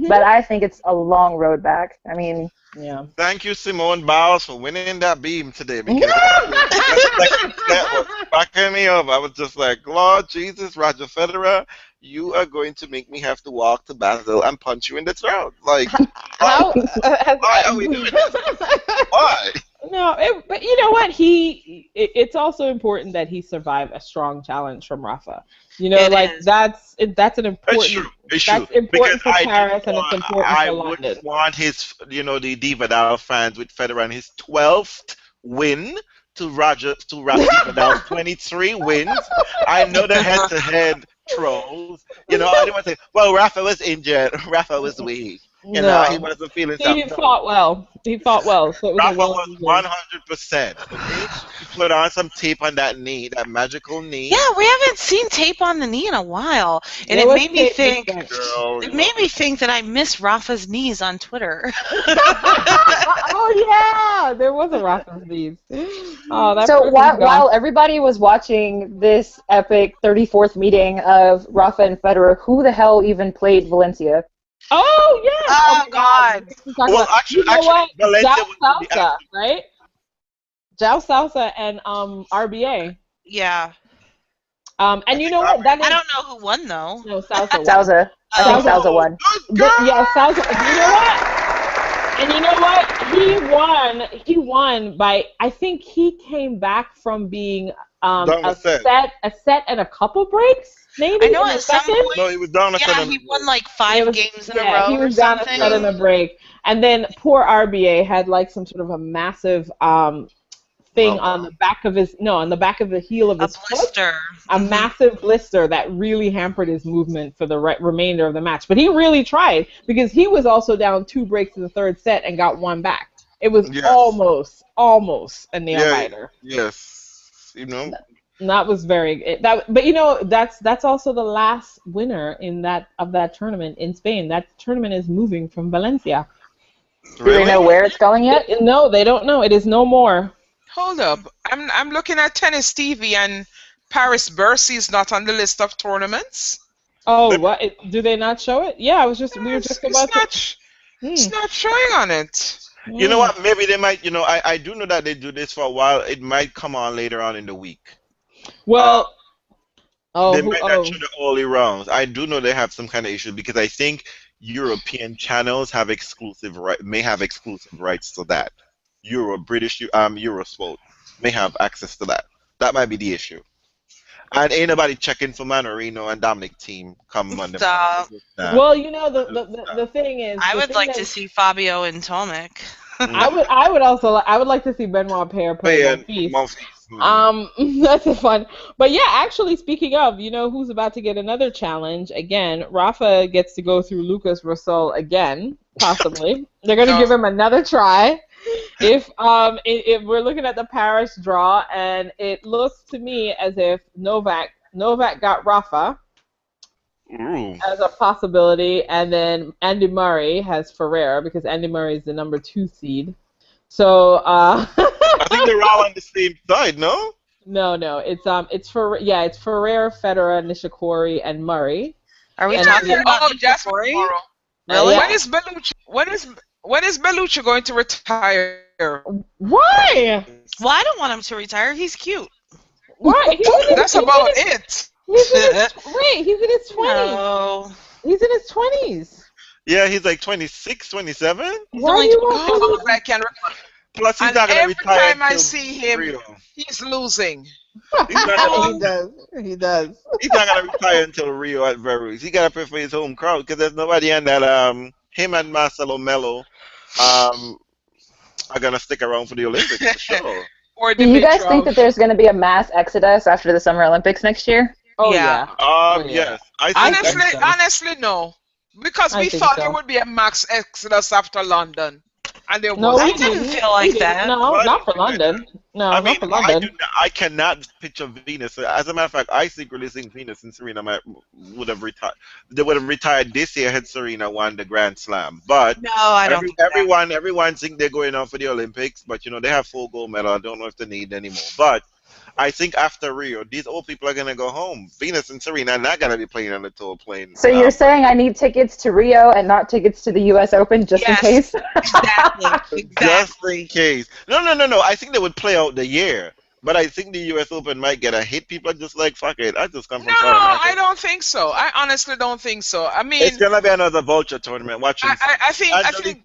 S5: but I think it's a long road back. I mean.
S3: Yeah.
S1: Thank you, Simone Biles, for winning that beam today, because that was backing me up. I was just like, Lord Jesus, Roger Federer, you are going to make me have to walk to Basel and punch you in the throat. Like, why are we doing this? Why?
S3: No, but you know what? It's also important that he survive a strong challenge from Rafa. That's an important.
S1: It's
S3: That's
S1: true.
S3: important
S1: Because
S3: for Paris, and it's important
S1: I
S3: for
S1: would
S3: London.
S1: want his, the Vidal fans with Federer and his 12th win to Roger Vidal's 23 wins. I know the head-to-head trolls. I didn't want to say, well, Rafa was injured, Rafa was weak. He wasn't feeling something.
S3: He fought well. He fought well. So it was
S1: Rafa was 100%. Okay? He put on some tape on that knee, that magical knee.
S4: Yeah, we haven't seen tape on the knee in a while, and it made me think. It made me think that I miss Rafa's knees on Twitter.
S3: Oh yeah, there was a Rafa's knees. Oh, that.
S5: So while everybody was watching this epic 34th meeting of Rafa and Federer, who the hell even played Valencia?
S3: Oh yeah.
S4: Oh God.
S1: Well, actually, Valencia
S3: was Salsa, right? João Salsa and RBA.
S4: Yeah.
S3: And you know what?
S4: I don't know who won though.
S3: No, Salsa won.
S5: Salsa. I think Salsa won.
S3: Yeah, Salsa. You know what? And you know what? He won by. I think he came back from being a set and a couple breaks. Maybe
S4: I know at some point.
S1: No, he was down a set.
S4: Yeah, he won like 5 games in a row.
S3: He was
S4: or
S3: down
S4: something.
S3: a set in a break, and then poor RBA had like some sort of a massive thing on the back of the heel of his foot, a massive blister that really hampered his movement for the remainder of the match. But he really tried, because he was also down 2 breaks in the third set and got 1 back. It was almost a nail biter.
S1: Yes,
S3: And that was but that's also the last winner of that tournament in Spain. That tournament is moving from Valencia.
S5: Do they know where it's going yet?
S3: No, they don't know. It is no more.
S2: Hold up. I'm looking at Tennis TV, and Paris Bercy is not on the list of tournaments.
S3: Oh, what? Do they not show it? Yeah, we were just about
S2: It's not showing on it.
S1: You know what? Maybe they might. I do know that they do this for a while. It might come on later on in the week.
S3: Well,
S1: they might not show the early rounds. I do know they have some kind of issue, because I think European channels may have exclusive rights to that. Eurosport may have access to that. That might be the issue. And ain't nobody checking for Manorino and Dominic Thiem come Monday.
S3: Well, the thing is,
S4: I would like to see Fabio and Tomic.
S3: I would like to see Benoit Paire play Monfils. That's fun. But yeah, actually, speaking of, who's about to get another challenge again? Rafa gets to go through Lucas Rosol again. Possibly. They're going to give him another try. If we're looking at the Paris draw, and it looks to me as if Novak got Rafa as a possibility, and then Andy Murray has Ferrer because Andy Murray is the number 2 seed. So
S1: I think they're all on the same side, no?
S3: No, it's Ferrer, Federer, Nishikori, and Murray.
S4: Are we talking about
S2: Jasmine
S4: Nishikori?
S2: tomorrow?
S3: Really?
S2: When is Bellucci going to retire?
S3: Why?
S4: Well, I don't want him to retire. He's cute.
S3: Why?
S2: That's about it.
S3: He's in his 20s.
S4: No.
S3: He's in his 20s.
S1: Yeah, he's like 26, 27.
S4: He's only
S2: I can
S1: Plus, he's
S2: and
S1: not going to
S2: every
S1: retire
S2: time I
S1: till
S2: see him,
S1: Rio.
S2: he's losing.
S1: He's not gonna,
S3: He does.
S1: he's not going to retire until Rio at Verus. He got to pay for his home crowd because there's nobody on that. Him and Marcelo Melo are going to stick around for the Olympics for sure.
S2: Or
S5: Do you guys think that there's going to be a mass exodus after the Summer Olympics next year?
S3: Oh,
S4: Yeah.
S3: yeah.
S1: Yes. I think
S2: Honestly, no. Because we
S3: think
S2: thought
S3: so.
S2: there would be a max exodus after London. And there
S3: No,
S2: wasn't.
S4: I didn't feel like that.
S3: No,
S1: Well,
S3: not for London. No,
S1: I mean,
S3: not for London.
S1: I cannot picture Venus. As a matter of fact, I secretly think Venus and Serena would have retired. They would have retired this year had Serena won the Grand Slam. But
S4: No, I don't think that.
S1: everyone think they're going on for the Olympics. But they have 4 gold medal. I don't know if they need any more. But I think after Rio, these old people are gonna go home. Venus and Serena are not gonna be playing on the tour plane.
S5: So you're saying I need tickets to Rio and not tickets to the U.S. Open just in case?
S4: Exactly.
S1: Just in case. No. I think they would play out the year. But I think the U.S. Open might get a hit. People are just like, fuck it. I just come from
S2: No,
S1: South America.
S2: I don't think so. I honestly don't think so. I mean,
S1: It's gonna be another vulture tournament. Watch this.
S2: I think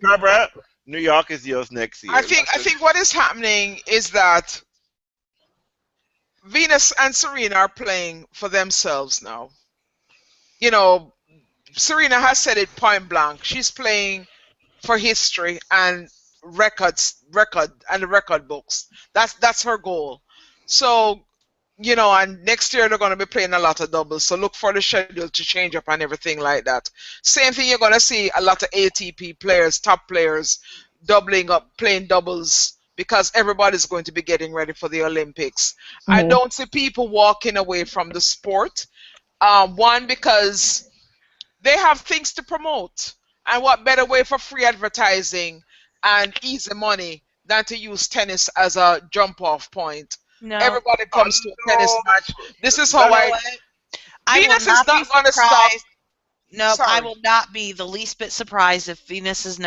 S1: New York is yours next year.
S2: I think what is happening is that Venus and Serena are playing for themselves now. Serena has said it point blank. She's playing for history and record and the record books. That's her goal. So, and next year they're going to be playing a lot of doubles. So look for the schedule to change up and everything like that. Same thing, you're going to see a lot of ATP players, top players, doubling up, playing doubles, because everybody's going to be getting ready for the Olympics. I don't see people walking away from the sport. One, because they have things to promote. And what better way for free advertising and easy money than to use tennis as a jump-off point?
S4: No.
S2: Everybody comes to a tennis match. This is how Venus is not going to stop.
S4: No,
S2: Sorry.
S4: I will not be the least bit surprised if Venus is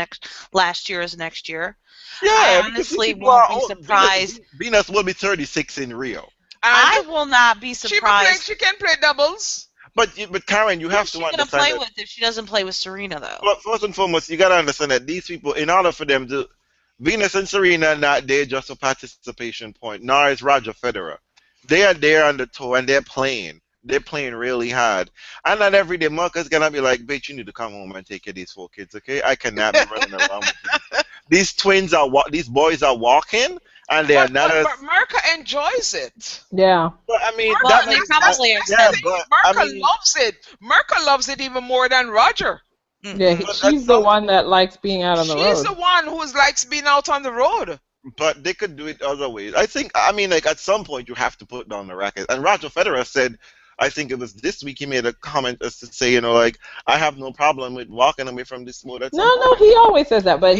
S4: last year is next year.
S1: Yeah,
S4: I honestly won't be surprised.
S1: Venus will be 36 in Rio.
S4: I will not be surprised.
S2: She can play doubles.
S1: But Karen, you have
S4: Who's
S1: to
S4: she gonna
S1: understand
S4: play
S1: that.
S4: with if she doesn't play with Serena though?
S1: Well, first and foremost, you gotta understand that these people, in order for them to, Venus and Serena are not there just a participation point, nor is Roger Federer. They are there on the tour and they're playing. They're playing really hard. And not every day Marcus gonna be like, bitch, you need to come home and take care of these 4 kids, okay? I cannot be running around with you. These boys are walking, and they are not as.
S2: But Marka enjoys it.
S3: Yeah.
S1: But I mean,
S4: Well, they probably are.
S1: yeah, but
S2: Marka loves it. Marka loves it even more than Roger.
S3: Yeah,
S1: But
S3: she's the one that likes being out on the road.
S2: She's the one who likes being out on the road.
S1: But they could do it other ways. I mean, like at some point you have to put down the racket. And Roger Federer said, I think it was this week, he made a comment as to say, I have no problem with walking away from this sport.
S3: No, he always says that. But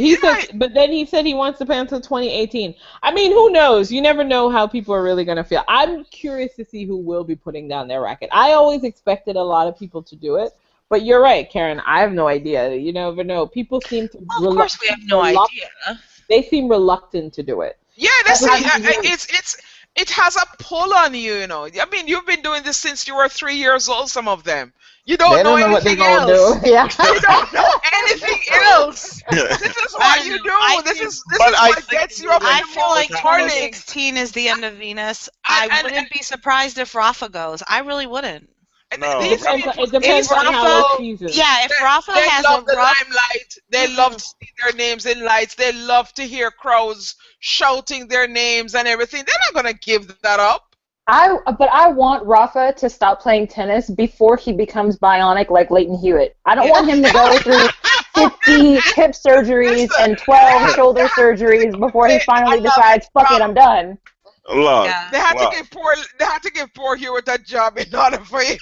S3: then he said he wants to play until 2018. I mean, who knows? You never know how people are really going to feel. I'm curious to see who will be putting down their racket. I always expected a lot of people to do it. But you're right, Karen. I have no idea. You never know. People seem to.
S4: Well, of course, we have no idea.
S3: They seem reluctant to do it.
S2: Yeah, it has a pull on you, I mean, you've been doing this since you were 3 years old, some of them. You don't know anything else.
S3: Yeah.
S2: You don't know anything else. This is what you do. This is what gets you up in
S4: I
S2: the
S4: feel like
S2: morning.
S4: 2016 is the end of Venus. I wouldn't be surprised if Rafa goes. I really wouldn't.
S1: No.
S3: It depends on how the season.
S4: Yeah, if Rafa
S2: They
S4: has
S2: love
S4: a
S2: the
S4: rough...
S2: limelight. They love to see their names in lights. They love to hear crowds shouting their names and everything. They're not going to give that up.
S5: But I want Rafa to stop playing tennis before he becomes bionic like Leighton Hewitt. I don't want him to go through 50 hip surgeries and 12 shoulder surgeries before he finally decides, fuck it, I'm done.
S1: Look,
S4: Yeah.
S2: They had
S1: look.
S2: to give poor Hewitt a job in order for him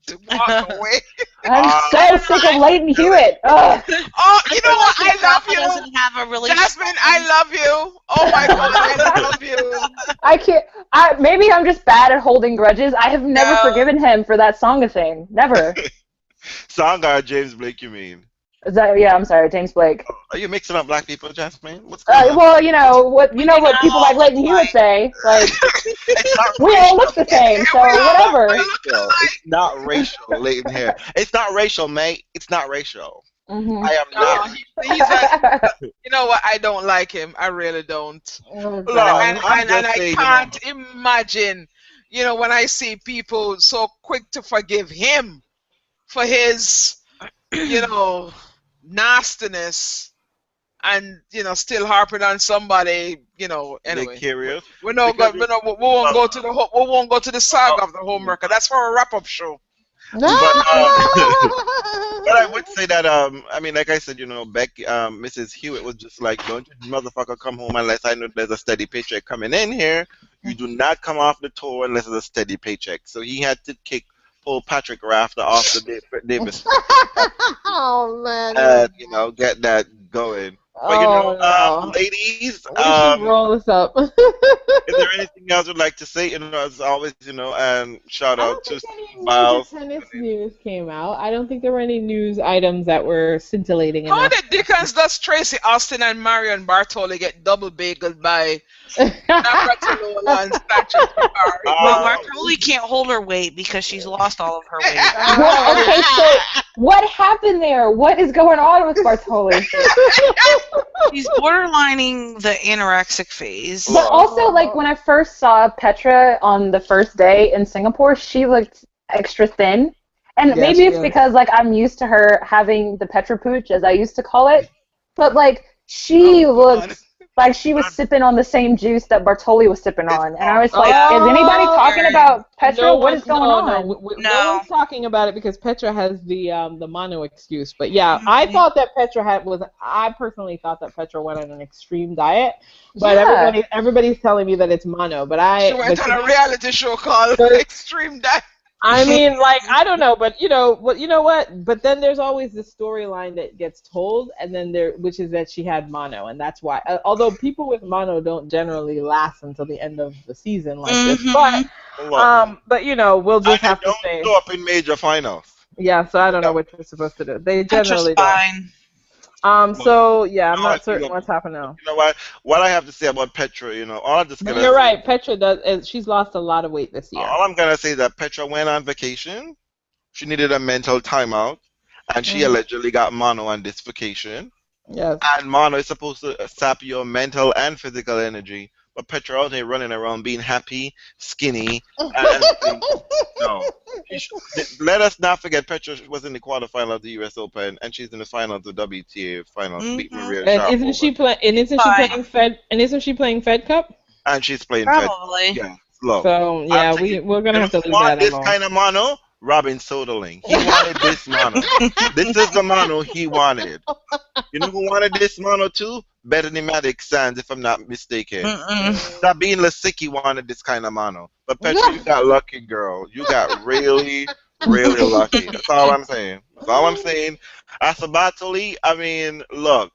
S2: to walk away.
S5: I'm so sick of Leighton Hewitt. Ugh.
S2: Oh, you know what? I love you.
S4: Doesn't have a really
S2: Jasmine, I love you. Oh my God, I love you.
S5: I can't. Maybe I'm just bad at holding grudges. I have never forgiven him for that Songa thing. Never.
S1: Songa or James Blake, you mean?
S5: Is that? Yeah, I'm sorry, James Blake.
S1: Are you mixing up black people, Jasmine? What's going on?
S5: Well, you know what people like Leighton Hewitt say. Like we all look the same, so whatever.
S1: It's not racial, Leighton here. It's not racial, mate. It's not racial.
S5: Mm-hmm.
S1: I am not.
S2: You know what? I don't like him. I really don't.
S5: Oh,
S2: And
S1: I'm just
S2: I
S1: saying,
S2: can't imagine, when I see people so quick to forgive him for his, nastiness and, still harping on somebody, anyway.
S1: Curious.
S2: We won't go to the saga of the homewrecker. That's for a wrap-up show.
S1: But I would say that I mean, like I said, Becky, Mrs. Hewitt was just like, don't you motherfucker come home unless I know there's a steady paycheck coming in here. You do not come off the tour unless there's a steady paycheck. So he had to pull Patrick Rafter off the Davis.
S3: Oh man.
S1: And get that going. But ladies,
S3: we should roll this up.
S1: is there anything else you'd like to say? As always, and shout out to
S3: Miles. Tennis news came out. I don't think there were any news items that were scintillating enough.
S2: How the dickens does Tracy Austin and Marion Bartoli get double bageled by Navratilova and Sanchez?
S4: Well, Bartoli can't hold her weight because she's lost all of her weight.
S5: Well, okay, so what happened there? What is going on with Bartoli?
S4: She's borderlining the anorexic phase.
S5: But also, like, when I first saw Petra on the first day in Singapore, she looked extra thin. And maybe it's because, like, I'm used to her having the Petra pooch, as I used to call it. But, like, she looked like she was sipping on the same juice that Bartoli was sipping on. And I was like, is anybody talking about Petra? What is going on?
S3: No one's talking about it because Petra has the mono excuse. But yeah, I thought that I personally thought that Petra went on an extreme diet. But everybody's telling me that it's mono. But
S2: she went on a reality show called Extreme Diet.
S3: I mean, like, I don't know, but you know what? But then there's always this storyline that gets told, and then which is that she had mono, and that's why. Although people with mono don't generally last until the end of the season like this, but we'll just have to say.
S1: Show up in major finals.
S3: Yeah, so I don't know what you're supposed to do. They generally don't.
S4: Fine.
S3: So yeah, I'm not certain what's happening now.
S1: You know what? What I have to say about Petra, all I'm just gonna.
S3: You're right. Petra does. She's lost a lot of weight this year.
S1: All I'm gonna say is that Petra went on vacation. She needed a mental timeout, and she allegedly got mono on this vacation.
S3: Yes.
S1: And mono is supposed to sap your mental and physical energy. But Petra out there running around being happy, skinny, and no. Let us not forget Petra was in the quarterfinal of the U.S. Open, and she's in the final of the WTA finals. Beating Maria Sharapova.
S3: Isn't she playing Fed Cup?
S1: And she's playing
S4: Probably.
S1: Fed. Yeah, slow.
S3: So yeah, we're gonna have to leave that
S1: this
S3: alone.
S1: kind of mono. Robin Soderling. He wanted this mono. This is the mono he wanted. You know who wanted this mono too? Bethany Maddox Sands, if I'm not mistaken. Sabine Lisicki wanted this kind of mono. But Petra, you got lucky, girl. You got really, really lucky. That's all I'm saying. That's all I'm saying. As for Bartoli, I mean, look.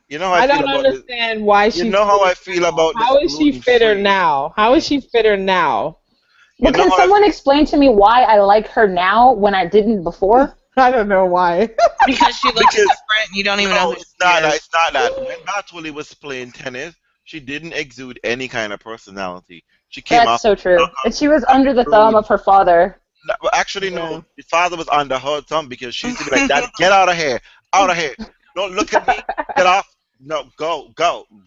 S1: You know how I
S3: don't understand why she.
S1: You know how I feel about this.
S3: How is she fitter now? How is she fitter now?
S5: Well, can someone explain to me why I like her now when I didn't before?
S3: I don't know why.
S4: Because she looks different and you don't even know who she is.
S1: It's not that. When Bartoli was playing tennis, she didn't exude any kind of personality. She came
S5: That's so true. And she was under the thumb of her father.
S1: Actually, no. His father was under her thumb because she used to be like, Dad, get out of here. Out of here. Don't look at me. Get off. No, go.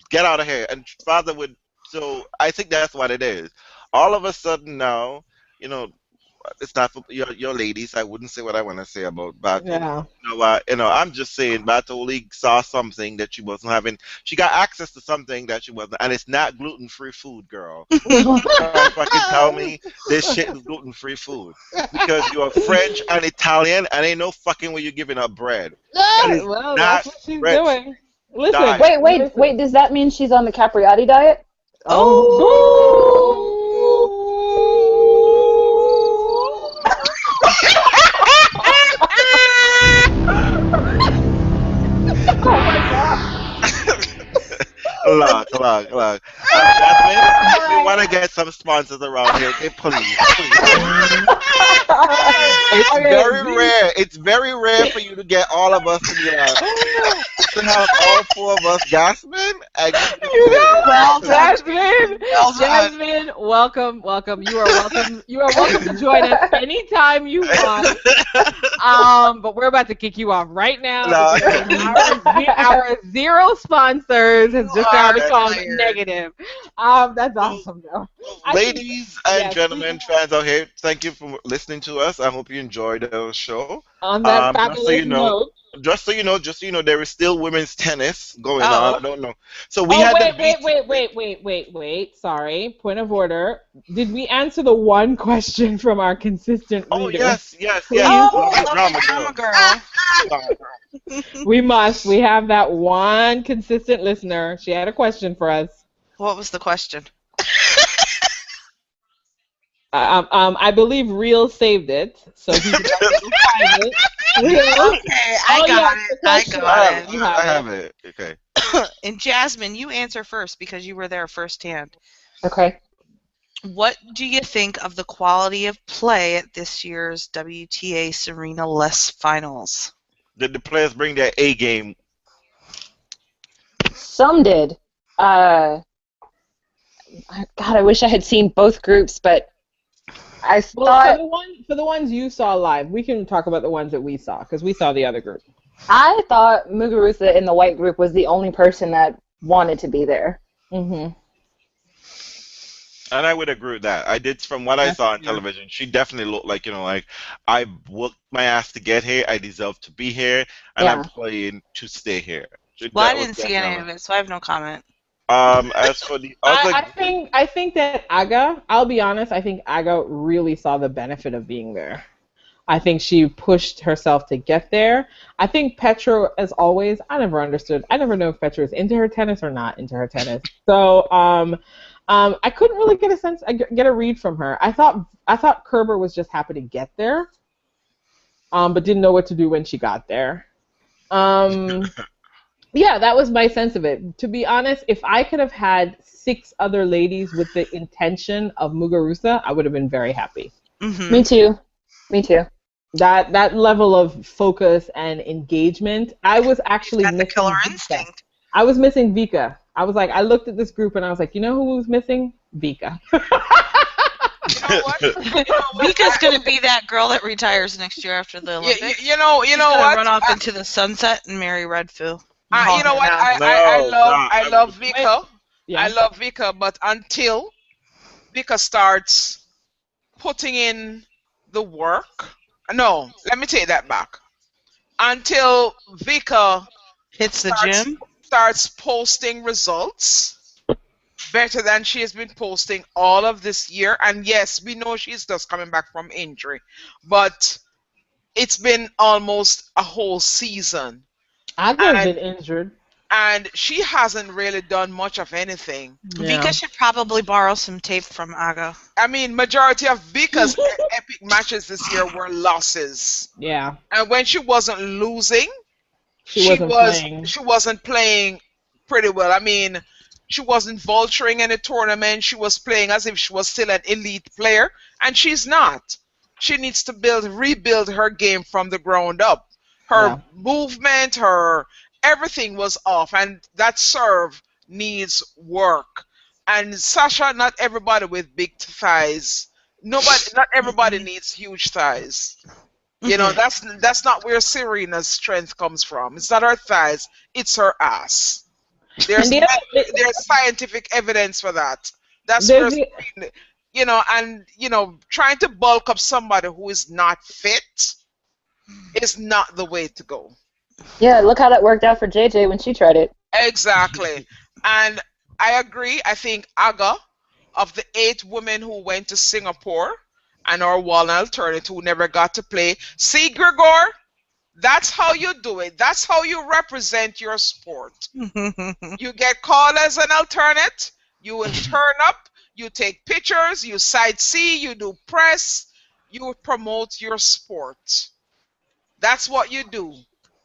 S1: Get out of here. And father would... So I think that's what it is. All of a sudden now, it's not for your ladies. I wouldn't say what I want to say about Bartoli.
S3: Yeah.
S1: I'm just saying Bartoli saw something that she wasn't having. She got access to something that she wasn't, and it's not gluten-free food, girl. Fucking tell me this shit is gluten-free food because you're French and Italian, and ain't no fucking way you're giving up bread.
S3: Well, that's what she's doing. Listen.
S1: Diet.
S5: Wait. Does that mean she's on the Capriati diet?
S3: Oh.
S1: Look. Jasmine, if we want to get some sponsors around here, okay, please. It's very rare. It's very rare for you to get all of us to have all four of us, Jasmine.
S3: Jasmine, welcome. You are welcome. You are welcome to join us anytime you want. But we're about to kick you off right now.
S1: No.
S3: Our zero sponsors has just now become negative. That's awesome, though.
S1: Ladies and gentlemen, fans out here, thank you for listening to us. I hope you enjoyed the show.
S3: On that fabulous note.
S1: Just so you know, there is still women's tennis going on. I don't know. So we
S3: wait. Sorry. Point of order. Did we answer the one question from our consistent reader?
S1: Oh, yes.
S4: Drama girl.
S3: We must. We have that one consistent listener. She had a question for us.
S4: What was the question?
S3: I believe Real saved it, so he can find it. Real.
S4: Okay, I got it.
S1: I have it. Okay.
S4: And Jasmine, you answer first because you were there firsthand.
S5: Okay.
S4: What do you think of the quality of play at this year's WTA Serena Less Finals?
S1: Did the players bring their A game?
S5: Some did. God, I wish I had seen both groups, but I thought
S3: for the ones you saw live, we can talk about the ones that we saw because we saw the other group.
S5: I thought Muguruza in the white group was the only person that wanted to be there.
S3: Mm-hmm.
S1: And I would agree with that. I did, from what I saw on television, she definitely looked like, I worked my ass to get here, I deserve to be here, and I'm playing to stay here.
S4: Well, I didn't see any of it, so I have no comment.
S1: As for the other...
S3: I think that Aga, I'll be honest, I think Aga really saw the benefit of being there. I think she pushed herself to get there. I think Petra, as always, I never know if Petra is into her tennis or not into her tennis. So, I couldn't really get a read from her. I thought Kerber was just happy to get there, but didn't know what to do when she got there. Yeah, that was my sense of it. To be honest, if I could have had 6 other ladies with the intention of Muguruza, I would have been very happy.
S4: Mm-hmm.
S5: Me too.
S3: That level of focus and engagement, I was actually missing. The
S4: killer instinct.
S3: I was missing Vika. I looked at this group and I was like, you know who was missing? Vika.
S4: You know what? Vika's going to be that girl that retires next year after the Olympics.
S2: You know what?
S4: Run off into the sunset and marry Red Phil.
S2: You know what? I love Vika.
S3: Yeah.
S2: I love Vika, but until Vika starts putting in the work, no, let me take that back. Until Vika
S4: hits the gym,
S2: starts posting results better than she has been posting all of this year, and yes, we know she's just coming back from injury, but it's been almost a whole season.
S3: I've been injured.
S2: And she hasn't really done much of anything.
S4: Yeah. Vika should probably borrow some tape from Aga.
S2: I mean, majority of Vika's epic matches this year were losses.
S3: Yeah.
S2: And when she wasn't losing, she wasn't playing pretty well. I mean, she wasn't vulturing any tournament. She was playing as if she was still an elite player, and she's not. She needs to rebuild her game from the ground up. Her movement, her everything was off, and that serve needs work. And Sasha, not everybody with big thighs. Not everybody needs huge thighs. You know, that's not where Serena's strength comes from. It's not her thighs, it's her ass. There's scientific evidence for that. That's where and trying to bulk up somebody who is not fit is not the way to go.
S5: Yeah, look how that worked out for JJ when she tried it.
S2: Exactly. And I agree. I think Aga, of the 8 women who went to Singapore and our one alternate who never got to play, see, Gregor, that's how you do it. That's how you represent your sport. You get called as an alternate, you will turn up, you take pictures, you sightsee, you do press, you promote your sport. That's what you do.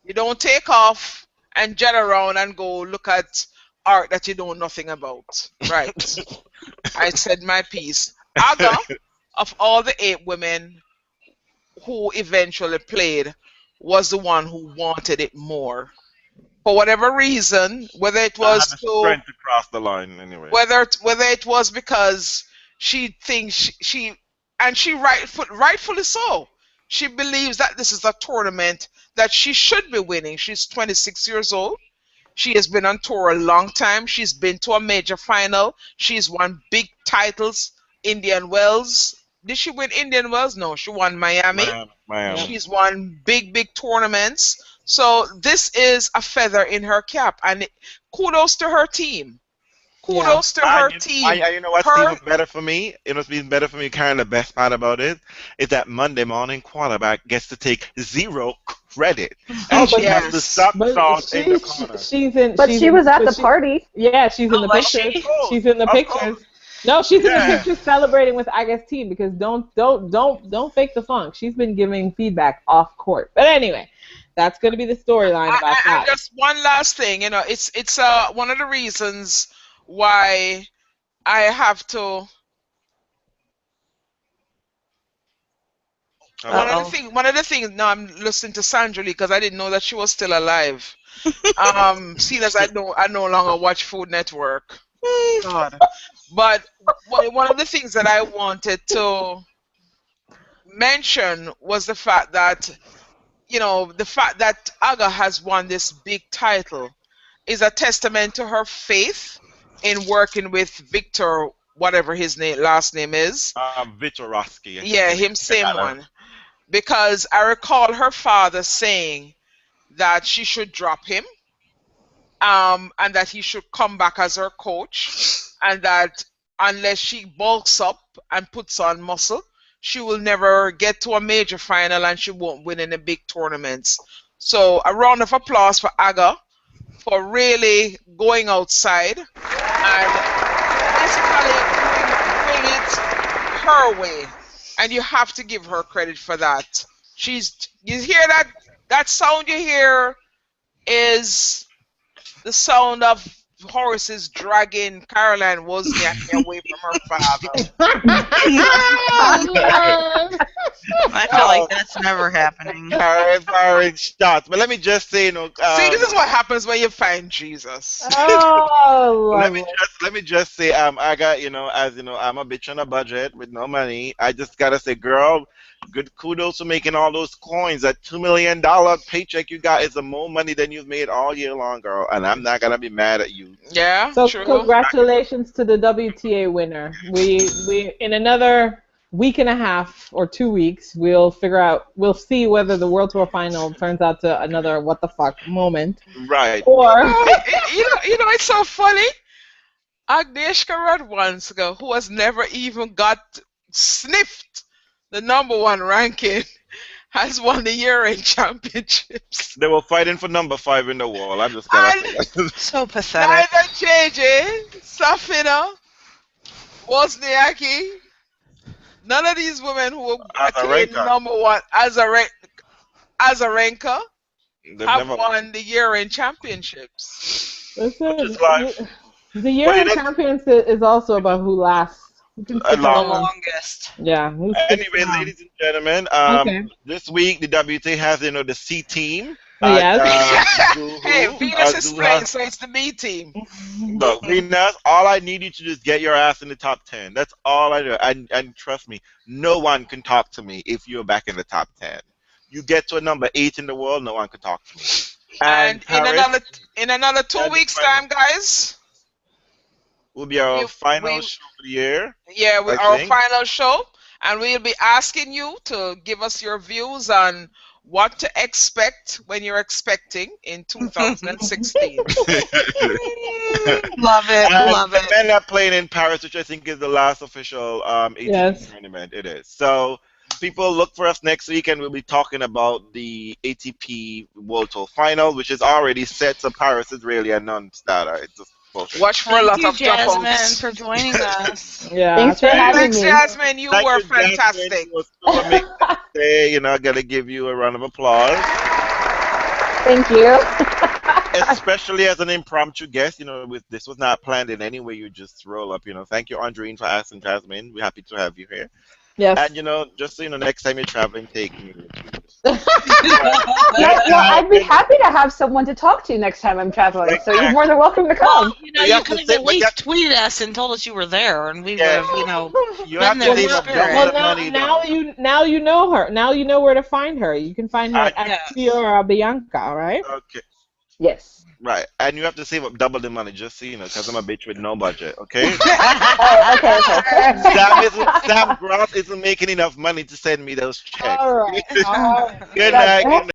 S2: You don't take off and jet around and go look at art that you know nothing about. Right. I said my piece. Aga, of all the 8 women who eventually played, was the one who wanted it more. For whatever reason, whether it
S1: I had
S2: was
S1: the
S2: to
S1: strength to cross the line anyway.
S2: whether it was because she thinks she rightfully so. She believes that this is a tournament that she should be winning. She's 26 years old. She has been on tour a long time. She's been to a major final. She's won big titles. Indian Wells. Did she win Indian Wells? No, she won Miami.
S1: Miami.
S2: She's won big tournaments. So this is a feather in her cap, and kudos to her team. Kudos to her team.
S1: You know what's even better for me? What's even better for me, Karen, the best part about it is that Monday morning quarterback gets to take 0 credit. And she has to stop salt in the corner.
S5: She was at the party.
S3: Yeah, she's in the pictures. She's in the pictures. No, she's in the pictures celebrating with Aga's team because don't fake the funk. She's been giving feedback off court. But anyway, that's going to be the storyline about that.
S2: And just one last thing, it's one of the reasons why I have to. One of the things. No, I'm listening to Sandra Lee because I didn't know that she was still alive. Seeing as I no longer watch Food Network. God. But one of the things that I wanted to mention was the fact that Aga has won this big title is a testament to her faith in working with Victor, whatever his last name is.
S1: Victorowski.
S2: Yeah, same one. Because I recall her father saying that she should drop him, and that he should come back as her coach, and that unless she bulks up and puts on muscle, she will never get to a major final and she won't win in the big tournaments. So a round of applause for Aga for really going outside and basically doing it her way. And you have to give her credit for that. You hear that sound you hear is the sound of horses dragging Caroline Wozniacki away from her father.
S4: I feel like that's never happening.
S1: Firing shots. But let me just say,
S2: see, this is what happens when you find Jesus.
S3: Oh,
S1: let me just say, I got, I'm a bitch on a budget with no money. I just gotta say, girl, good kudos for making all those coins. That $2 million paycheck you got is the more money than you've made all year long, girl. And I'm not gonna be mad at you.
S2: Yeah.
S3: So
S2: true.
S3: Congratulations to the WTA winner. We in another week and a half or 2 weeks, we'll see whether the World Tour final turns out to another what the fuck moment.
S1: Right.
S3: Or
S2: it's so funny. Agnieszka Radwanska, who has never even got sniffed the #1 ranking, has won the year-end championships.
S1: They were fighting for #5 in the world. I'm just gonna say.
S4: So pathetic.
S2: Neither JJ, Safina, Wozniacki, none of these women who attained #1, Azarenka, have won the year-end championships.
S3: Listen, the year-end champions is also about who lasts.
S4: The longest.
S3: Yeah.
S1: Anyway, ladies and gentlemen, this week the WTA has the C team.
S3: Yes.
S2: Hey, Venus is playing, so it's the B team.
S1: Look, Venus, all I need you to do is get your ass in the top 10. That's all I do. And trust me, no one can talk to me if you're back in the top 10. You get to a #8 in the world, no one can talk to me.
S2: And in another 2 weeks' time, guys.
S1: will be our final
S2: we
S1: show for the year.
S2: yeah,
S1: I
S2: our
S1: think.
S2: final show, and we'll be asking you to give us your views on what to expect when you're expecting in 2016.
S4: Love it. Love
S1: The
S4: it.
S1: men are playing in Paris, which I think is the last official ATP
S3: Yes.
S1: tournament. It is. So people look for us next week, and we'll be talking about the ATP World Tour Final, which is already set. So Paris is really a non-starter. It's just bullshit.
S2: Watch for a
S4: Thank
S2: lot
S4: you,
S2: of
S4: Jasmine,
S2: dropouts.
S4: for joining us.
S3: Yeah.
S5: Thanks for
S3: thank you.
S5: having
S2: Thanks,
S5: me.
S2: Jasmine. You
S1: Thank
S2: were
S1: you, Jasmine.
S2: fantastic.
S1: You were so amazing today. You know, I gotta give you a round of applause.
S5: Thank you.
S1: Especially as an impromptu guest, you know, this was not planned in any way. You just roll up, you know. Thank you, Andreen, for asking Jasmine. We're happy to have you here.
S3: Yes.
S1: And you know, just so you know, next time you're traveling, take me.
S5: Well, I'd be happy to have someone to talk to next time I'm traveling, so you're more than welcome to come.
S4: Well, you know,
S1: You
S4: you
S1: have to
S4: could have
S1: sit-
S4: at
S1: but you
S4: least tweeted us and told us you were there, and we would
S1: Yeah.
S4: have, you know.
S1: You
S4: Been
S1: have
S4: there
S1: to
S4: in
S1: leave up
S4: spirit.
S1: double
S3: Well,
S1: the money.
S3: now you know her. Now you know where to find her. You can find her at
S4: Yes.
S3: Fiora Bianca, right?
S1: Okay,
S5: Yes.
S1: right. And you have to save up double the money, just so you know, because I'm a bitch with no budget. Okay.
S5: Oh, okay.
S1: Sam Gross isn't making enough money to send me those checks.
S3: All right. All right.
S1: Good night. Good night.